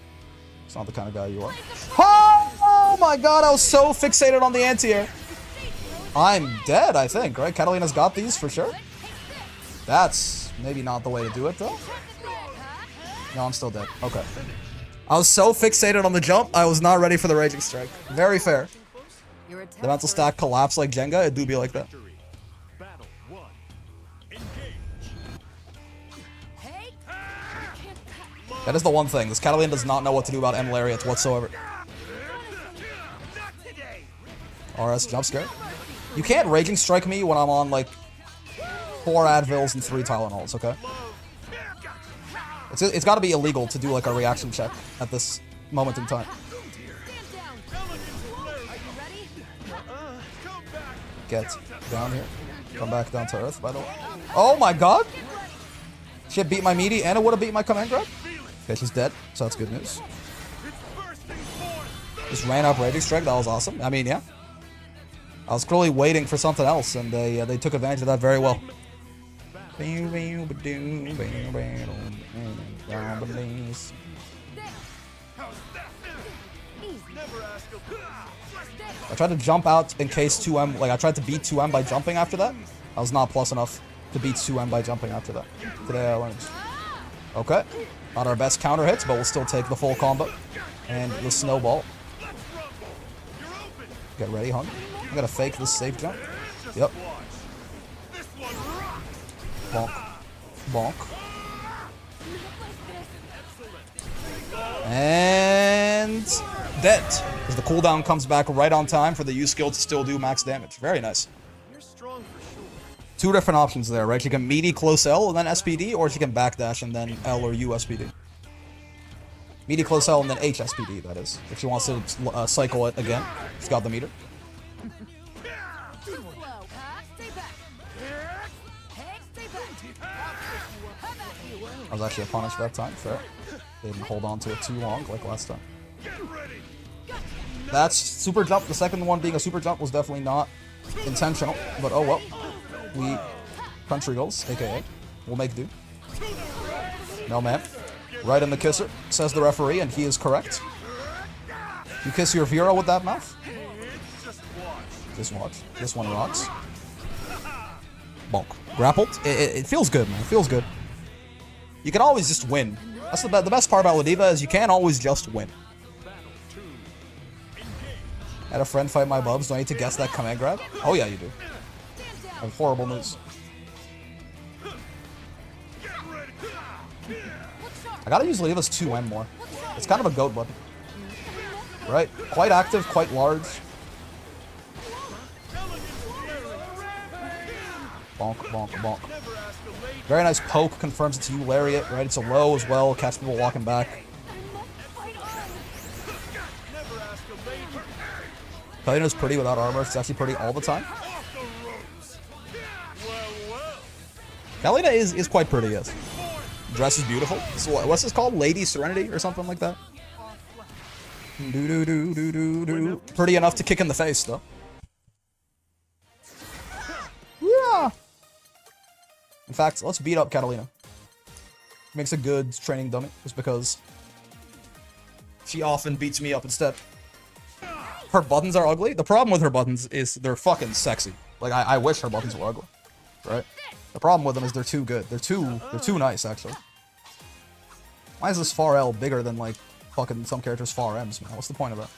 It's not the kind of guy you are. Oh my god, I was so fixated on the anti-air. I'm dead, I think, right? Catalina's got these for sure. That's maybe not the way to do it, though. No, I'm still dead. Okay. I was so fixated on the jump, I was not ready for the Raging Strike. Very fair. The mental stack collapsed like Jenga, it do be like that. That is the one thing. This Catalina does not know what to do about M Lariats whatsoever. RS jump scare. You can't Raging Strike me when I'm on like 4 Advils and 3 Tylenols, okay? It's got to be illegal to do like a reaction check at this moment in time. Get down here. Come back down to earth, by the way. Oh my god! Shit beat my meaty and it would have beat my command grab. Okay, she's dead, so that's good news. Just ran up Raging Strike, that was awesome. I mean, yeah. I was clearly waiting for something else, and they took advantage of that very well. I tried to jump out in case 2M, like I tried to beat 2M by jumping after that. I was not plus enough to beat 2M by jumping after that. Today I learned. Okay. Not our best counter hits, but we'll still take the full combo. And the snowball. Get ready, hon. I'm gonna fake this safe jump. Yep. Bonk. Bonk. And dead. Because the cooldown comes back right on time for the U skill to still do max damage. Very nice. Two different options there, right? She can meaty close L and then SPD, or she can backdash and then L or U SPD. Meaty close L and then H SPD, that is. If she wants to cycle it again. She's got the meter. I was actually punished that time, fair. They didn't hold on to it too long like last time. That's super jump. The second one being a super jump was definitely not intentional, but oh well. We country goals, aka. We'll make do. No man. Right in the kisser, says the referee, and he is correct. You kiss your hero with that mouth? Just watch. This one rocks. Bonk. Grappled. It feels good, man. It feels good. You can always just win. That's the best part about Ladiva is you can't always just win. Had a friend fight my bubs. Do I need to guess that command grab? Oh yeah, you do. I have horrible news. I gotta use Ladiva's 2M more. It's kind of a goat button. Right? Quite active, quite large. Bonk, bonk, bonk. Very nice poke, confirms it's you, Lariat, right? It's a low as well, catch people walking back. Kalina's pretty without armor, it's actually pretty all the time. Kalina is quite pretty, yes. Dress is beautiful. So what's this called? Lady Serenity or something like that? Do. Pretty enough to kick in the face, though. Yeah. In fact, let's beat up Catalina. Makes a good training dummy, just because She often beats me up instead. Her buttons are ugly. The problem with her buttons is they're fucking sexy. Like, I wish her buttons were ugly. Right? The problem with them is they're too good. They're too nice, actually. Why is this far L bigger than, like, fucking some characters' far M's, man? What's the point of that?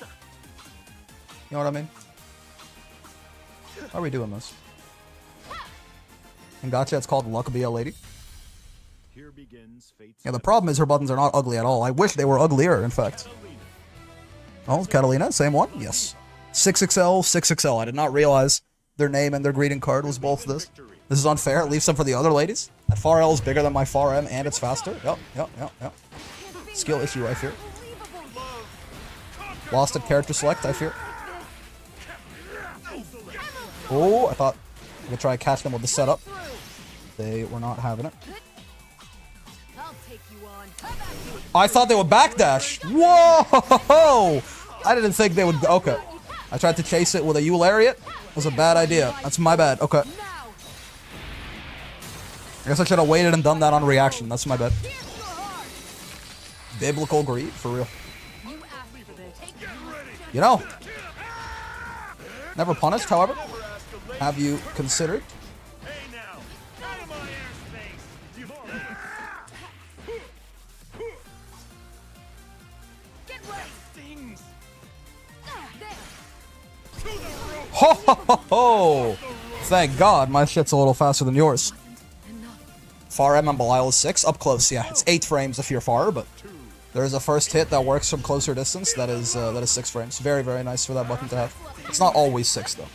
You know what I mean? How are we doing this? In Gotcha, it's called Luck Be a Lady. Here begins fate's Yeah, the problem is her buttons are not ugly at all. I wish they were uglier, in fact. Oh, Catalina, same one? Yes. 6XL, 6XL. I did not realize their name and their greeting card was both this. This is unfair. It leaves some for the other ladies. That far L is bigger than my far M, and it's faster. Yep. Skill issue, I fear. Lost at character select, I fear. Oh, I thought I could try to catch them with the setup. They were not having it. I thought they would backdash. Whoa! I didn't think they would. Okay. I tried to chase it with a U lariat. It was a bad idea. That's my bad. Okay. I guess I should have waited and done that on reaction. That's my bad. Biblical greed, for real. You know. Never punished, however. Have you considered? Ho ho ho ho! Thank God, my shit's a little faster than yours. Far M and Belial is 6. Up close, yeah. It's 8 frames if you're far, but there's a first hit that works from closer distance. That is 6 frames. Very, very nice for that button to have. It's not always 6, though.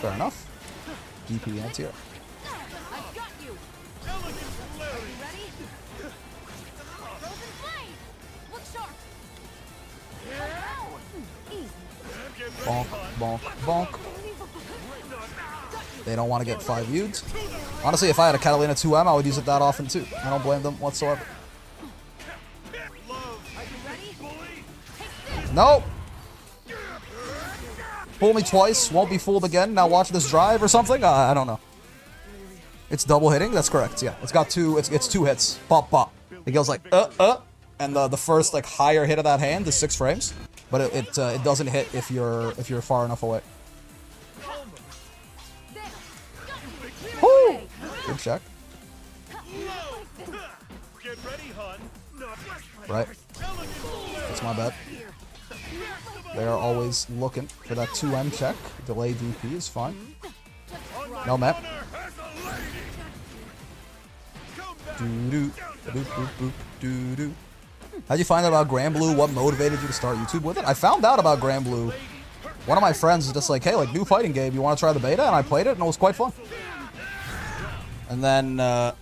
Fair enough. DP anti-air. Bonk, bonk, bonk. They don't want to get 5 U'd. Honestly, if I had a Catalina 2M, I would use it that often too. I don't blame them whatsoever. Nope. Fool me twice, won't be fooled again. Now watch this drive or something? I don't know. It's double hitting? That's correct, yeah. It's got 2, it's 2 hits. Pop, pop. It goes like, and the first, like, higher hit of that hand is 6 frames. But it doesn't hit if you're far enough away. Woo! Good check. Right. That's my bad. They are always looking for that 2M check. Delay DP is fine. No map. Doo-doo. Boop-boop-boop. Doo-doo. How'd you find out about Granblue? What motivated you to start YouTube with it? I found out about Granblue. One of my friends was just like, hey, like, new fighting game, you want to try the beta? And I played it, and it was quite fun. And then, I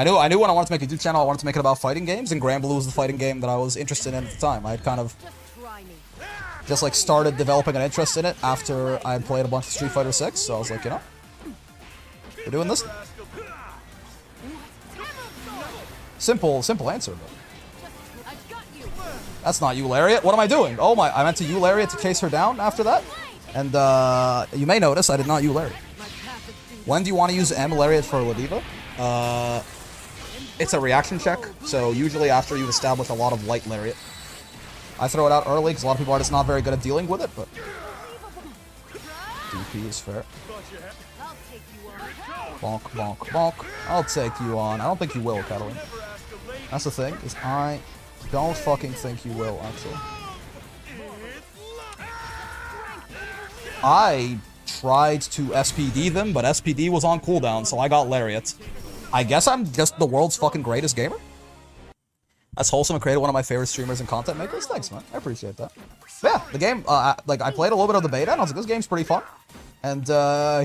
knew when I wanted to make a YouTube channel, I wanted to make it about fighting games, and Granblue was the fighting game that I was interested in at the time. I had kind of just, like, started developing an interest in it after I had played a bunch of Street Fighter 6, so I was like, you know, we're doing this. Simple answer, but that's not U lariat. What am I doing? Oh my! I meant to U lariat to chase her down after that, and you may notice I did not U lariat. When do you want to use M lariat for Ladiva? It's a reaction check, so usually after you've established a lot of light lariat. I throw it out early because a lot of people are just not very good at dealing with it, but DP is fair. Bonk, bonk, bonk. I'll take you on. I don't think you will, Catalina. That's the thing, is I don't fucking think you will, actually. I tried to SPD them, but SPD was on cooldown, so I got Lariat. I guess I'm just the world's fucking greatest gamer? That's wholesome and created one of my favorite streamers and content makers. Thanks, man. I appreciate that. But yeah, the game, like, I played a little bit of the beta, and I was like, this game's pretty fun. And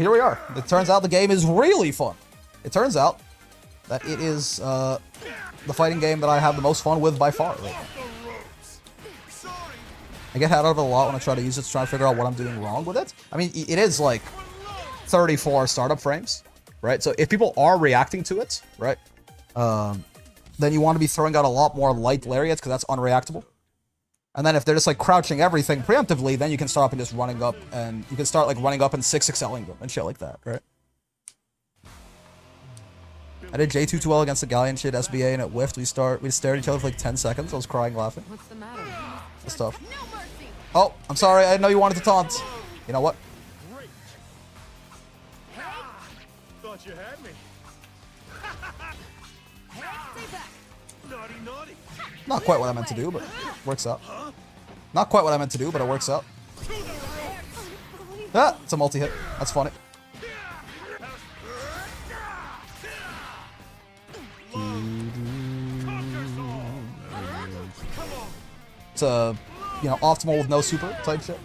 here we are. It turns out the game is really fun. It turns out that it is the fighting game that I have the most fun with by far right now. I get out of it a lot when I try to use it to try to figure out what I'm doing wrong with it. I mean, it is like 34 startup frames, right? So if people are reacting to it, right, then you want to be throwing out a lot more light lariats because that's unreactable. And then if they're just like crouching everything preemptively, then you can start up and just running up, and you can start like running up and 6XLing them and shit like that, right? I did J2 too well against the Galleon shit SBA and it whiffed. We stared at each other for like 10 seconds. I was crying laughing. What's the matter? This stuff. Oh, I'm sorry. I didn't know you wanted to taunt. You know what? Great. Thought you had me. Naughty, naughty. Not quite what I meant to do, but works out. Not quite what I meant to do, but it works out. Ah, it's a multi-hit. That's funny. It's a, you know, optimal with no super type shit.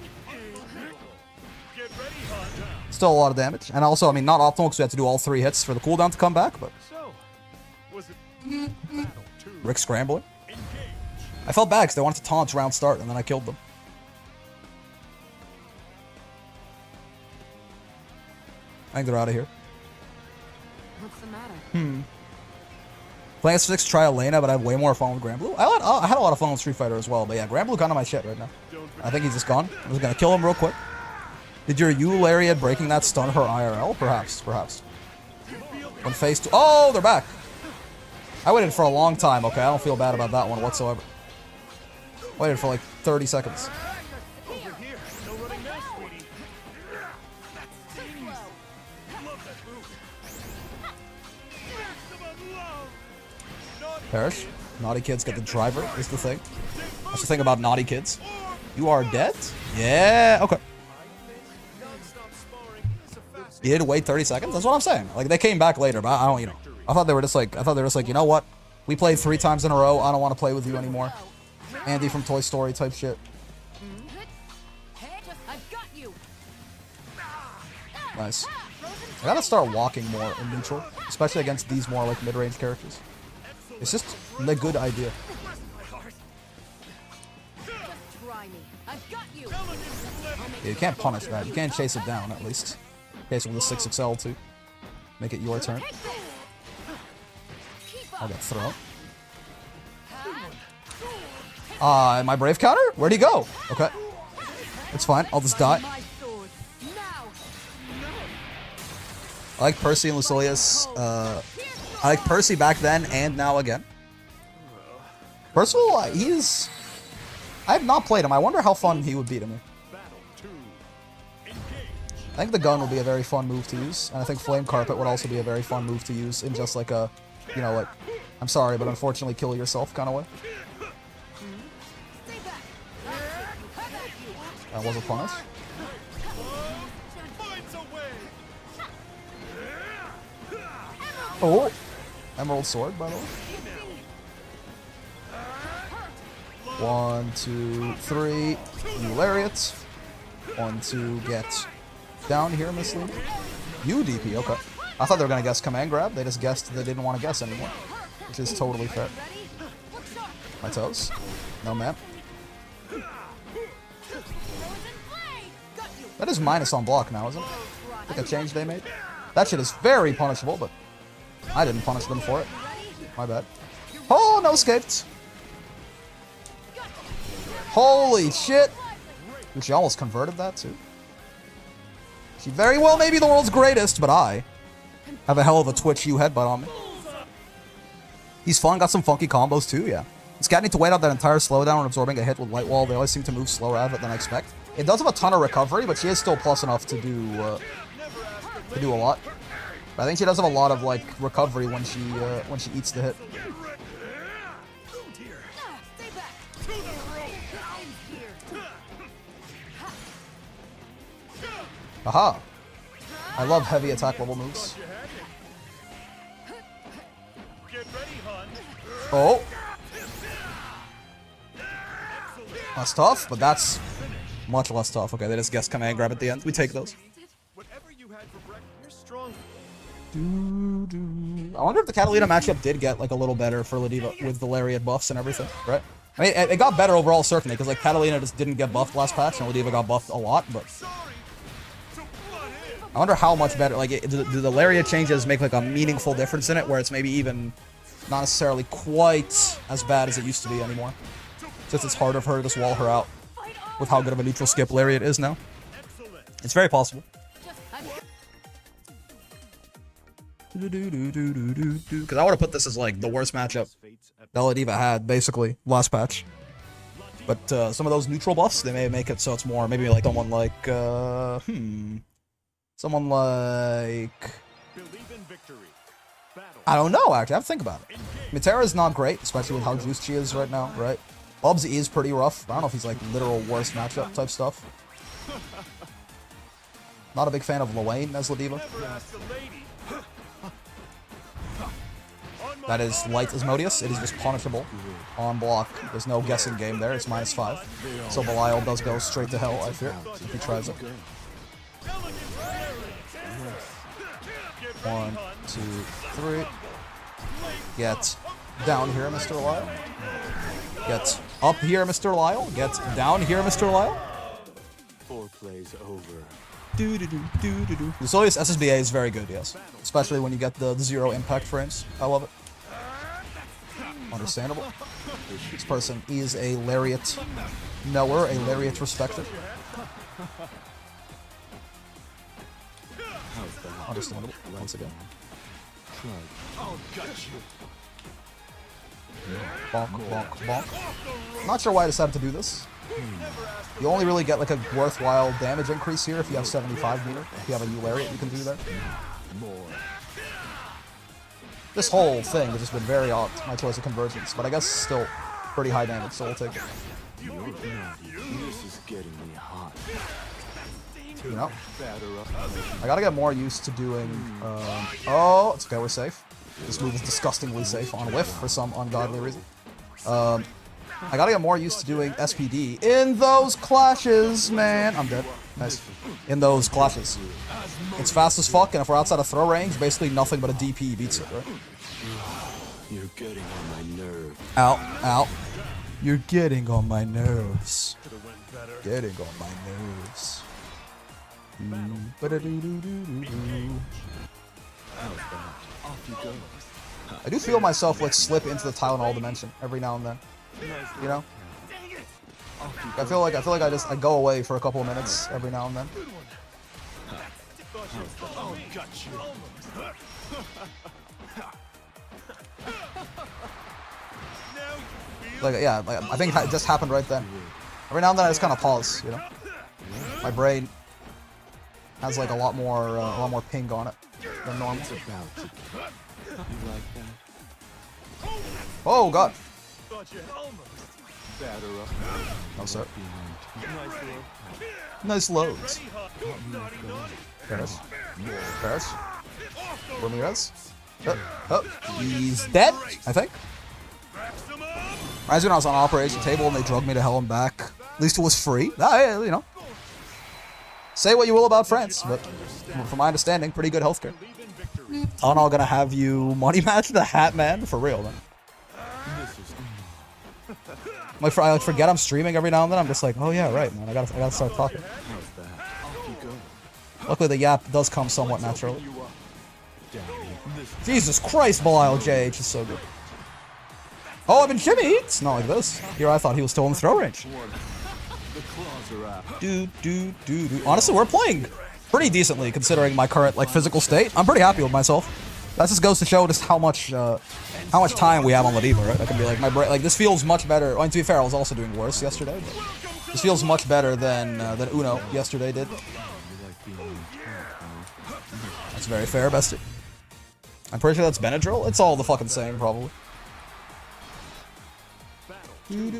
Still a lot of damage. And also, I mean, not optimal because we have to do all 3 hits for the cooldown to come back, but... So, was it battle 2? Rick scrambling. I felt bad because they wanted to taunt round start, and then I killed them. I think they're out of here. What's the matter? Playing S6, try Elena, but I have way more fun with Granblue. I had a lot of fun with Street Fighter as well, but yeah, Granblue kind of my shit right now. I think he's just gone. I'm just gonna kill him real quick. Did your Yule Lariat breaking that stun her IRL? Perhaps, perhaps. When phase 2. Oh, they're back. I waited for a long time, okay? I don't feel bad about that one whatsoever. Waited for like 30 seconds. Over here. No running now, sweetie. Love that move. Maximum love. Naughty Perish. Naughty kids get the driver, is the thing. That's the thing about naughty kids. You are dead? Yeah, okay. non-stop sparring is a fast. You did wait 30 seconds? That's what I'm saying. Like, they came back later, but I don't, you know. I thought they were just like, you know what? We played 3 times in a row. I don't want to play with you anymore. Andy from Toy Story type shit. I've got you. Nice. I gotta start walking more in neutral, especially against these more like mid-range characters. It's just a good idea. Just try me. I've got you. Yeah, you can't punish that. You can't chase it down, at least. Chase it with a 6XL too. Make it your turn. I'll get thrown. My Brave counter? Where'd he go? Okay. It's fine. I'll just die. My sword. Now. I like Percy and Lucilius. I like Percy back then and now again. Percival, he's... I have not played him. I wonder how fun he would be to me. Battle 2. Engage. I think the gun would be a very fun move to use. And I think Flame Carpet would also be a very fun move to use in just like a, you know, like, I'm sorry, but unfortunately kill yourself kind of way. That was a punish. Finds a way. Oh! Emerald Sword, by the way. 1, 2, 3. You lariat. 1, 2, get down here, Miss Lee. You DP, okay. I thought they were gonna guess command grab. They just guessed they didn't want to guess anymore. Which is totally fair. My toes. No, ma'am. That is minus on block now, isn't it? Like a change they made? That shit is very punishable, but I didn't punish them for it. My bad. Oh, no escaped. Holy shit. Dude, she almost converted that too. She very well may be the world's greatest, but I have a hell of a Twitch U headbutt on me. He's fun, got some funky combos too, yeah. This cat need to wait out that entire slowdown when absorbing a hit with Light Wall. They always seem to move slower out of it than I expect. It does have a ton of recovery, but she is still plus enough to do a lot. But I think she does have a lot of like recovery when she eats the hit. Aha! I love heavy attack level moves. Get ready, hon. Oh! That's tough, but that's much less tough. Okay, they just guess command grab at the end. We take those. Whatever you had for breakfast, you're strong. I wonder if the Catalina matchup did get like a little better for Ladiva with the Lariat buffs and everything, right? I mean, it got better overall certainly because like Catalina just didn't get buffed last patch and Ladiva got buffed a lot, but I wonder how much better. Like, do the Lariat changes make like a meaningful difference in it, where it's maybe even not necessarily quite as bad as it used to be anymore, since it's harder for her to just wall her out with how good of a neutral skip Lariat is now. It's very possible. Because I would have put this as like the worst matchup that Ladiva had, basically, last patch. But some of those neutral buffs, they may make it so it's more, maybe like someone like, someone like... I don't know, actually, I have to think about it. Mitera is not great, especially with how juiced she is right now, right? Bubs is pretty rough. I don't know if he's like literal worst matchup type stuff. Not a big fan of Luane as Ladiva. That is light Asmodeus. It is just punishable on block. There's no guessing game there. It's -5. So Belial does go straight to hell, I fear, if he tries it. 1, 2, 3. Get down here, Mr. Lyle. Get up here, Mr. Lyle. Get down here, Mr. Lyle. Foreplay's over. Lucius SSBA is very good, yes. Especially when you get the 0 impact frames. I love it. Understandable. This person is a lariat knower, a lariat respecter. Understandable, once again. Bonk, bonk, bonk. Not sure why I decided to do this. You only really get like a worthwhile damage increase here if you have 75 meter. If you have a U lariat, you can do that. This whole thing has just been very odd, my choice of convergence, but I guess still pretty high damage, so we'll take it. This is getting me hot. You know, I gotta get more used to doing, oh, it's okay, we're safe. This move is disgustingly safe on whiff for some ungodly reason. I gotta get more used to doing SPD in those clashes, man. I'm dead. Nice. In those clashes. It's fast as fuck, and if we're outside of throw range, basically nothing but a DP beats it, right? You're getting on my nerves. Ow, ow. You're getting on my nerves. Getting on my nerves. Off you go. I do feel myself like slip into the Tylenol dimension every now and then. You know? I feel like I go away for a couple of minutes every now and then. Like yeah, like, I think it just happened right then. Every now and then I just kind of pause, you know. My brain has like a lot more ping on it than normal. Oh god. No sir. Nice loads. Paris. Paris. Ramirez. Oh, he's dead, I think. Reminds me when I was on an operation table and they drugged me to hell and back. At least it was free. You know. Say what you will about France, but from my understanding, pretty good healthcare. Tylenol gonna have you money match the Hat Man? For real, man. I forget I'm streaming every now and then. I'm just like, oh yeah, right, man. I gotta start talking. Luckily, the yap does come somewhat naturally. Jesus Christ, Belial JH is so good. Oh, I've been shimmied! It's not like this. Here, I thought he was still in the throw range. Honestly, we're playing pretty decently considering my current like physical state. I'm pretty happy with myself. That just goes to show just how much time we have on Ladiva, right? I can be like, my brain, like this feels much better. Well, to be fair, I was also doing worse yesterday. But this feels much better than Uno yesterday did. That's very fair, bestie. I'm pretty sure that's Benadryl. It's all the fucking same, probably.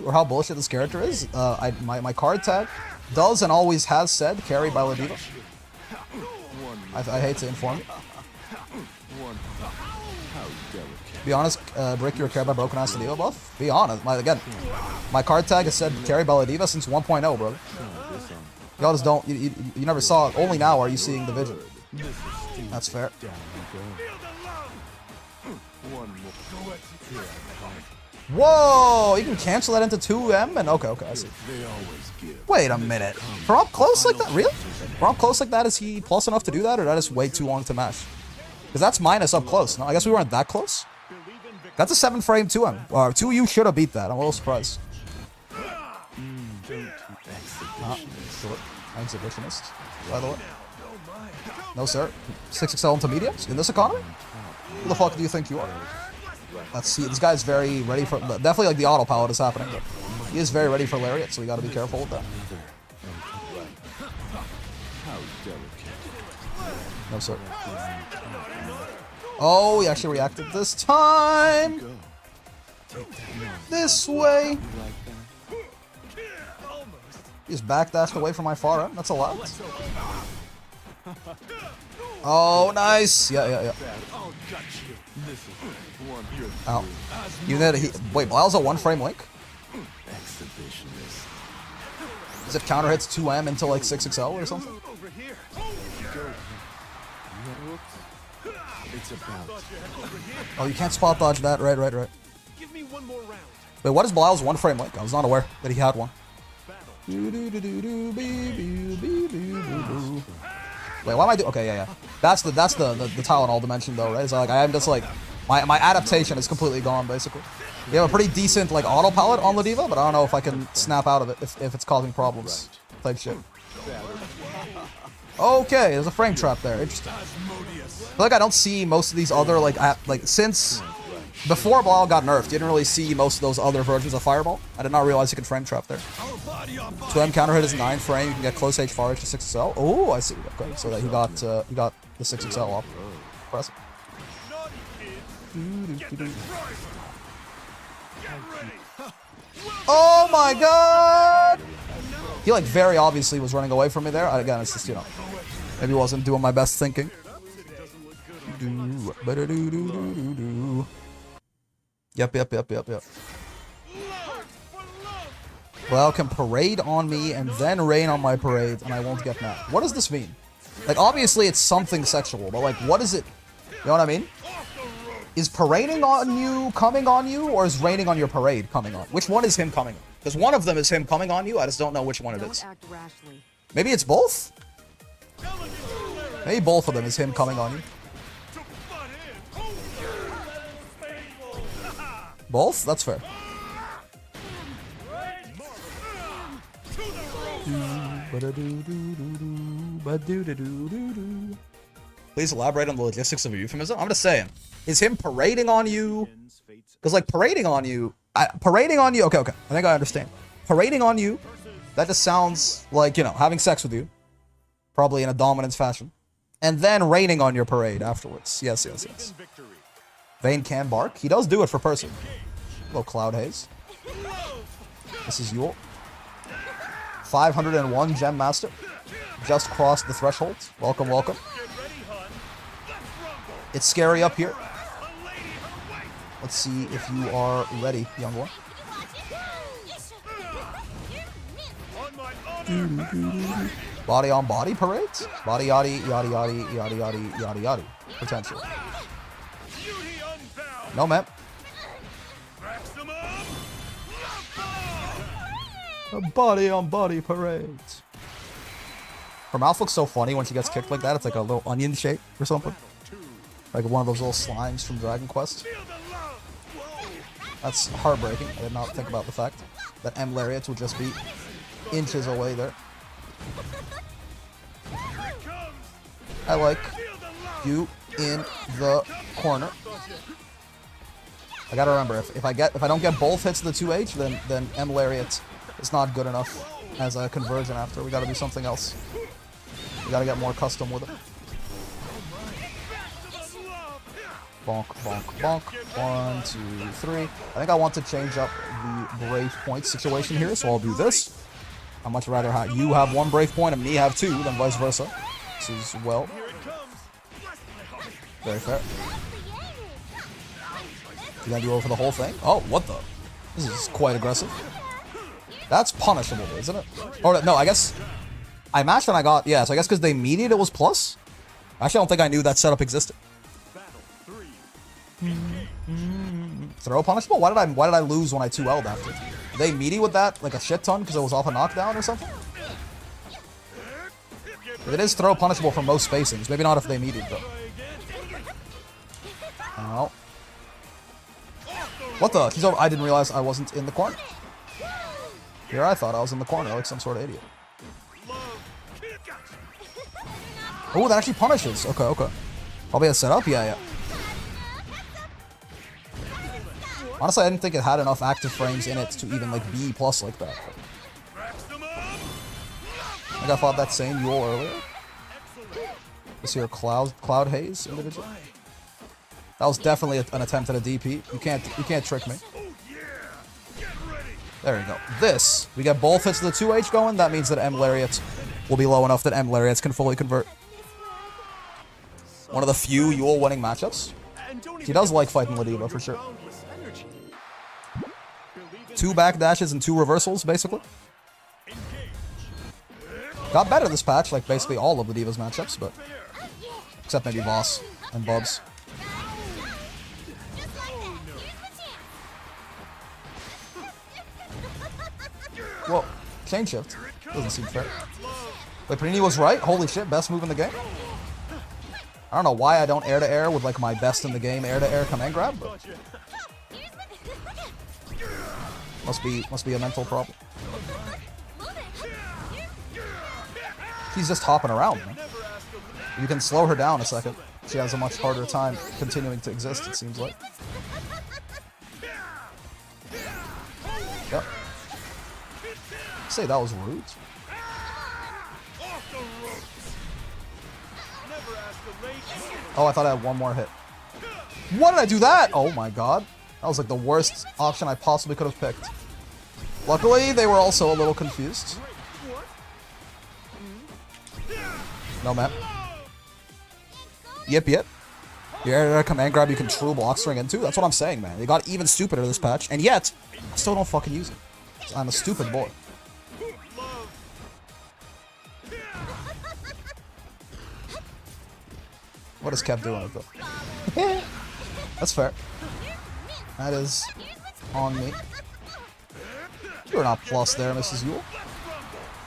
Or how bullshit this character is. My card tag does and always has said carry by Ladiva. I hate to inform you. Be honest, Brick, you're carried by Broken Ass Ladiva buff? Be honest. My card tag has said carry by Ladiva since 1.0, brother. Y'all just don't, you never saw it. Only now are you seeing the vision. That's fair. Whoa! You can cancel that into 2M and okay, I see. Wait a minute. From up close like that? Really? From up close like that, is he plus enough to do that, or that is way too long to mash? Because that's minus up close. No, I guess we weren't that close. That's a 7-frame 2M. 2U should have beat that. I'm a little surprised. Short. Exhibitionist, by the way. No, sir. 6XL intermediates in this economy? Who the fuck do you think you are? Let's see. This guy's very ready for... Definitely, like, the autopilot is happening, but he is very ready for Lariat, so we gotta be careful with that. No, sir. Oh, he actually reacted this time! This way! He's backdashed away from my far end. That's allowed. Oh, nice! Yeah. Ow. You need a... Wait, Blyle's a one-frame link? Does it counter hits 2M into like 6XL or something? Oh, you can't spot dodge that. Right. Give me one more round. Wait, what is Blyle's one-frame link? I was not aware that he had one. Wait, why am I doing? Okay, yeah. That's the Tylenol dimension though, right? So like I am just like my adaptation is completely gone basically. We have a pretty decent like autopilot on Ladiva, but I don't know if I can snap out of it if it's causing problems. Type shit. Okay, there's a frame trap there. Interesting. I feel like I don't see most of these other like since before Blyle got nerfed, you didn't really see most of those other versions of Fireball. I did not realize you could frame trap there. 2M counter hit is 9 frame. You can get close H far H to 6XL. Oh, I see. Okay, so that he got the 6XL off. Impressive. Oh my god! He like very obviously was running away from me there. Again, it's just, you know, maybe wasn't doing my best thinking. Yep. Well, can parade on me and then rain on my parade, and I won't get mad. What does this mean? Like, obviously it's something sexual, but like, what is it? You know what I mean? Is parading on you coming on you, or is raining on your parade coming on? Which one is him coming on? Because one of them is him coming on you, I just don't know which one it is. Maybe it's both? Maybe both of them is him coming on you. Both? That's fair. Please elaborate on the logistics of a euphemism. I'm just saying, is him parading on you? Because like parading on you, okay, I think I understand. Parading on you, that just sounds like, you know, having sex with you, probably in a dominance fashion, and then raining on your parade afterwards. Yes. Vayne can bark. He does do it for person. Hello, Cloud Haze. This is Yule. 501 Gem Master. Just crossed the threshold. Welcome. It's scary up here. Let's see if you are ready, young one. Body on body parades? Body yaddy. Potential. No, man. A body on body parades. Her mouth looks so funny when she gets kicked like that. It's like a little onion shape or something. Like one of those little slimes from Dragon Quest. That's heartbreaking. I did not think about the fact that M Lariats would just be inches away there. I like you in the corner. I gotta remember, if I don't get both hits of the 2H, then M Lariat is not good enough as a conversion after. We gotta do something else. We gotta get more custom with it. Bonk. 1, 2, 3. I think I want to change up the brave point situation here, so I'll do this. I'd much rather you have 1 brave point and me have 2 than vice versa. This is, well, very fair. You gonna do over the whole thing? Oh, what the? This is quite aggressive. That's punishable, isn't it? Or no, I guess I matched and I got, yeah, so I guess because they mediated it was plus? Actually, I don't think I knew that setup existed. Throw punishable? Why did I lose when I 2L'd after? Did they meaty with that like a shit ton because it was off a knockdown or something? It is throw punishable for most spacings. Maybe not if they meated though. Oh. What the? He's over. I didn't realize I wasn't in the corner. Here I thought I was in the corner like some sort of idiot. Oh, that actually punishes. Okay, okay. Probably a setup? Yeah, yeah. Honestly, I didn't think it had enough active frames in it to even, like, be plus like that. I think I fought that same Yule earlier. This here Cloud Haze individual. That was definitely an attempt at a DP. You can't trick me. There you go. This, we get both hits of the 2H going. That means that M Lariats will be low enough that M Lariats can fully convert. One of the few Yule winning matchups. He does like fighting Ladiva for sure. 2 back dashes and 2 reversals, basically. Got better this patch, like basically all of Ladiva's matchups, but except maybe Voss and Bubs. Whoa, chain shift. Doesn't seem fair. Wait, Panini was right? Holy shit, best move in the game? I don't know why I don't air-to-air with like my best in the game air-to-air command grab, but must be a mental problem. She's just hopping around, man. You can slow her down a second. She has a much harder time continuing to exist, it seems like. Yep. Say that was rude. Oh, I thought I had one more hit. Why did I do that? Oh my god. That was like the worst option I possibly could have picked. Luckily, they were also a little confused. No, man. Yep, yep. Your air command grab you can true block string into. That's what I'm saying, man. They got even stupider this patch, and yet, I still don't fucking use it. I'm a stupid boy. What is Kev doing with it? That's fair. That is on me. You're not plus there, Mrs. Yule.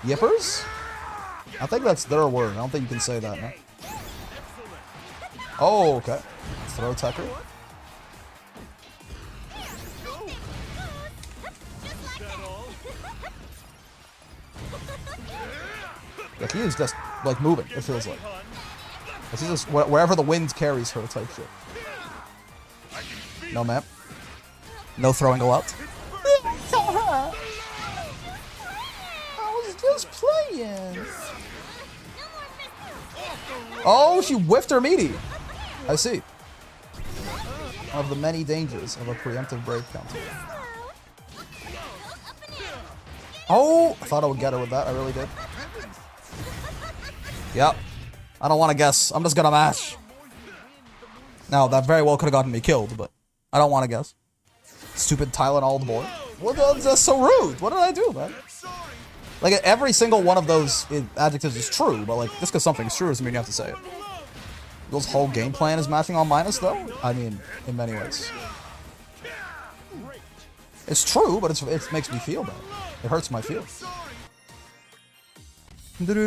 Yippers? I think that's their word. I don't think you can say that, man. Oh, okay. Throw Tucker. Like, he is just, like, moving, it feels like. She's just wherever the wind carries her type shit. No, ma'am. No throwing allowed. I was just playing. Oh, she whiffed her meaty. I see. One of the many dangers of a preemptive brave counter. Oh, I thought I would get her with that. I really did. Yep. I don't want to guess. I'm just gonna mash. Now, that very well could have gotten me killed, but I don't want to guess. Stupid Tylenol boy. What? That's so rude. What did I do, man? Like, every single one of those adjectives is true, but like, just because something's true doesn't mean you have to say it. Those whole game plan is matching on minus, though? I mean, in many ways. It's true, but it makes me feel bad. It hurts my feelings. Yeah,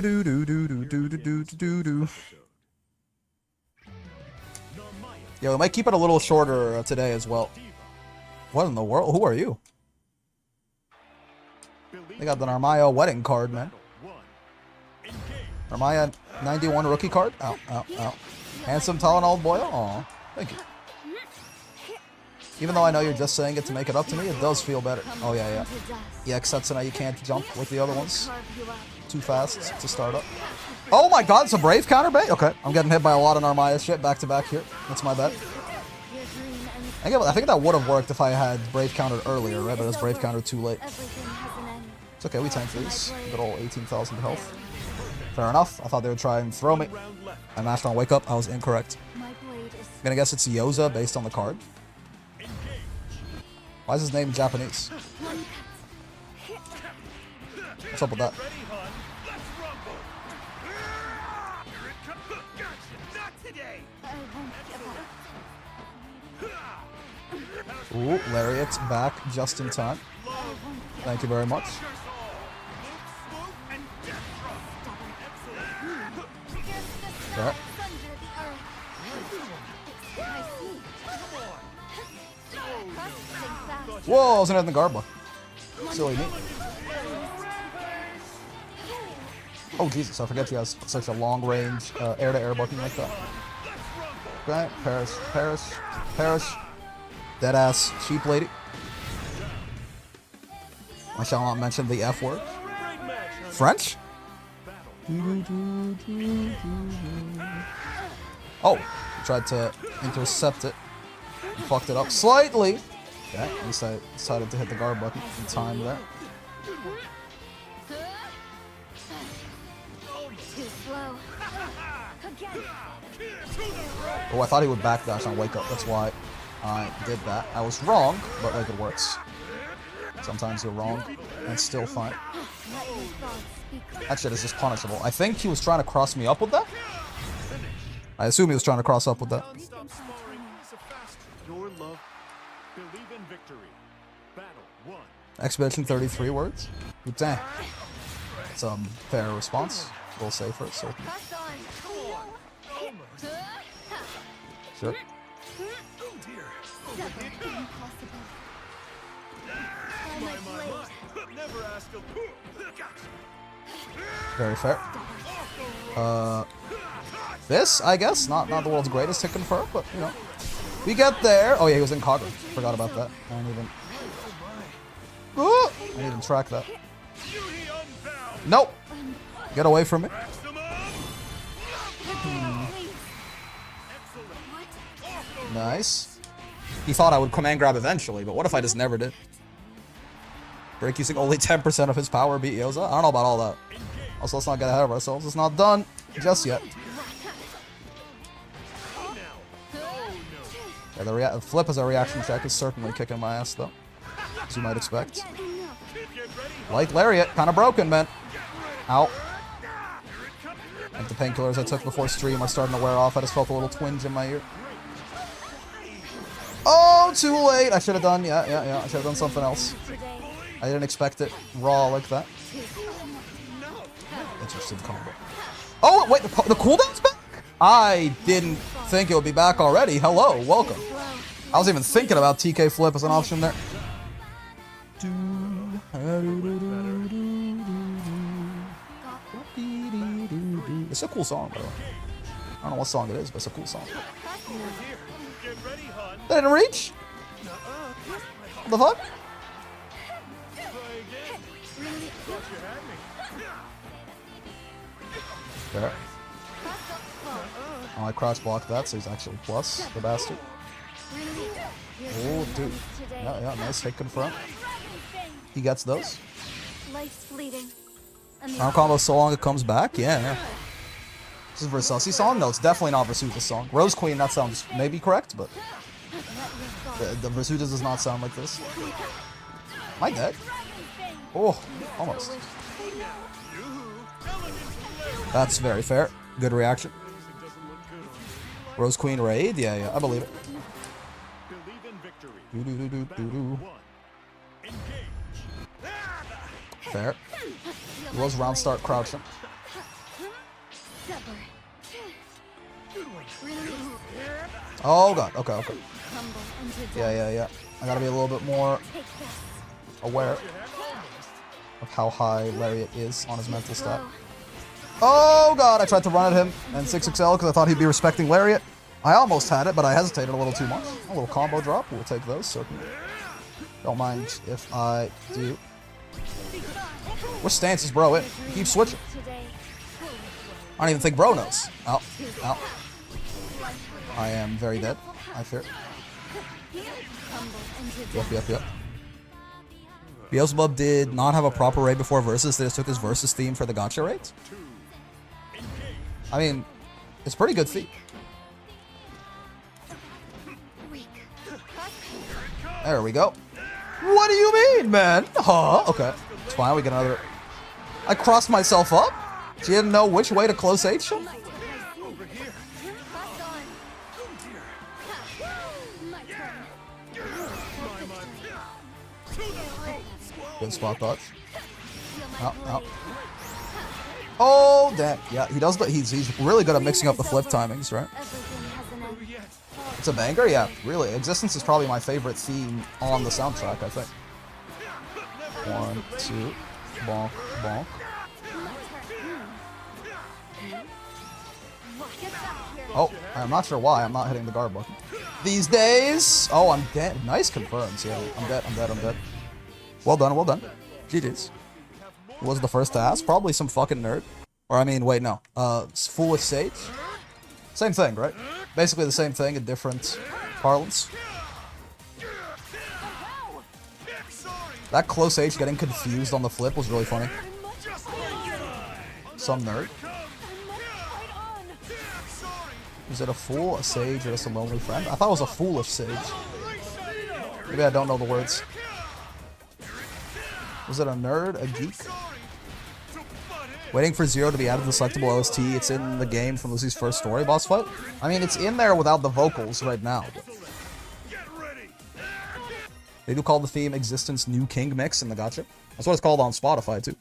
we might keep it a little shorter today as well. What in the world? Who are you? They got the Narmaya wedding card, man. Narmaya 91 rookie card? Ow, ow, ow. Handsome Tylenol boy? Aw, thank you. Even though I know you're just saying it to make it up to me, it does feel better. Oh, yeah, yeah. Yeah, except so now you can't jump with the other ones. Too fast to start up. Oh my god, it's a Brave counter bait? Okay, I'm getting hit by a lot of Narmaya shit back to back here. That's my bad. I think that would have worked if I had Brave countered earlier, right? But it's Brave countered too late. It's okay, we tanked these. Good old 18,000 health. Fair enough. I thought they would try and throw me. I mashed on wake up. I was incorrect. I'm gonna guess it's Yoza based on the card. Why is his name Japanese? What's up with that? Ooh, Lariat's back just in time. Thank you very much. Okay. Whoa, I wasn't in the guard block. Silly me. Oh, Jesus, I forget he has such a long-range air-to-air button like that. Okay, perish. Deadass sheep lady. I shall not mention the F word. French? Oh, he tried to intercept it. He fucked it up slightly. Okay, at least I decided to hit the guard button in time there. Too slow. Again. Oh, I thought he would backdash on wake up. That's why I did that. I was wrong, but like it works. Sometimes you're wrong and still fine. Let your thoughts speak. That shit is just punishable. I think he was trying to cross me up with that. I assume he was trying to cross up with that. Your love. Believe in victory. Battle 1. Expedition 33 words. Dang. Some fair response. We'll say for it, so. Press on. Sure. Oh dear. Never impossible. Try my blade. Never ask a Very fair. This, I guess, not the world's greatest to confirm, but you know, we get there. Oh yeah, he was in Cogger. Forgot about that. I didn't even track that. Nope. Get away from me. Nice. He thought I would command grab eventually, but what if I just never did? Break using only 10% of his power beat Yoza? I don't know about all that. Also, let's not get ahead of ourselves. It's not done just yet. Yeah, the flip as a reaction check is certainly kicking my ass, though. As you might expect. Like Lariat, kind of broken, man. Ow. Like the painkillers I took before stream are starting to wear off. I just felt a little twinge in my ear. Oh, too late. I should have done, yeah. I should have done something else. I didn't expect it raw like that. Interesting combo. Oh, wait, the cooldown's back? I didn't think it would be back already. Hello, welcome. I was even thinking about TK flip as an option there. It's a cool song, by the way. I don't know what song it is, but it's a cool song. That didn't reach? What the fuck? There. Oh, I cross blocked that, so he's actually plus, the bastard. Oh, dude. Yeah, nice hit confront. He gets those. Life's fleeting. Round combo so long it comes back? Yeah. This is Versusi song? No, it's definitely not Versusi's song. Rose Queen, that sounds maybe correct, but the Versusis does not sound like this. Am I dead? Oh, almost. That's very fair. Good reaction. Rose Queen raid? Yeah, I believe it. Fair. He was round start crouching. Oh god, okay. Yeah. I gotta be a little bit more aware of how high Lariat is on his mental stat. Oh god, I tried to run at him and 6XL because I thought he'd be respecting Lariat. I almost had it, but I hesitated a little too much. A little combo drop, we'll take those, certainly. Don't mind if I do. What stance is bro in? He keeps switching. I don't even think bro knows. Ow. I am very dead, I fear. Yep. Beelzebub did not have a proper raid before Versus. They just took his Versus theme for the gacha raids. I mean, it's a pretty good theme. There we go. What do you mean, man? Huh? Okay. It's fine, we get another... I crossed myself up? She didn't know which way to close H him? Good spot dodge. Ow. Oh, damn. Yeah, he does. He's really good at mixing up the flip timings, right? It's a banger? Yeah, really. Existence is probably my favorite theme on the soundtrack, I think. 1, 2, bonk. Get back here. Oh, I'm not sure why I'm not hitting the guard button these days. Oh, I'm dead. Nice confirms. Yeah, I'm dead. Well done. GG's. Who was the first to ask? Probably some fucking nerd. Or I mean, wait, no. Foolish Sage. Same thing, right? Basically the same thing in different parlance. That close H getting confused on the flip was really funny. Some nerd. Is it a fool, a sage, or just a lonely friend? I thought it was a foolish sage. Maybe I don't know the words. Was it a nerd, a geek? Waiting for Zero to be added to the selectable OST. It's in the game from Lucy's first story boss fight. I mean, it's in there without the vocals right now. But they do call the theme Existence New King Mix in the gacha. That's what it's called on Spotify, too.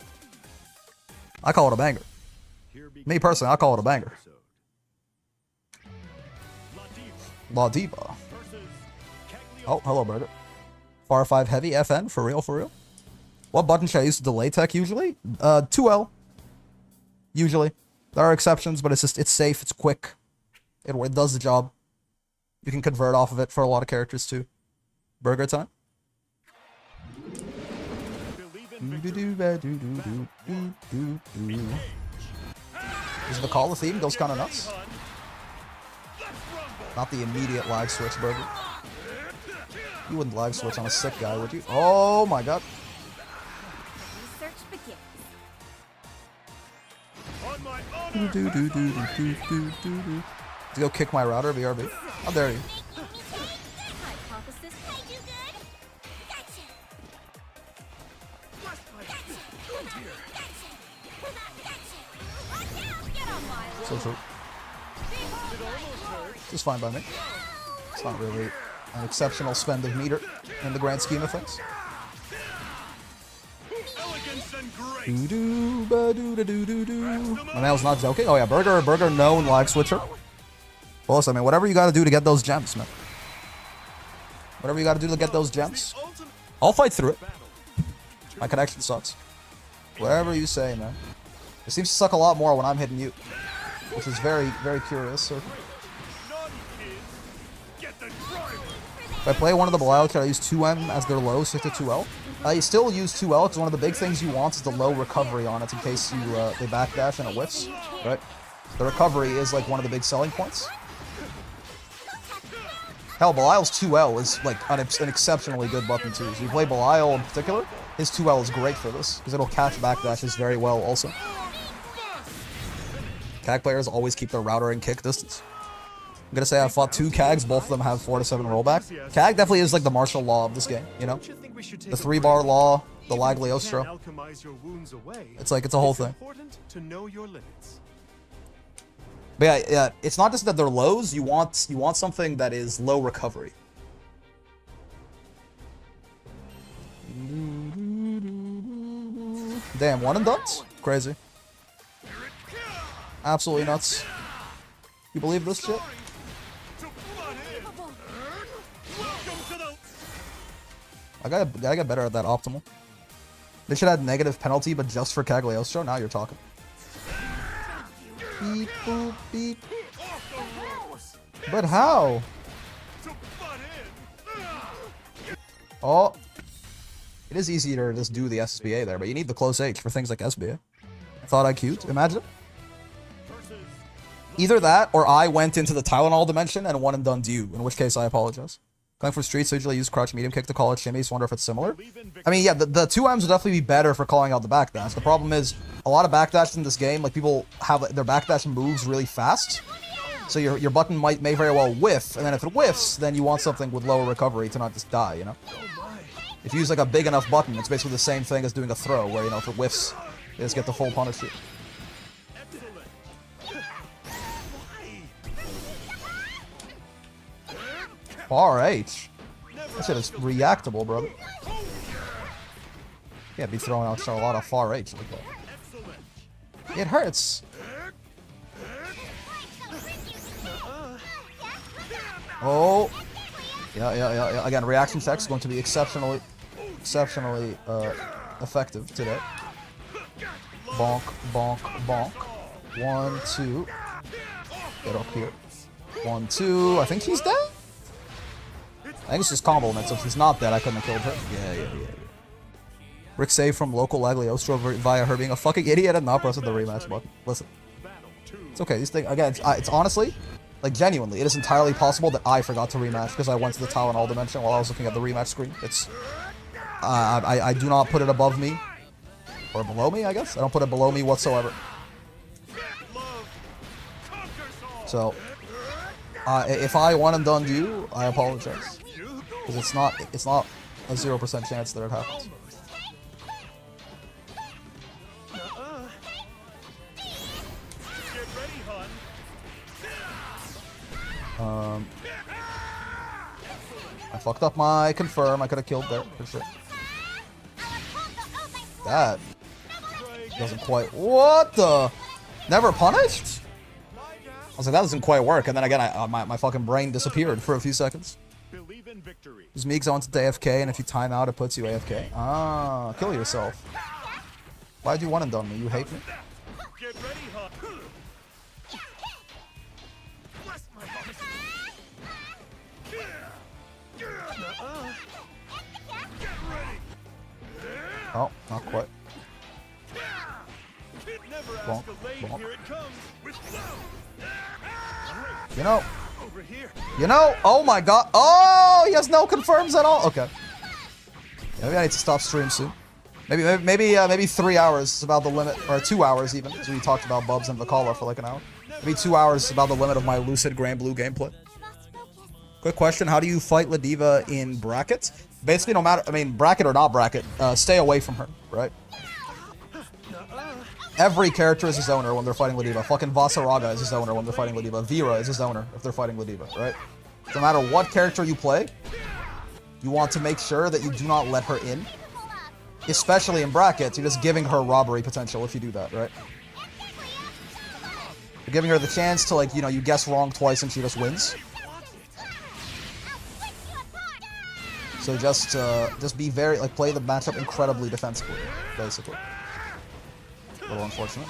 I call it a banger. Me personally, I call it a banger. Ladiva. Oh, hello, Burger. Far 5 Heavy FN, for real? What button should I use to delay tech usually? 2L. Usually. There are exceptions, but it's safe, it's quick. It does the job. You can convert off of it for a lot of characters too. Burger time. Is the call the theme? Goes kind of nuts. Not the immediate live switch, Burger. You wouldn't live switch on a sick guy, would you? Oh my god. Research begins. To go kick my router, BRB. How dare you? Hypothesis. I do good. Gotcha. So true. Just fine by me. It's not really an exceptional spend of meter in the grand scheme of things. My man's not joking. Oh yeah, Burger known live switcher. Well, listen, I mean, whatever you gotta do to get those gems, man. Whatever you gotta do to get those gems, I'll fight through it. My connection sucks. Whatever you say, man. It seems to suck a lot more when I'm hitting you, which is very, very curious. So. If I play one of the Belial, should I use 2M as their low, stick to 2L? You still use 2L because one of the big things you want is the low recovery on it in case you they backdash and it whiffs, right? The recovery is like one of the big selling points. Hell, Belial's 2L is like an exceptionally good button too. So you play Belial in particular, his 2L is great for this because it'll catch backdashes very well also. CAG players always keep their router in kick distance. I'm gonna say I fought 2 CAGs, both of them have 4 to 7 rollback. CAG definitely is like the martial law of this game, you know? The 3-bar law, the Lagliostro. It's like, it's a whole thing. But yeah, it's not just that they're lows, you want something that is low recovery. Damn, one and done's? Crazy. Absolutely nuts. You believe this shit? I gotta get better at that optimal. They should add negative penalty, but just for Cagliostro. Now you're talking. Beep, boop, beep. But how? Oh. It is easier to just do the SBA there, but you need the close H for things like SBA. I thought I cute. Imagine. Either that, or I went into the Tylenol dimension and one and done you, in which case I apologize. Going for streets, so usually use crouch medium kick to call it shimmies. Wonder if it's similar. I mean, yeah, the 2Ms would definitely be better for calling out the backdash. The problem is, a lot of backdash in this game, like people have their backdash moves really fast. So your button may very well whiff, and then if it whiffs, then you want something with lower recovery to not just die, you know? If you use like a big enough button, it's basically the same thing as doing a throw, where, you know, if it whiffs, you just get the full punish shoot. Far H. That shit is reactable, brother. Can't be throwing out a lot of far H like that. It hurts. Oh. Yeah. Again, reaction check is going to be exceptionally effective today. Bonk, bonk, bonk. 1, 2. Get up here. 1, 2. I think he's dead? I think it's just combo limit, so if he's not dead, I couldn't have killed her. Yeah. Rick saved from local Lagliostro via her being a fucking idiot and not pressing the rematch button. Listen. It's okay. These things, again, it's honestly, like, genuinely, it is entirely possible that I forgot to rematch because I went to the Tylenol dimension while I was looking at the rematch screen. It's, I do not put it above me. Or below me, I guess? I don't put it below me whatsoever. So, if I one and done you, I apologize. Because it's not a 0% chance that it happens. I fucked up my confirm. I could have killed there for sure. That doesn't quite. What the? Never punished? I was like, that doesn't quite work. And then again, my fucking brain disappeared for a few seconds. Just Meeks on to AFK, and if you time out, it puts you AFK. Ah, kill yourself. Why'd you one and done me? You hate me? Get ready, huh? Oh, not quite. Bonk, bonk. You know, oh my god. Oh, he has no confirms at all. Okay. Maybe I need to stop stream soon. Maybe 3 hours is about the limit, or 2 hours even, because we talked about Bubs and Vakala for like an hour. Maybe 2 hours is about the limit of my Lucid Grand Blue gameplay. Quick question, how do you fight Ladiva in brackets? Basically, no matter, I mean, bracket or not bracket, stay away from her, right? Every character is a zoner when they're fighting Ladiva. Fucking Vasaraga is a zoner when they're fighting Ladiva. Vera is a zoner if they're fighting Ladiva, right? No matter what character you play, you want to make sure that you do not let her in. Especially in brackets, you're just giving her robbery potential if you do that, right? You're giving her the chance to, like, you know, you guess wrong twice and she just wins. So just be very, like, play the matchup incredibly defensively, basically. A little unfortunate.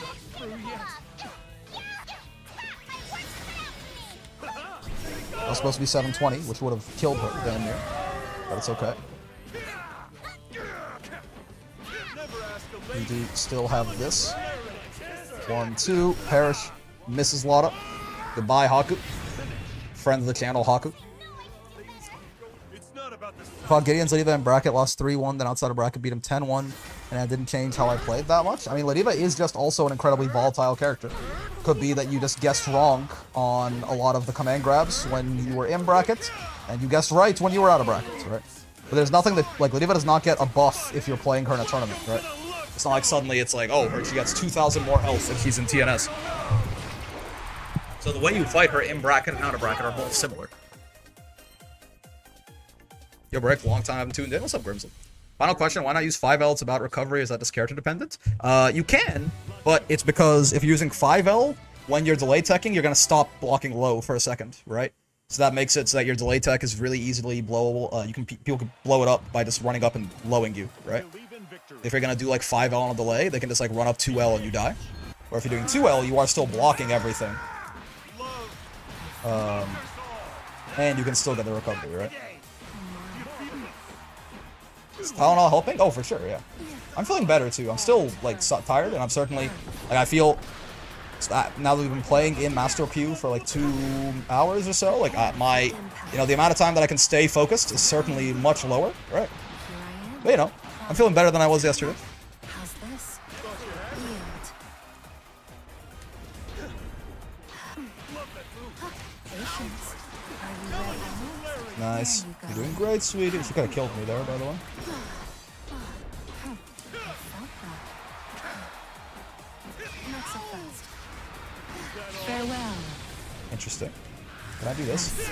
That was supposed to be 720, which would have killed her damn near. But it's okay. We do still have this. 1, 2, perish. Mrs. Lotta. Goodbye, Haku. Friend of the channel, Haku. Fought Gideon's Ladiva in bracket, lost 3-1, then outside of bracket beat him 10-1, and that didn't change how I played that much. I mean, Ladiva is just also an incredibly volatile character. Could be that you just guessed wrong on a lot of the command grabs when you were in bracket, and you guessed right when you were out of brackets, right? But there's nothing that, like, Ladiva does not get a buff if you're playing her in a tournament, right? It's not like suddenly it's like, oh, she gets 2,000 more health if she's in TNS. So the way you fight her in bracket and out of bracket are both similar. Yo, Brick, long time I haven't tuned in. What's up, Grimsley? Final question, why not use 5L? It's about recovery. Is that just character dependent? You can, but it's because if you're using 5L, when you're delay teching, you're going to stop blocking low for a second, right? So that makes it so that your delay tech is really easily blowable. People can blow it up by just running up and lowing you, right? If you're going to do like 5L on a delay, they can just like run up 2L and you die. Or if you're doing 2L, you are still blocking everything. And you can still get the recovery, right? Is Tylenol helping? Oh, for sure, yeah. I'm feeling better, too. I'm still, like, tired, and I'm certainly... Like, I feel... Now that we've been playing in Master Pew for, like, 2 hours or so, like, my... You know, the amount of time that I can stay focused is certainly much lower, right? But, you know, I'm feeling better than I was yesterday. How's this? Nice. You're doing great, sweetie. She could have killed me there, by the way. Not so fast. Farewell. Interesting. Can I do this?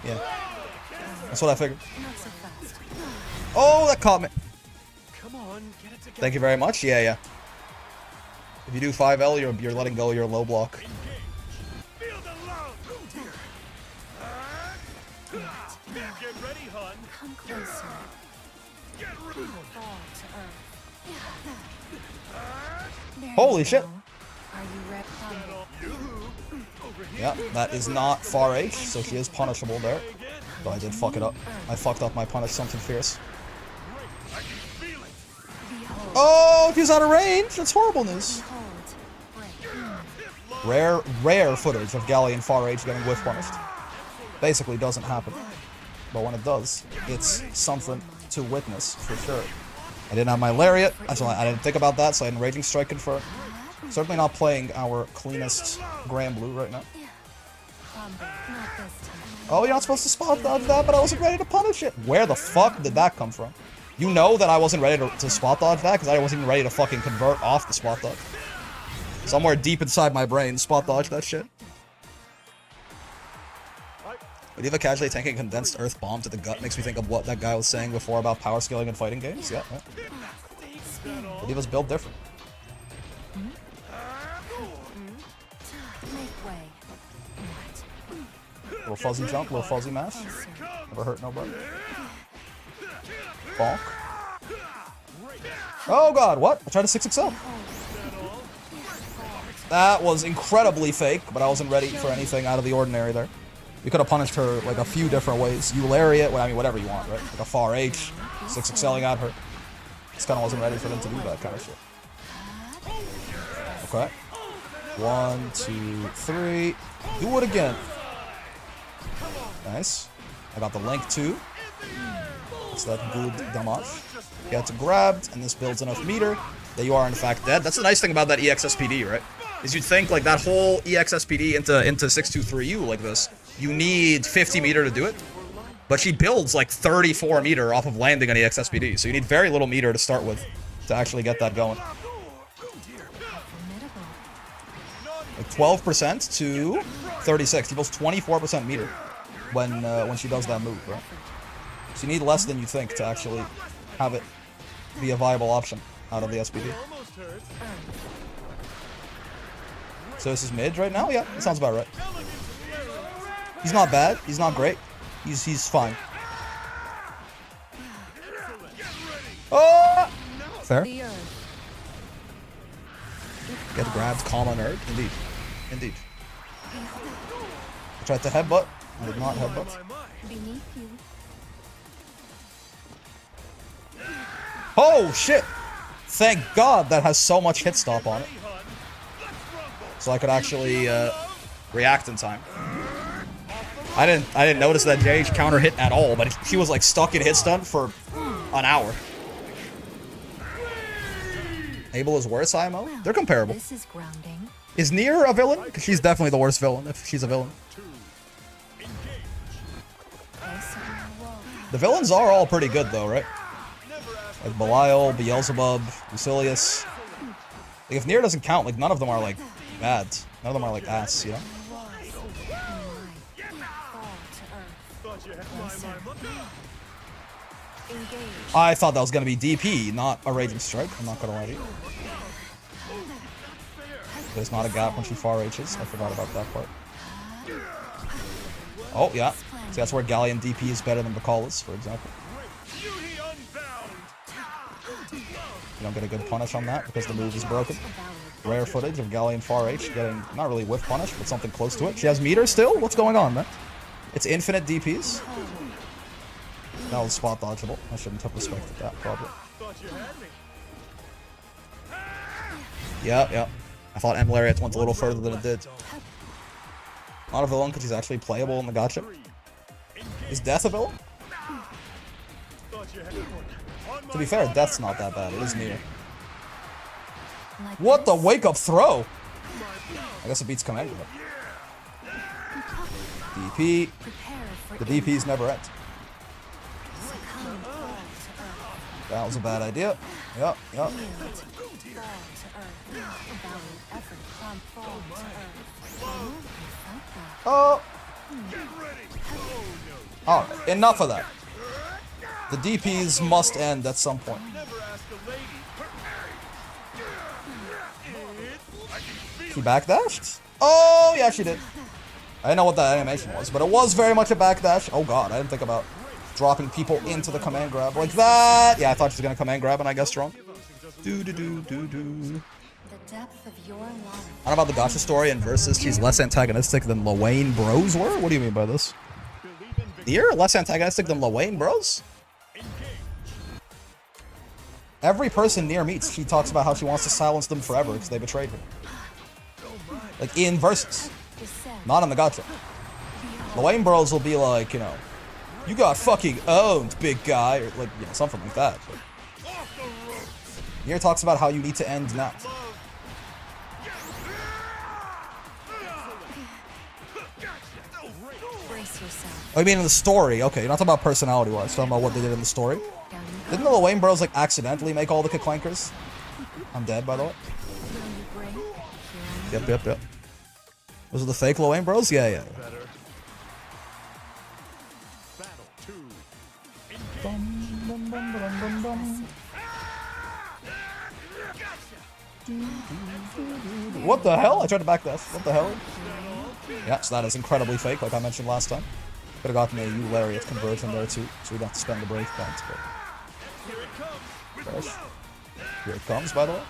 Yeah. That's what I figured. Not so fast. Oh, that caught me. Come on, get it together. Thank you very much. Yeah, yeah. If you do 5L, you're letting go your low block. Feel the love. Get ready, hon. Come closer. Get ready. Fall to earth. There Holy you shit. go. Are you ready? You over Yeah, that is not far H, so she is punishable there. Though I did fuck it up. I fucked up my punish something fierce. Oh, she's out of range! That's horrible news. Rare footage of Galleon far H getting whiff punished. Basically doesn't happen. But when it does, it's something to witness, for sure. I didn't have my Lariat, I didn't think about that, so I had Raging Strike confirmed. Certainly not playing our cleanest Grand Blue right now. Oh, you're not supposed to spot dodge that, but I wasn't ready to punish it. Where the fuck did that come from? You know that I wasn't ready to spot dodge that, because I wasn't even ready to fucking convert off the spot dodge. Somewhere deep inside my brain, spot dodge that shit. Ladiva casually tanking condensed earth bomb to the gut makes me think of what that guy was saying before about power scaling in fighting games. Yeah. Ladiva's built different. Little fuzzy jump, little fuzzy mash. Never hurt nobody. Bonk. Oh god, what? I tried to 6XL. That was incredibly fake, but I wasn't ready for anything out of the ordinary there. You could have punished her like a few different ways. You Lariat, well, I mean, whatever you want, right? Like a far H, 6XLing at her. Just kind of wasn't ready for them to do that kind of shit. Okay. 1, 2, 3. Do it again. Nice. I got the link too. It's that good damage. Gets grabbed, and this builds enough meter that you are in fact dead. That's the nice thing about that EXSPD, right? Is you'd think like that whole EXSPD into 623U like this, you need 50 meter to do it. But she builds like 34 meter off of landing on EXSPD, so you need very little meter to start with to actually get that going. Like 12% to 36. She builds 24% meter when she does that move, right? So you need less than you think to actually have it be a viable option out of the SPD. So this is mid right now? Yeah, that sounds about right. He's not bad. He's not great. He's fine. Oh! Fair. Get grabbed, calm on nerd. Indeed. Indeed. I tried to headbutt. I did not headbutt. Oh, shit! Thank God that has so much hit stop on it. So I could actually react in time. I didn't notice that JH counter hit at all, but she was like stuck in hit stun for an hour. Abel is worse, IMO? They're comparable. This is grounding. Is Nier a villain? Because she's definitely the worst villain if she's a villain. The villains are all pretty good though, right? Like Belial, Beelzebub, Lucilius. Like if Nier doesn't count, like none of them are like bad. None of them are like ass, you know? I thought that was gonna be DP, not a Raging Strike. I'm not gonna lie to you. There's not a gap when she far H's. I forgot about that part. Oh, yeah. See, that's where Galleon DP is better than Bacallus, for example. You don't get a good punish on that because the move is broken. Rare footage of Galleon far H getting, not really whiff punish, but something close to it. She has meter still? What's going on, man? It's infinite DPs. That was spot dodgeable. I shouldn't have respected that, probably. Yeah. I thought M. Lariat went a little further than it did. Not a villain because he's actually playable in the gacha. Is Death a villain? To be fair, Death's not that bad. It is near. What the wake-up throw? I guess it beats Commander. DP. The DP's never end. That was a bad idea. Yep. Oh. Oh, enough of that. The DPs must end at some point. She backdashed? Oh, yeah, she did. I didn't know what that animation was, but it was very much a backdash. Oh god, I didn't think about dropping people into the command grab like that. Yeah, I thought she was gonna command grab and I guessed wrong. Do. depth of your love. I don't know about the gotcha story and versus she's less antagonistic than Lawayne Bros were? What do you mean by this? You're less antagonistic than Lawayne Bros? Every person Nier meets, she talks about how she wants to silence them forever because they betrayed her. Like, in versus. Not in the gotcha. Lawayne Bros will be like, you know, you got fucking owned, big guy, or like, you know, something like that. But Nier talks about how you need to end now. Brace yourself. Oh, you mean in the story? Okay, you're not talking about personality-wise. You're talking about what they did in the story. Didn't the Lawayne Bros like accidentally make all the Clankers? I'm dead, by the way. Yep. Those are the fake Lawayne Bros? Yeah. What the hell? I tried to back this. What the hell? Yeah, so that is incredibly fake, like I mentioned last time. Could have gotten a U-Lariat conversion there too, so we don't have to spend the break points, but... Gosh. Here it comes, by the way.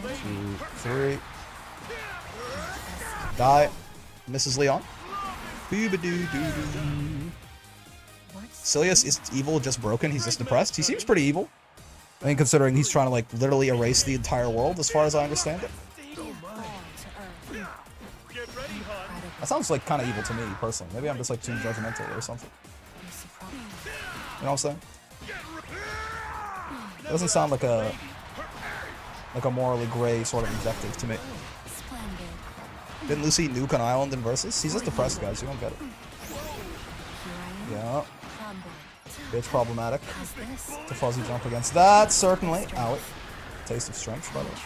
2, 3. Die. Mrs. Leon. Silius is evil, just broken. He's just depressed. He seems pretty evil. I mean, considering he's trying to, like, literally erase the entire world, as far as I understand it. That sounds, like, kind of evil to me, personally. Maybe I'm just, like, too judgmental or something. You know what I'm saying? It doesn't sound like a morally gray sort of objective to me. Didn't Lucy nuke an island in Versus? He's just depressed, guys. You don't get it. Yeah. Bitch problematic. The fuzzy jump against that, certainly. Owie. Taste of strength, by the way.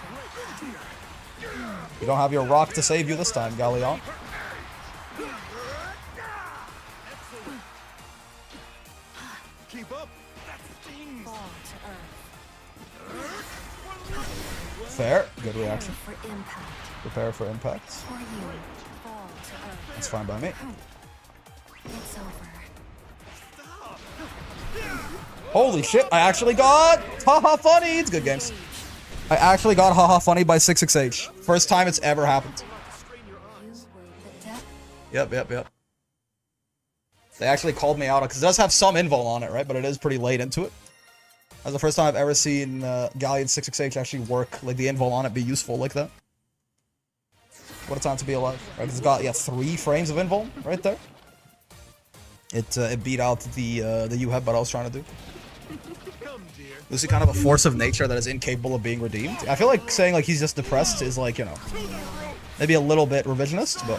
You don't have your rock to save you this time, Galleon. Keep up. Fair. Good reaction. For impact. Prepare for impact. For you. Fall to earth. That's fine by me. It's over. Holy shit, I actually got haha funny. It's good games. I actually got haha funny by 66H. First time it's ever happened. Yep. They actually called me out because it does have some invul on it, right? But it is pretty late into it. That's the first time I've ever seen Galleon 66H actually work, like the invul on it be useful like that. What a time to be alive. Right? It's got 3 frames of invul right there. It beat out the U-head, but I was trying to do. Lucy kind of a force of nature that is incapable of being redeemed. I feel like saying like he's just depressed is like, you know, maybe a little bit revisionist, but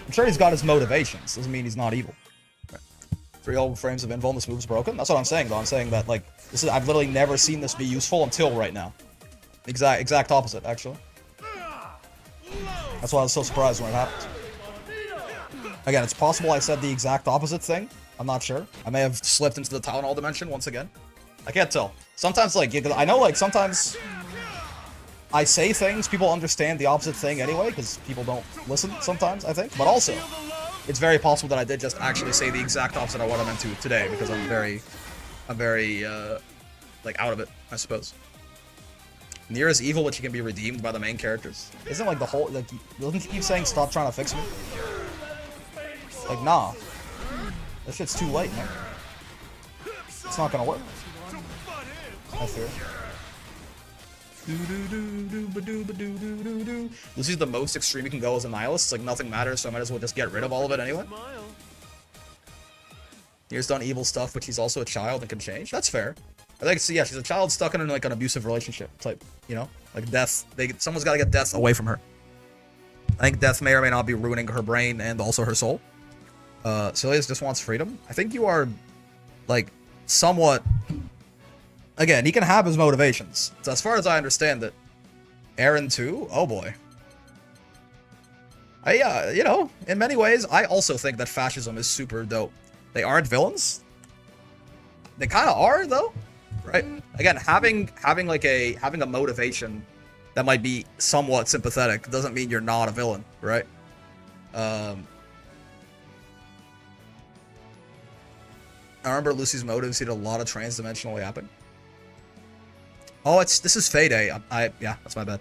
I'm sure he's got his motivations. Doesn't mean he's not evil. Right. 3 whole frames of invul and this move's broken. That's what I'm saying though. I'm saying that like this is I've literally never seen this be useful until right now. Exact opposite actually. That's why I was so surprised when it happened. Again, it's possible I said the exact opposite thing. I'm not sure. I may have slipped into the Tylenol dimension once again. I can't tell. Sometimes, like, I know, like, sometimes I say things, people understand the opposite thing anyway, because people don't listen sometimes, I think. But also, it's very possible that I did just actually say the exact opposite of what I meant to today, because I'm very, like, out of it, I suppose. Nier is evil, but she can be redeemed by the main characters. Isn't, like, the whole, like, doesn't she keep saying, stop trying to fix me? Like, nah. That shit's too late, man. It's not gonna work. I fear. This is the most extreme you can go as a nihilist. It's like nothing matters, so I might as well just get rid of all of it anyway. Nier's done evil stuff, but she's also a child and can change. That's fair. I think, so yeah, she's a child stuck in like an abusive relationship type, you know? Like death. Someone's gotta get death away from her. I think death may or may not be ruining her brain and also her soul. Silius just wants freedom. I think you are, like, somewhat... Again, he can have his motivations. So as far as I understand it, Aaron too? Oh boy. You know, in many ways, I also think that fascism is super dope. They aren't villains. They kind of are, though. Right? Again, having a motivation that might be somewhat sympathetic doesn't mean you're not a villain, right? I remember Lucy's motives. He did a lot of trans-dimensional yapping. Oh, this is Fayday. Yeah, that's my bad.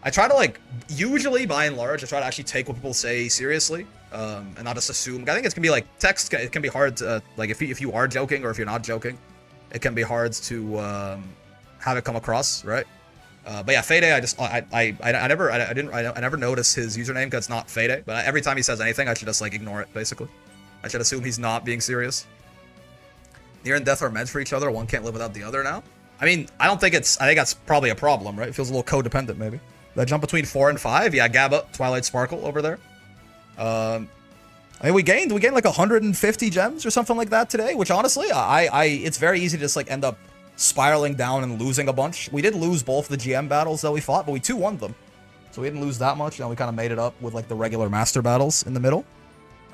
I try to, like, usually, by and large, I try to actually take what people say seriously, and not just assume. I think it can be, like, text, it can be hard to, like, if you are joking or if you're not joking, it can be hard to, have it come across, right? But yeah, Fayday, I never notice his username because it's not Fayday, but every time he says anything, I should just, like, ignore it, basically. I should assume he's not being serious. Near and Death are meant for each other, one can't live without the other now. I mean, I think that's probably a problem, right? It feels a little codependent, maybe. That jump between 4 and 5, yeah, Gabba, Twilight Sparkle over there. I mean, we gained like 150 gems or something like that today, which honestly, it's very easy to just like end up spiraling down and losing a bunch. We did lose both the GM battles that we fought, but we 2-1 them. So we didn't lose that much, and we kind of made it up with like the regular master battles in the middle.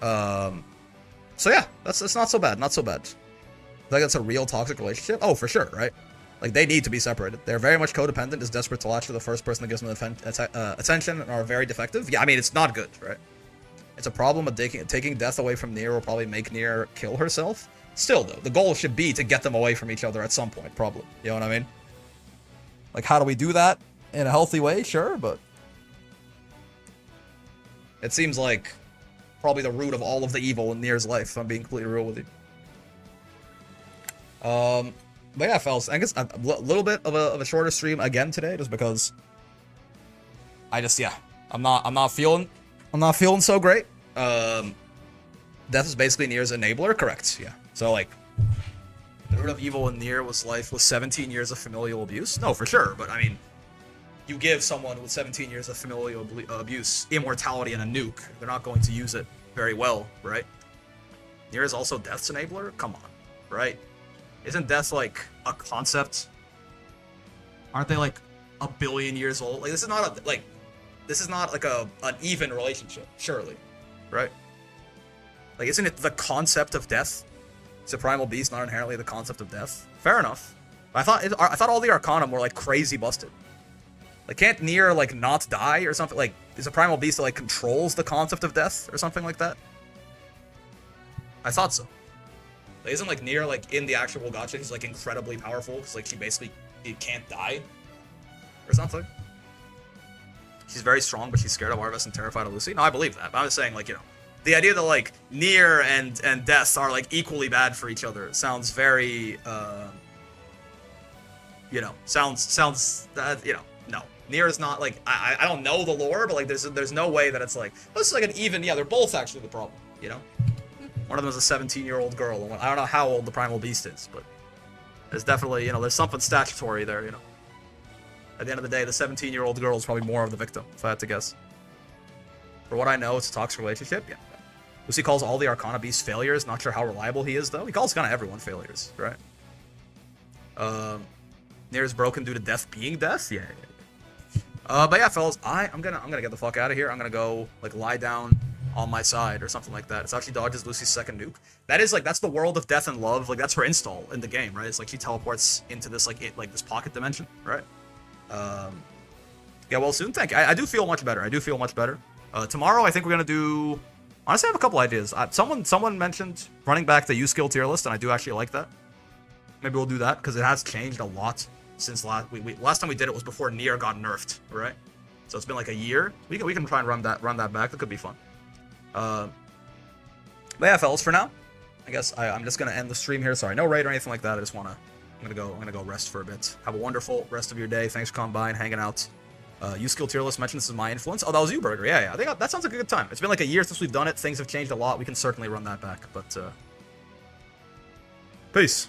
So yeah, that's not so bad, not so bad. I think that's a real toxic relationship. Oh, for sure, right? Like, they need to be separated. They're very much codependent, is desperate to latch to the first person that gives them attention, and are very defective. Yeah, I mean, it's not good, right? It's a problem of taking Death away from Nier will probably make Nier kill herself. Still, though, the goal should be to get them away from each other at some point, probably. You know what I mean? Like, how do we do that? In a healthy way? Sure, but... it seems like probably the root of all of the evil in Nier's life, if I'm being completely real with you. But yeah, fellas, I guess a little bit of a shorter stream again today, just because I'm not feeling so great. Death is basically Nier's enabler, correct? Yeah. So like, the root of evil in Nier was 17 years of familial abuse. No, for sure. But I mean, you give someone with 17 years of familial abuse immortality and a nuke, they're not going to use it very well, right? Nier is also Death's enabler. Come on, right? Isn't Death, like, a concept? Aren't they, like, a billion years old? Like, this is not like an even relationship, surely, right? Like, isn't it the concept of death? Is a primal beast not inherently the concept of death? Fair enough. I thought all the Arcana were, like, crazy busted. Like, can't Nier, like, not die or something? Like, is a primal beast that, like, controls the concept of death or something like that? I thought so. Like, isn't, like, Nier, like, in the actual gacha, he's, like, incredibly powerful, because, like, he can't die, or something? She's very strong, but she's scared of Arvis and terrified of Lucy? No, I believe that, but I'm just saying, like, you know, the idea that, like, Nier and Death are, like, equally bad for each other sounds very, you know, you know, no. Nier is not, like, I don't know the lore, but, like, there's no way that it's, like, this is, like, an even, yeah, they're both actually the problem, you know? One of them is a 17-year-old girl. I don't know how old the Primal Beast is, but there's definitely, you know, there's something statutory there, you know. At the end of the day, the 17-year-old girl is probably more of the victim, if I had to guess. For what I know, it's a toxic relationship, yeah. Lucy calls all the Arcana Beasts failures. Not sure how reliable he is, though. He calls kind of everyone failures, right? Nier is broken due to Death being Death? Yeah. But yeah, fellas, I'm gonna get the fuck out of here. I'm gonna go, like, lie down on my side or something like that. It's actually dodges Lucy's second nuke. That is, like, that's the world of Death and Love. Like, that's her install in the game, right? It's like she teleports into this, like, this pocket dimension, right? Yeah, well, soon, thank you. I do feel much better. Tomorrow, I think we're gonna do... honestly, I have a couple ideas. Someone mentioned running back the U-Skill tier list, and I do actually like that. Maybe we'll do that, because it has changed a lot since last time we did it was before Nier got nerfed, right? So it's been like a year. We can try and run that back. That could be fun. But yeah, fellas, for now, I guess I'm just gonna end the stream here. Sorry, no raid or anything like that. I'm gonna go rest for a bit. Have a wonderful rest of your day. Thanks for coming by and hanging out. U-Skill tier list mentioned this is my influence. Oh, that was you, Burger. Yeah. I think that sounds like a good time. It's been like a year since we've done it. Things have changed a lot. We can certainly run that back. But peace.